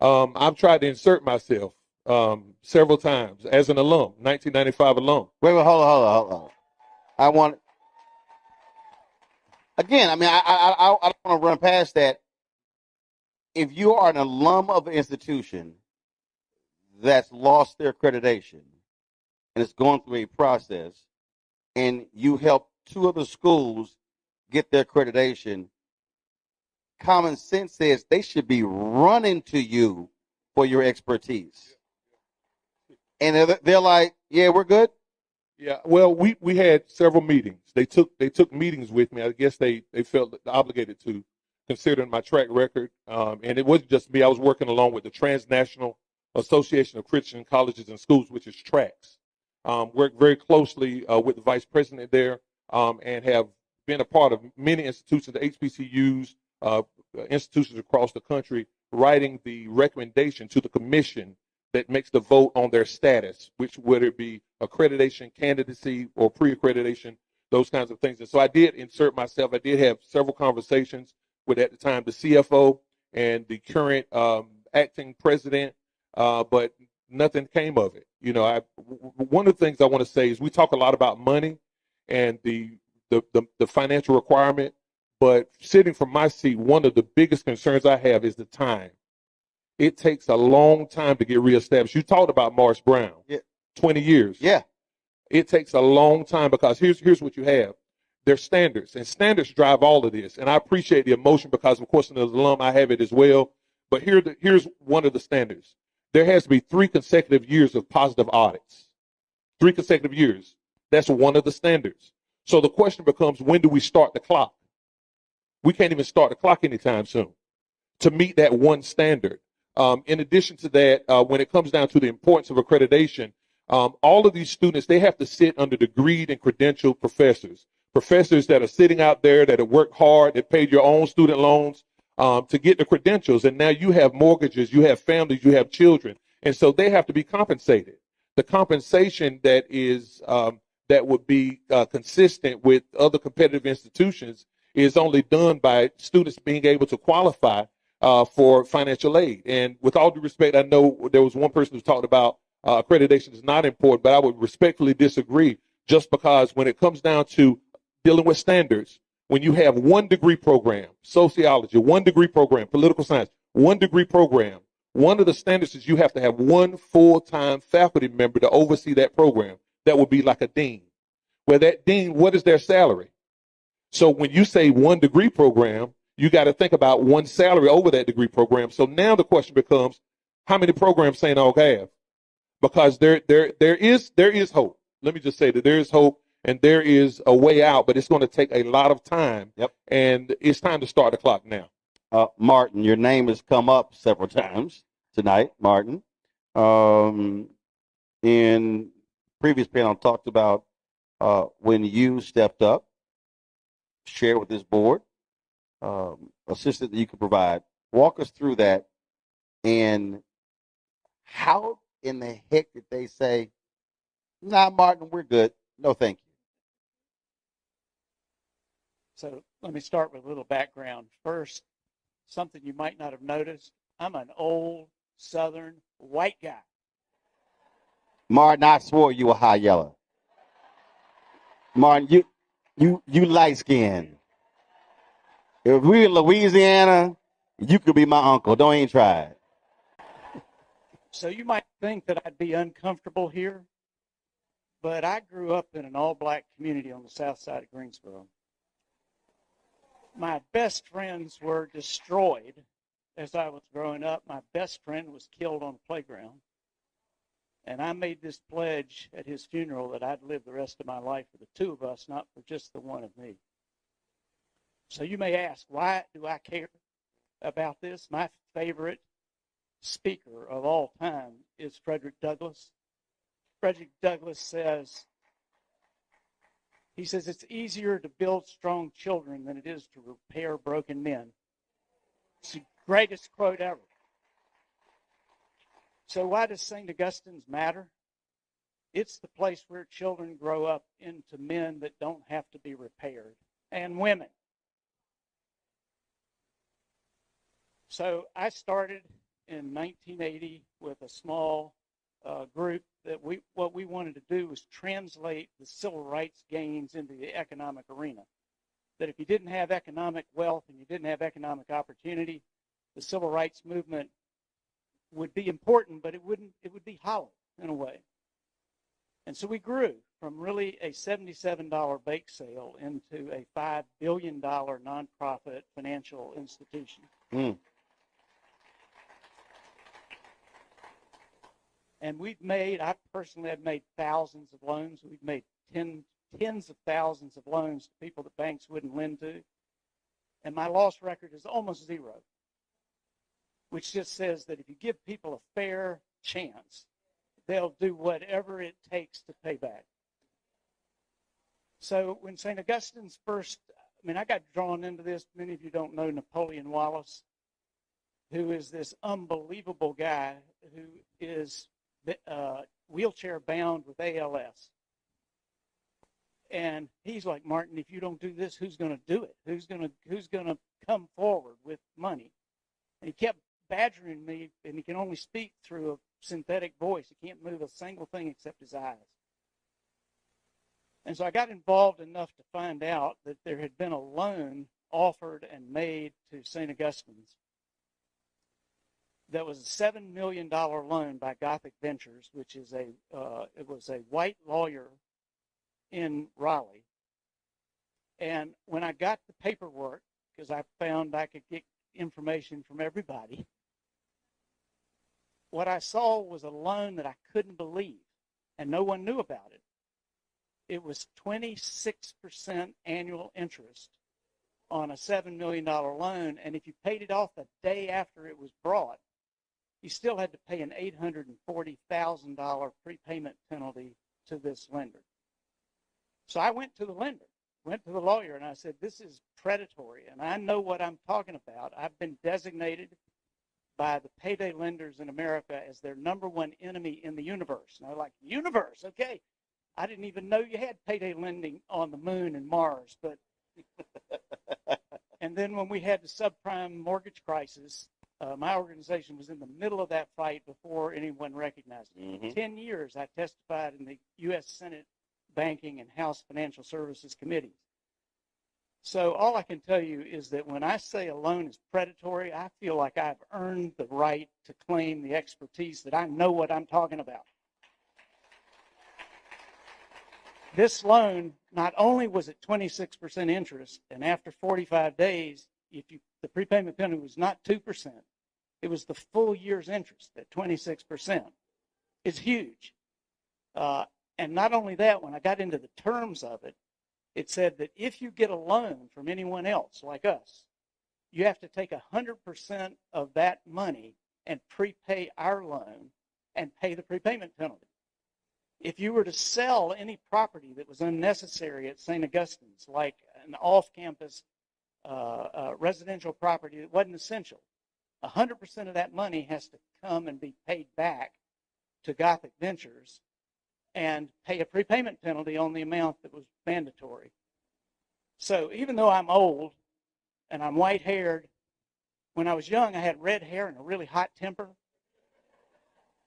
I've tried to insert myself several times as an alum, 1995 alum. Wait, hold on. I want. Again, I mean, I don't want to run past that. If you are an alum of an institution that's lost their accreditation and it's going through a process, and you help two other schools get their accreditation, common sense says they should be running to you for your expertise. And they're like, yeah, we're good. Yeah, well, we had several meetings. They took meetings with me. I guess they felt obligated to, considering my track record. And it wasn't just me. I was working along with the Transnational Association of Christian Colleges and Schools, which is TRACS. Worked very closely with the vice president there and have been a part of many institutions, the HBCUs, institutions across the country, writing the recommendation to the commission that makes the vote on their status, which whether it be accreditation, candidacy, or pre-accreditation, those kinds of things. And so I did insert myself. I did have several conversations with, at the time, the CFO and the current acting president, but nothing came of it. One of the things I want to say is we talk a lot about money and the financial requirement, but sitting from my seat, one of the biggest concerns I have is the time. It takes a long time to get reestablished. You talked about Morris Brown, 20 years. Yeah. It takes a long time because here's what you have. There's standards, and standards drive all of this. And I appreciate the emotion because, of course, as an alum, I have it as well. But here's one of the standards. There has to be 3 consecutive years of positive audits. 3 consecutive years. That's one of the standards. So the question becomes, when do we start the clock? We can't even start the clock anytime soon to meet that one standard. In addition to that, when it comes down to the importance of accreditation, all of these students, they have to sit under degreed and credentialed professors that are sitting out there, that have worked hard, that paid your own student loans to get the credentials. And now you have mortgages, you have families, you have children. And so they have to be compensated. The compensation that is that would be consistent with other competitive institutions is only done by students being able to qualify for financial aid. And with all due respect, I know there was one person who talked about accreditation is not important, but I would respectfully disagree, just because when it comes down to dealing with standards, when you have 1 degree program, sociology, 1 degree program, political science, 1 degree program, one of the standards is you have to have 1 full-time faculty member to oversee that program. That would be like a dean. Where that dean, what is their salary? So when you say 1 degree program, you got to think about 1 salary over that degree program. So now the question becomes, how many programs St. Aug have? Because there is hope. Let me just say that there is hope and there is a way out, but it's going to take a lot of time. Yep. And it's time to start the clock now. Martin, your name has come up several times tonight, Martin. In previous panel, talked about when you stepped up, shared with this board, assistance that you could provide. Walk us through that, and how in the heck did they say, "Nah, Martin, we're good. No, thank you." So let me start with a little background. First, something you might not have noticed, I'm an old Southern white guy. Martin, I swore you were high yellow. Martin, you light skinned. If we in Louisiana, you could be my uncle. Don't even try it. So you might think that I'd be uncomfortable here, but I grew up in an all-black community on the south side of Greensboro. My best friends were destroyed as I was growing up. My best friend was killed on the playground. And I made this pledge at his funeral that I'd live the rest of my life for the 2 of us, not for just the 1 of me. So you may ask, why do I care about this? My favorite speaker of all time is Frederick Douglass. Frederick Douglass says, it's easier to build strong children than it is to repair broken men. It's the greatest quote ever. So why does St. Augustine's matter? It's the place where children grow up into men that don't have to be repaired, and women. So I started in 1980 with a small group that what we wanted to do was translate the civil rights gains into the economic arena. That if you didn't have economic wealth and you didn't have economic opportunity, the civil rights movement would be important, but it would be hollow in a way. And so we grew from really a $77 bake sale into a $5 billion nonprofit financial institution. And I personally have made thousands of loans. We've made tens of thousands of loans to people that banks wouldn't lend to. And my loss record is almost 0, which just says that if you give people a fair chance, they'll do whatever it takes to pay back. So when St. Augustine's I got drawn into this. Many of you don't know Napoleon Wallace, who is this unbelievable guy who is wheelchair bound with ALS. And he's like, Martin, if you don't do this, who's going to do it? Who's going to come forward with money? And he kept badgering me, and he can only speak through a synthetic voice. He can't move a single thing except his eyes. And so I got involved enough to find out that there had been a loan offered and made to St. Augustine's that was a $7 million loan by Gothic Ventures, which is it was a white lawyer in Raleigh. And when I got the paperwork, because I found I could get information from everybody, what I saw was a loan that I couldn't believe, and no one knew about it. It was 26% annual interest on a $7 million loan, and if you paid it off the day after it was brought, you still had to pay an $840,000 prepayment penalty to this lender. So I went to the lender, went to the lawyer, and I said, this is predatory, and I know what I'm talking about. I've been designated by the payday lenders in America as their #1 enemy in the universe. And they're like, universe, okay. I didn't even know you had payday lending on the moon and Mars. But and then when we had the subprime mortgage crisis, my organization was in the middle of that fight before anyone recognized it. Mm-hmm. 10 years I testified in the U.S. Senate Banking and House Financial Services Committees. So all I can tell you is that when I say a loan is predatory, I feel like I've earned the right to claim the expertise that I know what I'm talking about. This loan, not only was it 26% interest, and after 45 days, the prepayment penalty was not 2%, it was the full year's interest at 26%. It's huge. And not only that, when I got into the terms of it, it said that if you get a loan from anyone else like us, you have to take 100% of that money and prepay our loan and pay the prepayment penalty. If you were to sell any property that was unnecessary at St. Augustine's, like an off-campus residential property that wasn't essential, 100% of that money has to come and be paid back to Gothic Ventures and pay a prepayment penalty on the amount that was mandatory. So even though I'm old and I'm white-haired, when I was young, I had red hair and a really hot temper.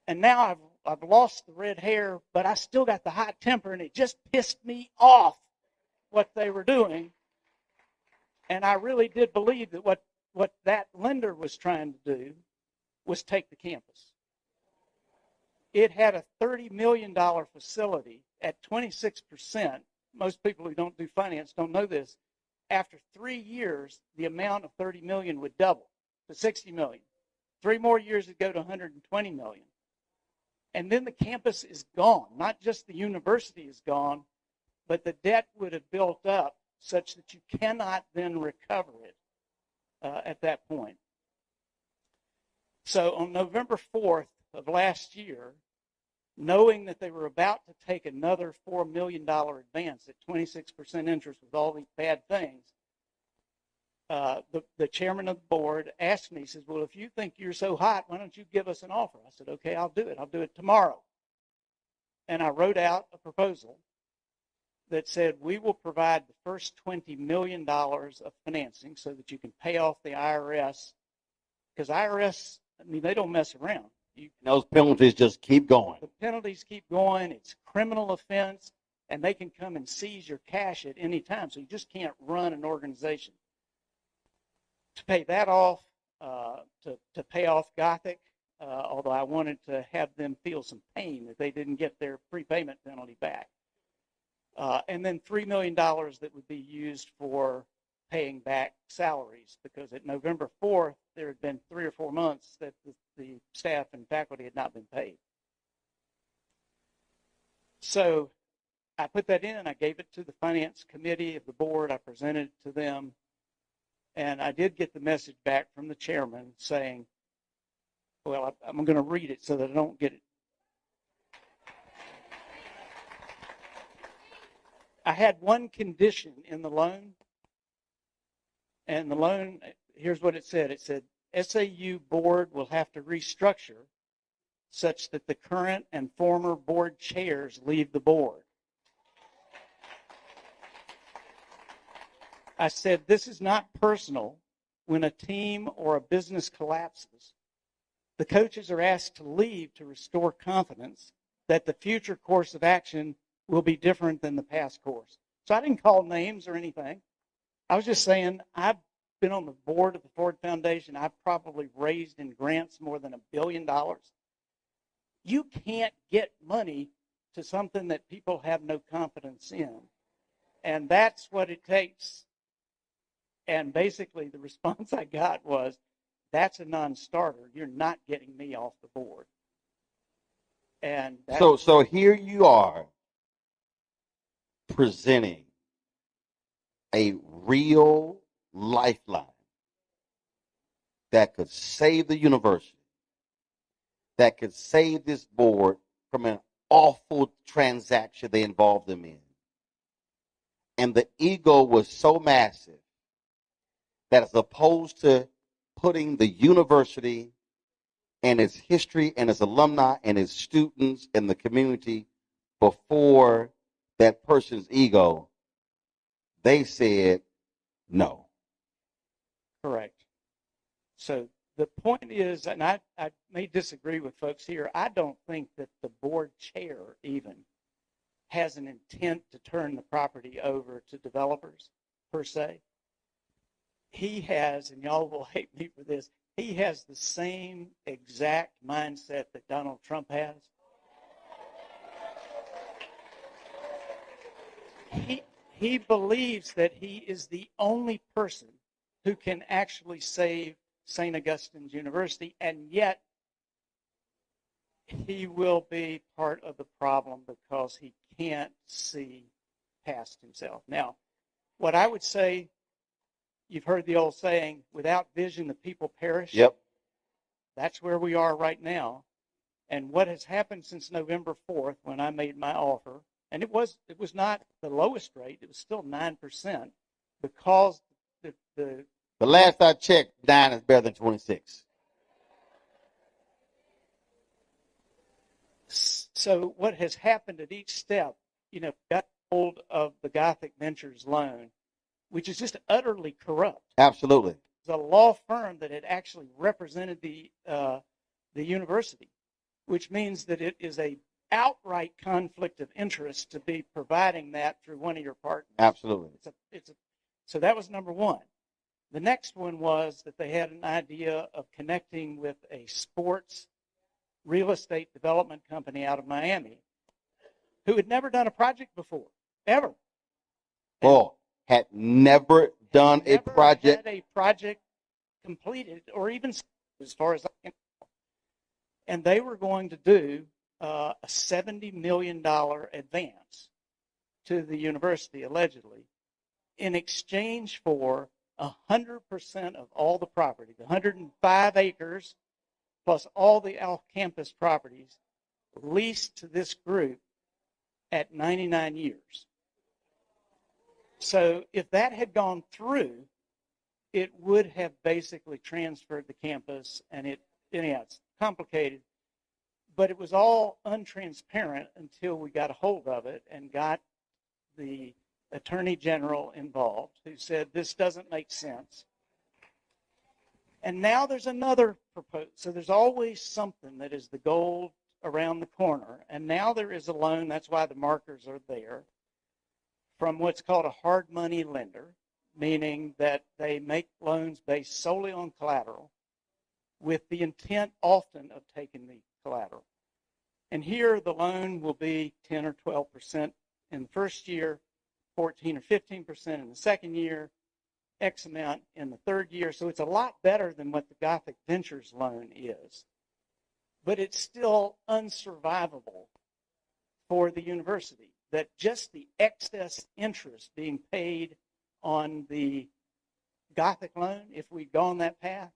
And now I've lost the red hair, but I still got the hot temper, and it just pissed me off what they were doing. And I really did believe that what that lender was trying to do was take the campus. It had a $30 million facility at 26%. Most people who don't do finance don't know this. After 3 years, the amount of $30 million would double to $60 million. 3 more years would go to $120 million. And then the campus is gone. Not just the university is gone, but the debt would have built up such that you cannot then recover it at that point. So on November 4th of last year, knowing that they were about to take another $4 million advance at 26% interest with all these bad things, the chairman of the board asked me, he says, well, if you think you're so hot, why don't you give us an offer? I said, okay, I'll do it. I'll do it tomorrow. And I wrote out a proposal that said we will provide the first $20 million of financing so that you can pay off the IRS, because IRS, I mean, they don't mess around. Those penalties just keep going. The penalties keep going. It's a criminal offense, and they can come and seize your cash at any time, so you just can't run an organization. To pay that off, to pay off Gothic, although I wanted to have them feel some pain that they didn't get their prepayment penalty back. And then $3 million that would be used for paying back salaries, because at November 4th, there had been 3 or 4 months that the staff and faculty had not been paid. So I put that in, I gave it to the finance committee of the board, I presented it to them, and I did get the message back from the chairman saying, well, I'm going to read it so that I don't get it. I had one condition in the loan, and the loan, here's what it said. It said, SAU board will have to restructure such that the current and former board chairs leave the board. I said, this is not personal. When a team or a business collapses, the coaches are asked to leave to restore confidence that the future course of action will be different than the past course. So I didn't call names or anything. I was just saying I've been on the board of the Ford Foundation. I've probably raised in grants more than $1 billion. You can't get money to something that people have no confidence in. And that's what it takes. And basically the response I got was, that's a non-starter. You're not getting me off the board. And so here you are presenting a real lifeline that could save the university, that could save this board from an awful transaction they involved them in. And the ego was so massive that as opposed to putting the university and its history and its alumni and its students and the community before that person's ego, they said no. Correct. So the point is, and I may disagree with folks here, I don't think that the board chair even has an intent to turn the property over to developers per se. He has, and y'all will hate me for this, he has the same exact mindset that Donald Trump has. He believes that he is the only person who can actually save Saint Augustine's University, and yet he will be part of the problem because he can't see past himself. Now, what I would say, you've heard the old saying, without vision, the people perish. Yep. That's where we are right now. And what has happened since November 4th, when I made my offer, and it was not the lowest rate, it was still 9%, because the last I checked, 9 is better than 26. So what has happened at each step, got hold of the Gothic Ventures loan, which is just utterly corrupt. Absolutely. It's a law firm that had actually represented the university, which means that it is a outright conflict of interest to be providing that through one of your partners. Absolutely. So that was number one. The next one was that they had an idea of connecting with a sports real estate development company out of Miami who had never done a project before, ever. Had never done a project. Had a project completed, or even as far as I can tell. And they were going to do a $70 million advance to the university, allegedly, in exchange for 100% of all the property, the 105 acres, plus all the off-campus properties leased to this group at 99 years. So if that had gone through, it would have basically transferred the campus, and it's complicated, but it was all untransparent until we got a hold of it and got the Attorney General involved, who said this doesn't make sense. And now there's another proposal. So there's always something that is the gold around the corner. And now there is a loan, that's why the markers are there, from what's called a hard money lender, meaning that they make loans based solely on collateral with the intent often of taking the collateral. And here the loan will be 10 or 12% in the first year, 14 or 15% in the second year, X amount in the third year. So it's a lot better than what the Gothic Ventures loan is. But it's still unsurvivable for the university, that just the excess interest being paid on the Gothic loan, if we'd gone that path,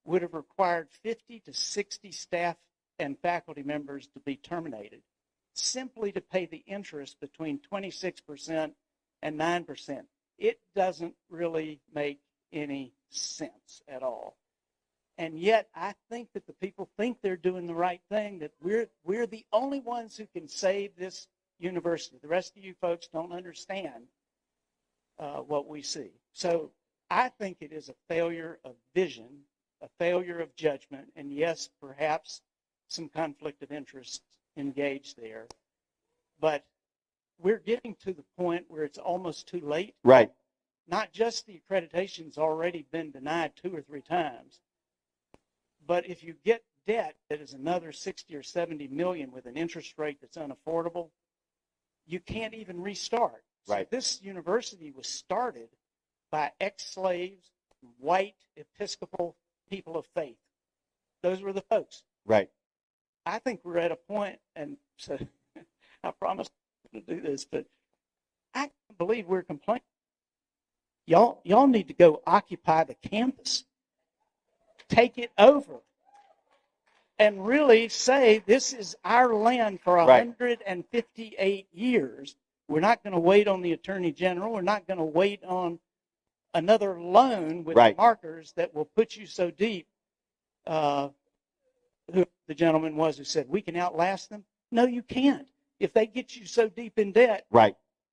would have required 50 to 60 staff and faculty members to be terminated, simply to pay the interest between 26% and 9%. It doesn't really make any sense at all. And yet I think that the people think they're doing the right thing, that we're the only ones who can save this university. The rest of you folks don't understand what we see. So I think it is a failure of vision a failure of judgment, and yes, perhaps some conflict of interest engaged there. But we're getting to the point where it's almost too late. Right. Not just the accreditation's already been denied 2 or 3 times, but if you get debt that is another 60 or 70 million with an interest rate that's unaffordable, you can't even restart. Right. So this university was started by ex-slaves, white Episcopal people of faith. Those were the folks. Right. I think we're at a point, and so I promise to do this, but I can't believe we're complaining. Y'all need to go occupy the campus. Take it over. And really say this is our land for 158 years. We're not going to wait on the Attorney General. We're not going to wait on another loan with markers that will put you so deep. Who the gentleman was who said, we can outlast them? No, you can't. If they get you so deep in debt,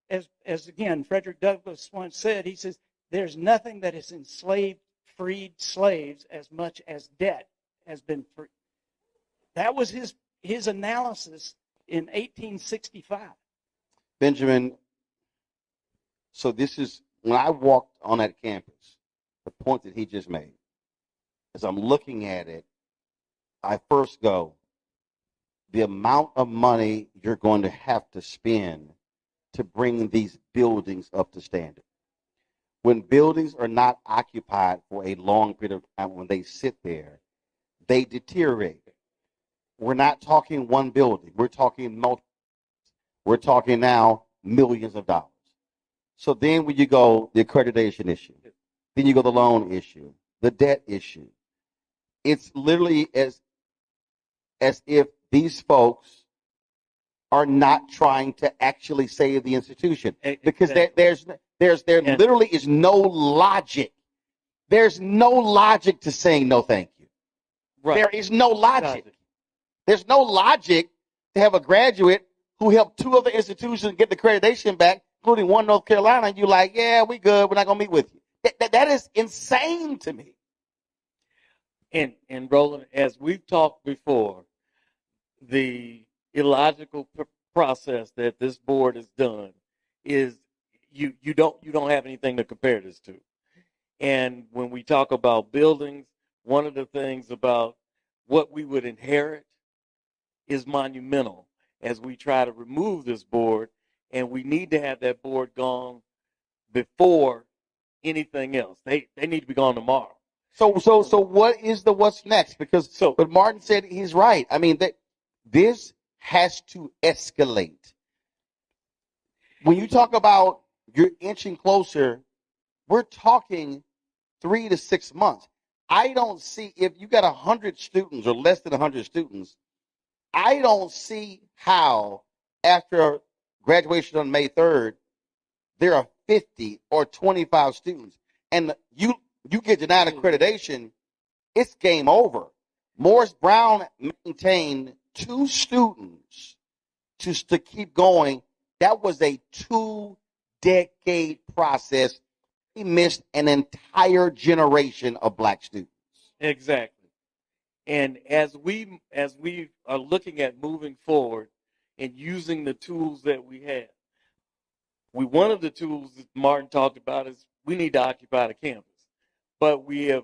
as again, Frederick Douglass once said, he says, there's nothing that has enslaved freed slaves as much as debt has been free. That was his analysis in 1865. Benjamin, so this is, when I walked on that campus, the point that he just made, as I'm looking at it, I first go, the amount of money you're going to have to spend to bring these buildings up to standard. When buildings are not occupied for a long period of time, when they sit there, they deteriorate. We're not talking one building. We're talking multiple. We're talking now millions of dollars. So then when you go the accreditation issue, then you go the loan issue, the debt issue. It's literally as if these folks are not trying to actually save the institution, because there literally is no logic. There's no logic to saying no thank you. There is no logic. There's no logic to have a graduate who helped 2 other institutions get the accreditation back, including one North Carolina, and you're like, yeah, we good. We're not going to meet with you. That is insane to me. And Roland, as we've talked before, the illogical process that this board has done is you don't have anything to compare this to. And when we talk about buildings, one of the things about what we would inherit is monumental as we try to remove this board, and we need to have that board gone before anything else. They need to be gone tomorrow. So what is what's next? Because but Martin said he's right. I mean, this has to escalate. When you talk about you're inching closer, we're talking 3 to 6 months. I don't see, if you got 100 students or less than 100 students, I don't see how after graduation on May 3rd, there are 50 or 25 students, and you get denied accreditation, it's game over. Morris Brown maintained 2 students to keep going. That was a 2-decade process. He missed an entire generation of black students. Exactly. And as we are looking at moving forward and using the tools that we have, one of the tools that Martin talked about is we need to occupy the campus. But we're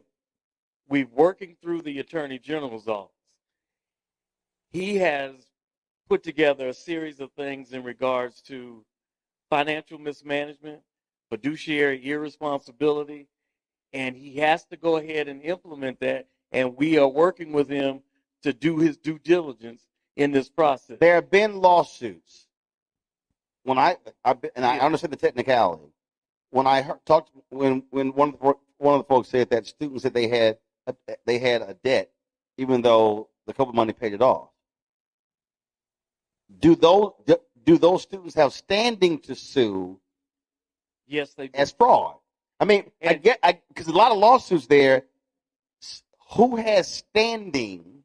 working through the Attorney General's office. He has put together a series of things in regards to financial mismanagement, fiduciary irresponsibility, and he has to go ahead and implement that, and we are working with him to do his due diligence in this process. There have been lawsuits. When I understand the technicality. When I when one of the folks said that students said they had a debt, even though the couple money paid it off. Do those students have standing to sue? Yes, they do. As fraud. I mean, because a lot of lawsuits there. Who has standing?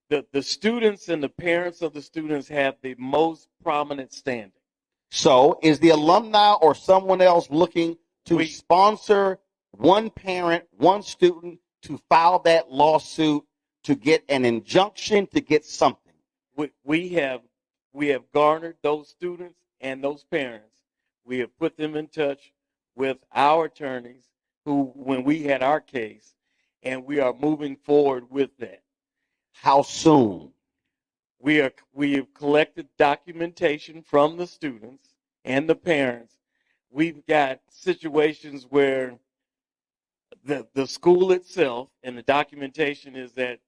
The students and the parents of the students have the most prominent standing. So is the alumni or someone else looking to sponsor one parent, one student to file that lawsuit to get an injunction to get something? We have garnered those students and those parents. We have put them in touch with our attorneys who, when we had our case, and we are moving forward with that. How soon? We have collected documentation from the students and the parents. We've got situations where the school itself, and the documentation is that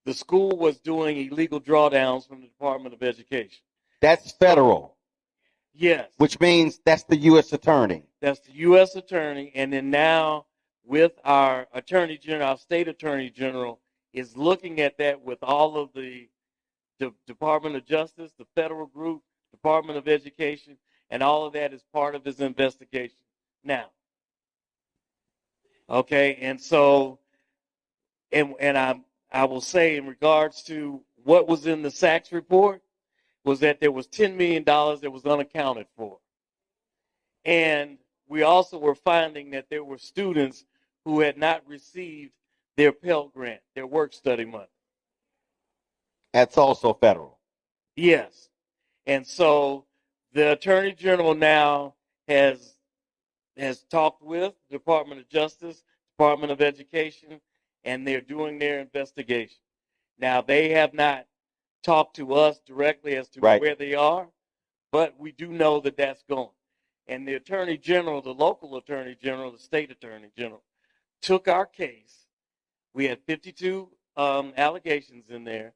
the school was doing illegal drawdowns from the Department of Education. That's federal. Yes. Which means that's the U.S. attorney. That's the U.S. attorney. And then now with our attorney general, our state attorney general is looking at that with all of the Department of Justice, the federal group, Department of Education, and all of that is part of his investigation now. Okay, and so, and I will say in regards to what was in the Sachs report was that there was $10 million that was unaccounted for. And we also were finding that there were students who had not received their Pell Grant, their work study money. That's also federal. Yes. And so the Attorney General now has talked with the Department of Justice, Department of Education, and they're doing their investigation. Now, they have not talked to us directly as to where they are, but we do know that that's going. And the Attorney General, the local Attorney General, the state Attorney General, took our case. We had 52 allegations in there.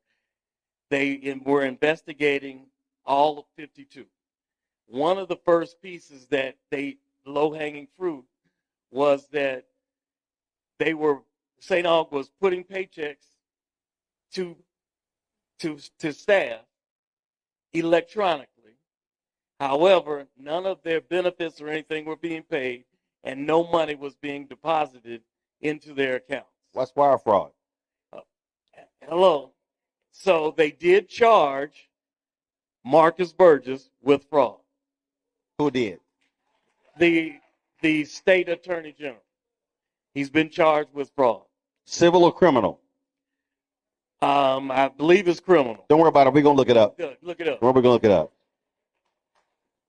They were investigating all of 52. One of the first pieces that low-hanging fruit was that St. Aug was putting paychecks to staff electronically. However, none of their benefits or anything were being paid, and no money was being deposited into their accounts. What's wire fraud? Hello. So they did charge Marcus Burgess with fraud. Who did? The state attorney general. He's been charged with fraud. Civil or criminal? I believe it's criminal. Don't worry about it. We're going to look it up. Look it up. We're going to look it up.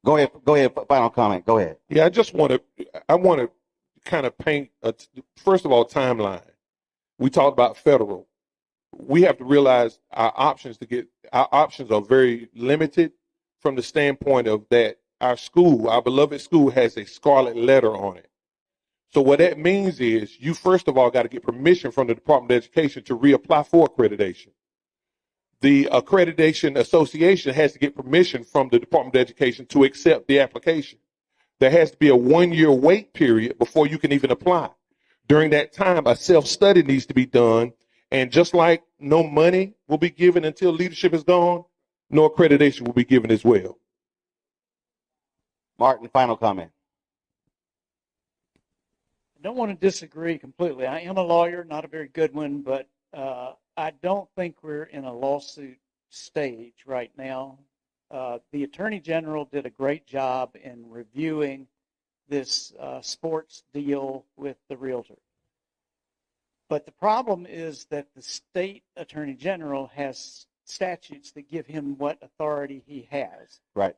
Go ahead. Final comment. Go ahead. Yeah, I want to kind of paint, first of all, timeline. We talked about federal. We have to realize our options are very limited from the standpoint of that our school, our beloved school, has a scarlet letter on it. So what that means is you first of all got to get permission from the Department of Education to reapply for accreditation. The Accreditation Association has to get permission from the Department of Education to accept the application. There has to be a 1-year wait period before you can even apply. During that time, a self-study needs to be done. And just like no money will be given until leadership is gone, no accreditation will be given as well. Martin, final comment. I don't want to disagree completely. I am a lawyer, not a very good one, but I don't think we're in a lawsuit stage right now. The Attorney General did a great job in reviewing this sports deal with the realtor. But the problem is that the state Attorney General has statutes that give him what authority he has. Right.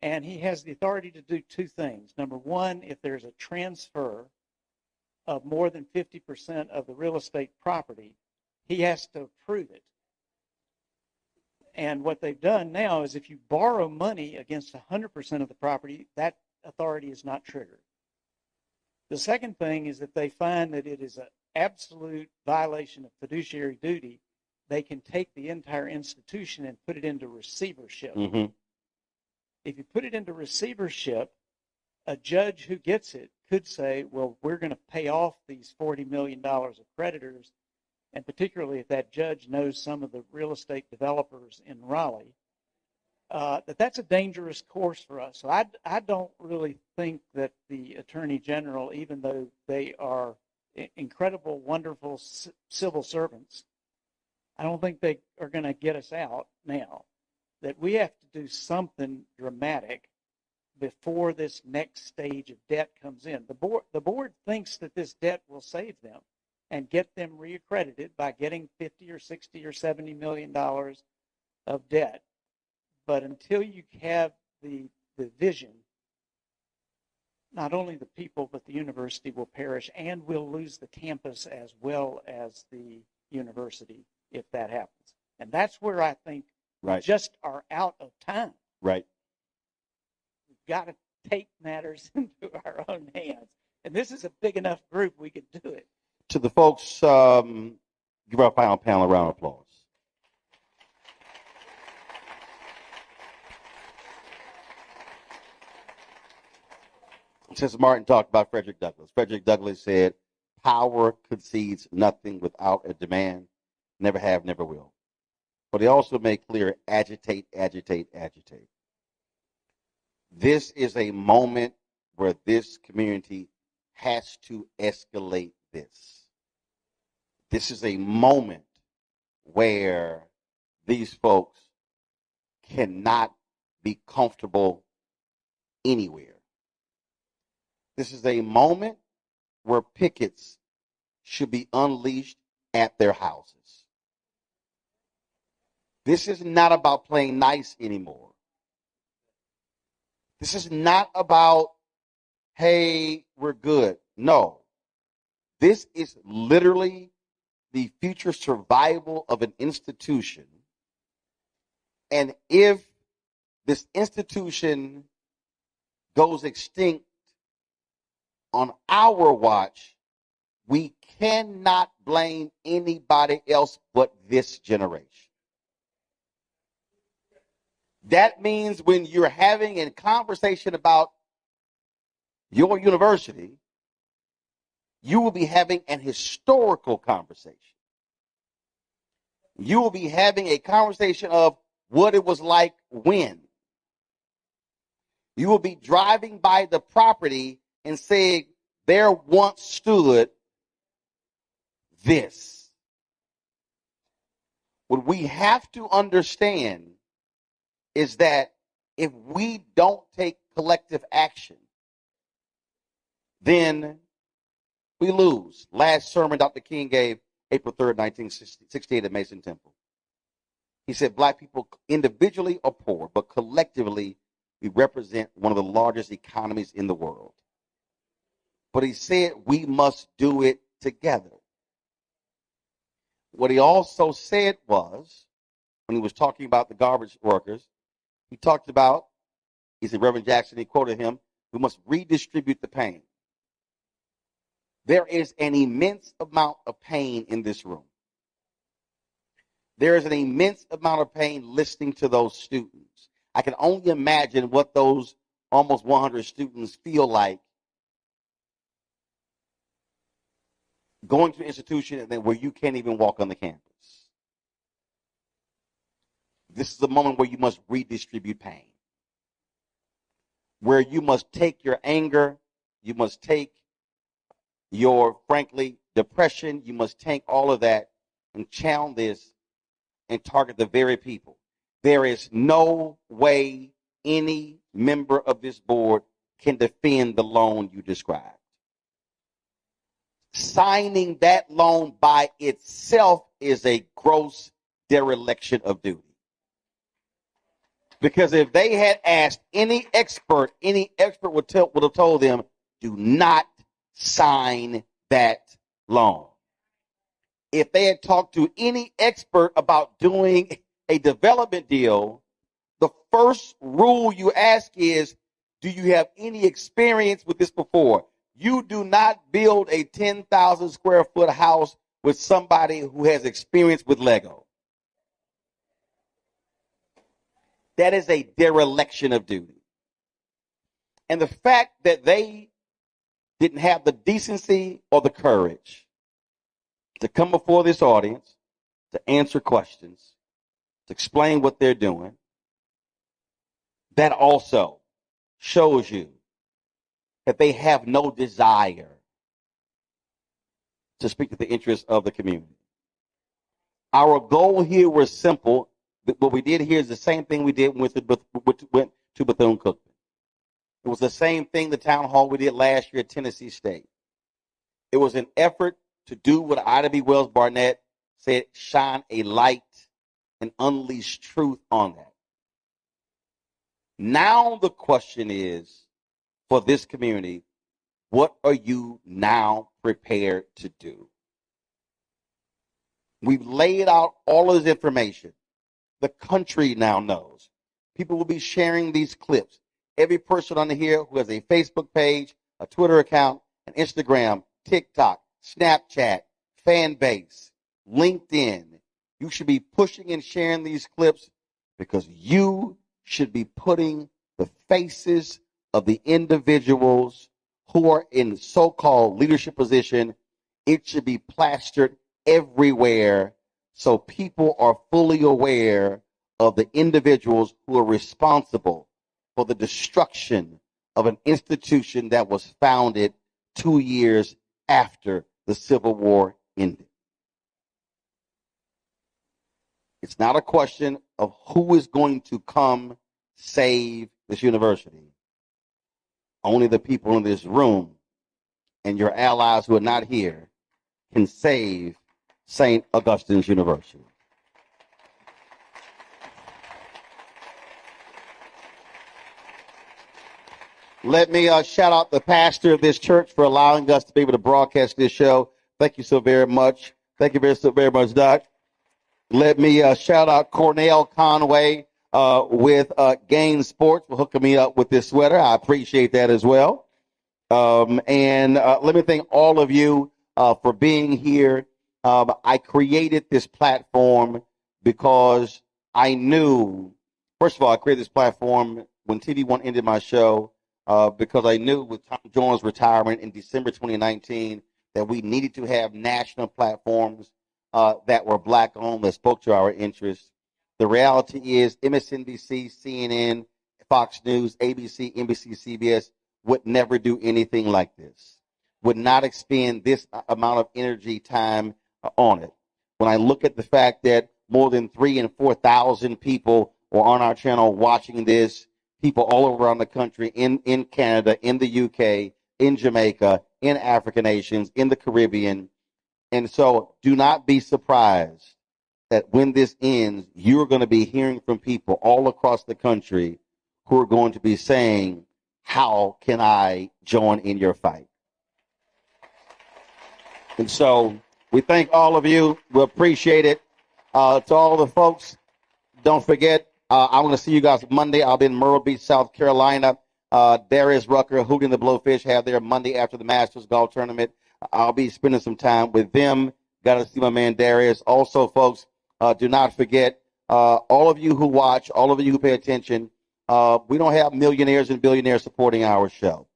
And he has the authority to do two things. Number one, if there's a transfer of more than 50% of the real estate property, he has to approve it. And what they've done now is if you borrow money against 100% of the property, that authority is not triggered. The second thing is that they find that it is an absolute violation of fiduciary duty. They can take the entire institution and put it into receivership. Mm-hmm. If you put it into receivership, a judge who gets it could say, well, we're going to pay off these $40 million of creditors, and particularly if that judge knows some of the real estate developers in Raleigh, that's a dangerous course for us. So I don't really think that the Attorney General, even though they are incredible, wonderful civil servants, I don't think they are going to get us out now. That we have to do something dramatic before this next stage of debt comes in. The board thinks that this debt will save them. and get them reaccredited by getting 50 or 60 or 70 million dollars of debt. But until you have the vision, not only the people, but the university will perish, and we'll lose the campus as well as the university if that happens. And that's where I think we just are out of time. Right. We've got to take matters into our own hands. And this is a big enough group, we could do it. To the folks, give our final panel a round of applause. Since Martin talked about Frederick Douglass said, power concedes nothing without a demand, never have, never will. But he also made clear, agitate, agitate, agitate. This is a moment where this community has to escalate this. This is a moment where these folks cannot be comfortable anywhere. This is a moment where pickets should be unleashed at their houses. This is not about playing nice anymore. This is not about, hey, we're good. No. This is literally the future survival of an institution. And if this institution goes extinct on our watch, we cannot blame anybody else but this generation. That means when you're having a conversation about your university, you will be having an historical conversation. You will be having a conversation of what it was like when. You will be driving by the property and saying, there once stood this. What we have to understand is that if we don't take collective action, then we lose. Last sermon Dr. King gave, April 3rd, 1968 at Mason Temple. He said, black people individually are poor, but collectively we represent one of the largest economies in the world. But he said we must do it together. What he also said was, when he was talking about the garbage workers, he talked about, he said, Reverend Jackson, he quoted him, we must redistribute the pain. There is an immense amount of pain in this room. There is an immense amount of pain listening to those students. I can only imagine what those almost 100 students feel like going to an institution and then where you can't even walk on the campus. This is the moment where you must redistribute pain. Where you must take your anger, you must take your, frankly, depression, you must take all of that and channel this and target the very people. There is no way any member of this board can defend the loan you described. Signing that loan by itself is a gross dereliction of duty. Because if they had asked any expert would have told them, do not sign that loan. If they had talked to any expert about doing a development deal, the first rule you ask is, do you have any experience with this before? You do not build a 10,000 square foot house with somebody who has experience with Lego. That is a dereliction of duty. And the fact that they didn't have the decency or the courage to come before this audience, to answer questions, to explain what they're doing, that also shows you that they have no desire to speak to the interests of the community. Our goal here was simple. What we did here is the same thing we did when we went to Bethune-Cookman. It was the same thing, the town hall we did last year at Tennessee State. It was an effort to do what Ida B. Wells Barnett said, shine a light and unleash truth on that. Now the question is, for this community, what are you now prepared to do? We've laid out all of this information. The country now knows. People will be sharing these clips. Every person on here who has a Facebook page, a Twitter account, an Instagram, TikTok, Snapchat, Fanbase, LinkedIn, you should be pushing and sharing these clips because you should be putting the faces of the individuals who are in so-called leadership position. It should be plastered everywhere so people are fully aware of the individuals who are responsible for the destruction of an institution that was founded 2 years after the Civil War ended. It's not a question of who is going to come save this university. Only the people in this room and your allies who are not here can save Saint Augustine's University. Let me shout out the pastor of this church for allowing us to be able to broadcast this show. Thank you so very much. Thank you so very much, Doc. Let me shout out Cornell Conway with Gain Sports for hooking me up with this sweater. I appreciate that as well. And let me thank all of you for being here. I created this platform because I knew, first of all, I created this platform when TV1 ended my show because I knew with Tom Jones' retirement in December 2019 that we needed to have national platforms that were black-owned, that spoke to our interests. The reality is MSNBC, CNN, Fox News, ABC, NBC, CBS would never do anything like this, would not expend this amount of energy, time on it. When I look at the fact that more than 3,000 and 4,000 people are on our channel watching this, people all around the country, in Canada, in the UK, in Jamaica, in African nations, in the Caribbean. And so do not be surprised that when this ends, you're going to be hearing from people all across the country who are going to be saying, how can I join in your fight? And so we thank all of you. We appreciate it. To all the folks, don't forget, I'm going to see you guys Monday. I'll be in Myrtle Beach, South Carolina. Darius Rucker, Hootie and the Blowfish have their Monday after the Masters Golf Tournament. I'll be spending some time with them. Got to see my man Darius. Also, folks, do not forget, all of you who watch, all of you who pay attention, we don't have millionaires and billionaires supporting our show.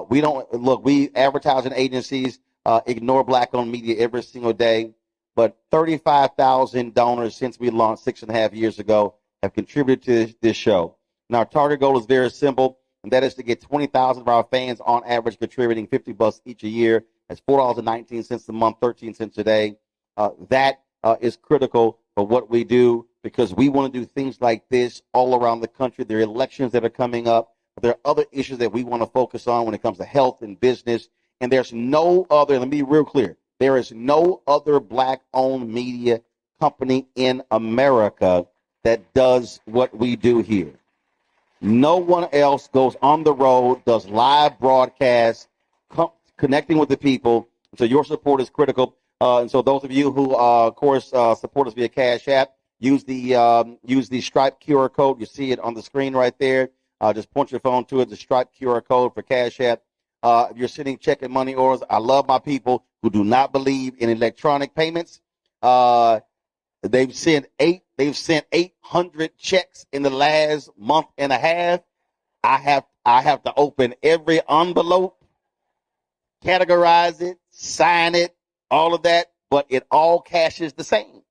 We advertising agencies ignore black-owned media every single day, but 35,000 donors since we launched 6.5 years ago have contributed to this show. And our target goal is very simple, and that is to get 20,000 of our fans on average contributing $50 each a year. That's $4.19 a month, 13 cents a day. That is critical for what we do because we want to do things like this all around the country. There are elections that are coming up. But there are other issues that we want to focus on when it comes to health and business. And there's no other, let me be real clear, there is no other black-owned media company in America that does what we do here. No one else goes on the road, does live broadcasts, connecting with the people. So your support is critical. And so those of you who, of course, support us via Cash App, use the Stripe QR code. You see it on the screen right there. Just point your phone to it, the Stripe QR code for Cash App. If you're sending check and money orders, I love my people who do not believe in electronic payments. They've sent 800 checks in the last month and a half. I have to open every envelope, categorize it, sign it, all of that, but it all cashes the same.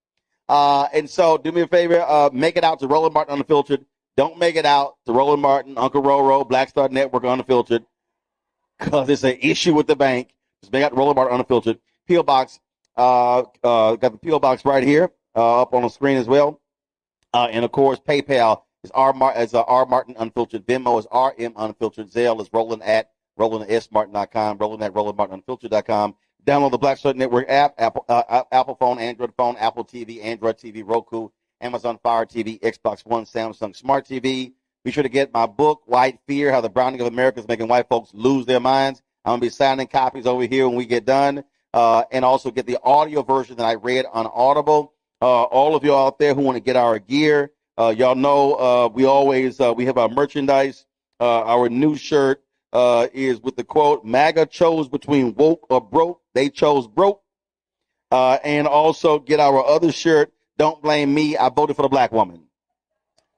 And so do me a favor, make it out to Roland Martin Unfiltered. Don't make it out to Roland Martin, Uncle Roro, Black Star Network Unfiltered, because it's an issue with the bank. Just make out to Roland Martin Unfiltered. P.O. Box, got the P.O. Box right here up on the screen as well. And of course, PayPal is R Martin Unfiltered. Venmo is RM Unfiltered. Zelle is Roland at RolandSMartin.com. Roland at RolandMartinUnfiltered.com. Download the Black Stud Network app, Apple phone, Android phone, Apple TV, Android TV, Roku, Amazon Fire TV, Xbox One, Samsung Smart TV. Be sure to get my book, White Fear, How the Browning of America is Making White Folks Lose Their Minds. I'm going to be signing copies over here when we get done. And also get the audio version that I read on Audible. All of you out there who want to get our gear, y'all know we have our merchandise. Our new shirt is with the quote, MAGA chose between woke or broke. They chose broke. And also get our other shirt, Don't Blame Me, I Voted for the Black Woman.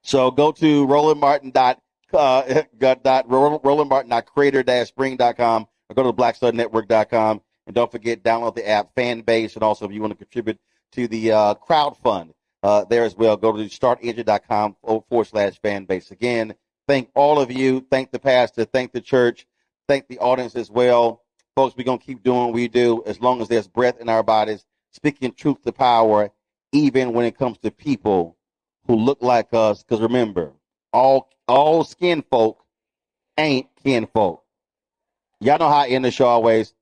So go to rolandmartin.creator-spring.com or go to blackstudnetwork.com. And don't forget, download the app Fanbase. And also, if you want to contribute to the crowd fund there as well, go to startengine.com/fanbase. Again, thank all of you. Thank the pastor. Thank the church. Thank the audience as well. Folks, we're going to keep doing what we do as long as there's breath in our bodies, speaking truth to power, even when it comes to people who look like us. Because remember, all skin folk ain't kin folk. Y'all know how I end the show always.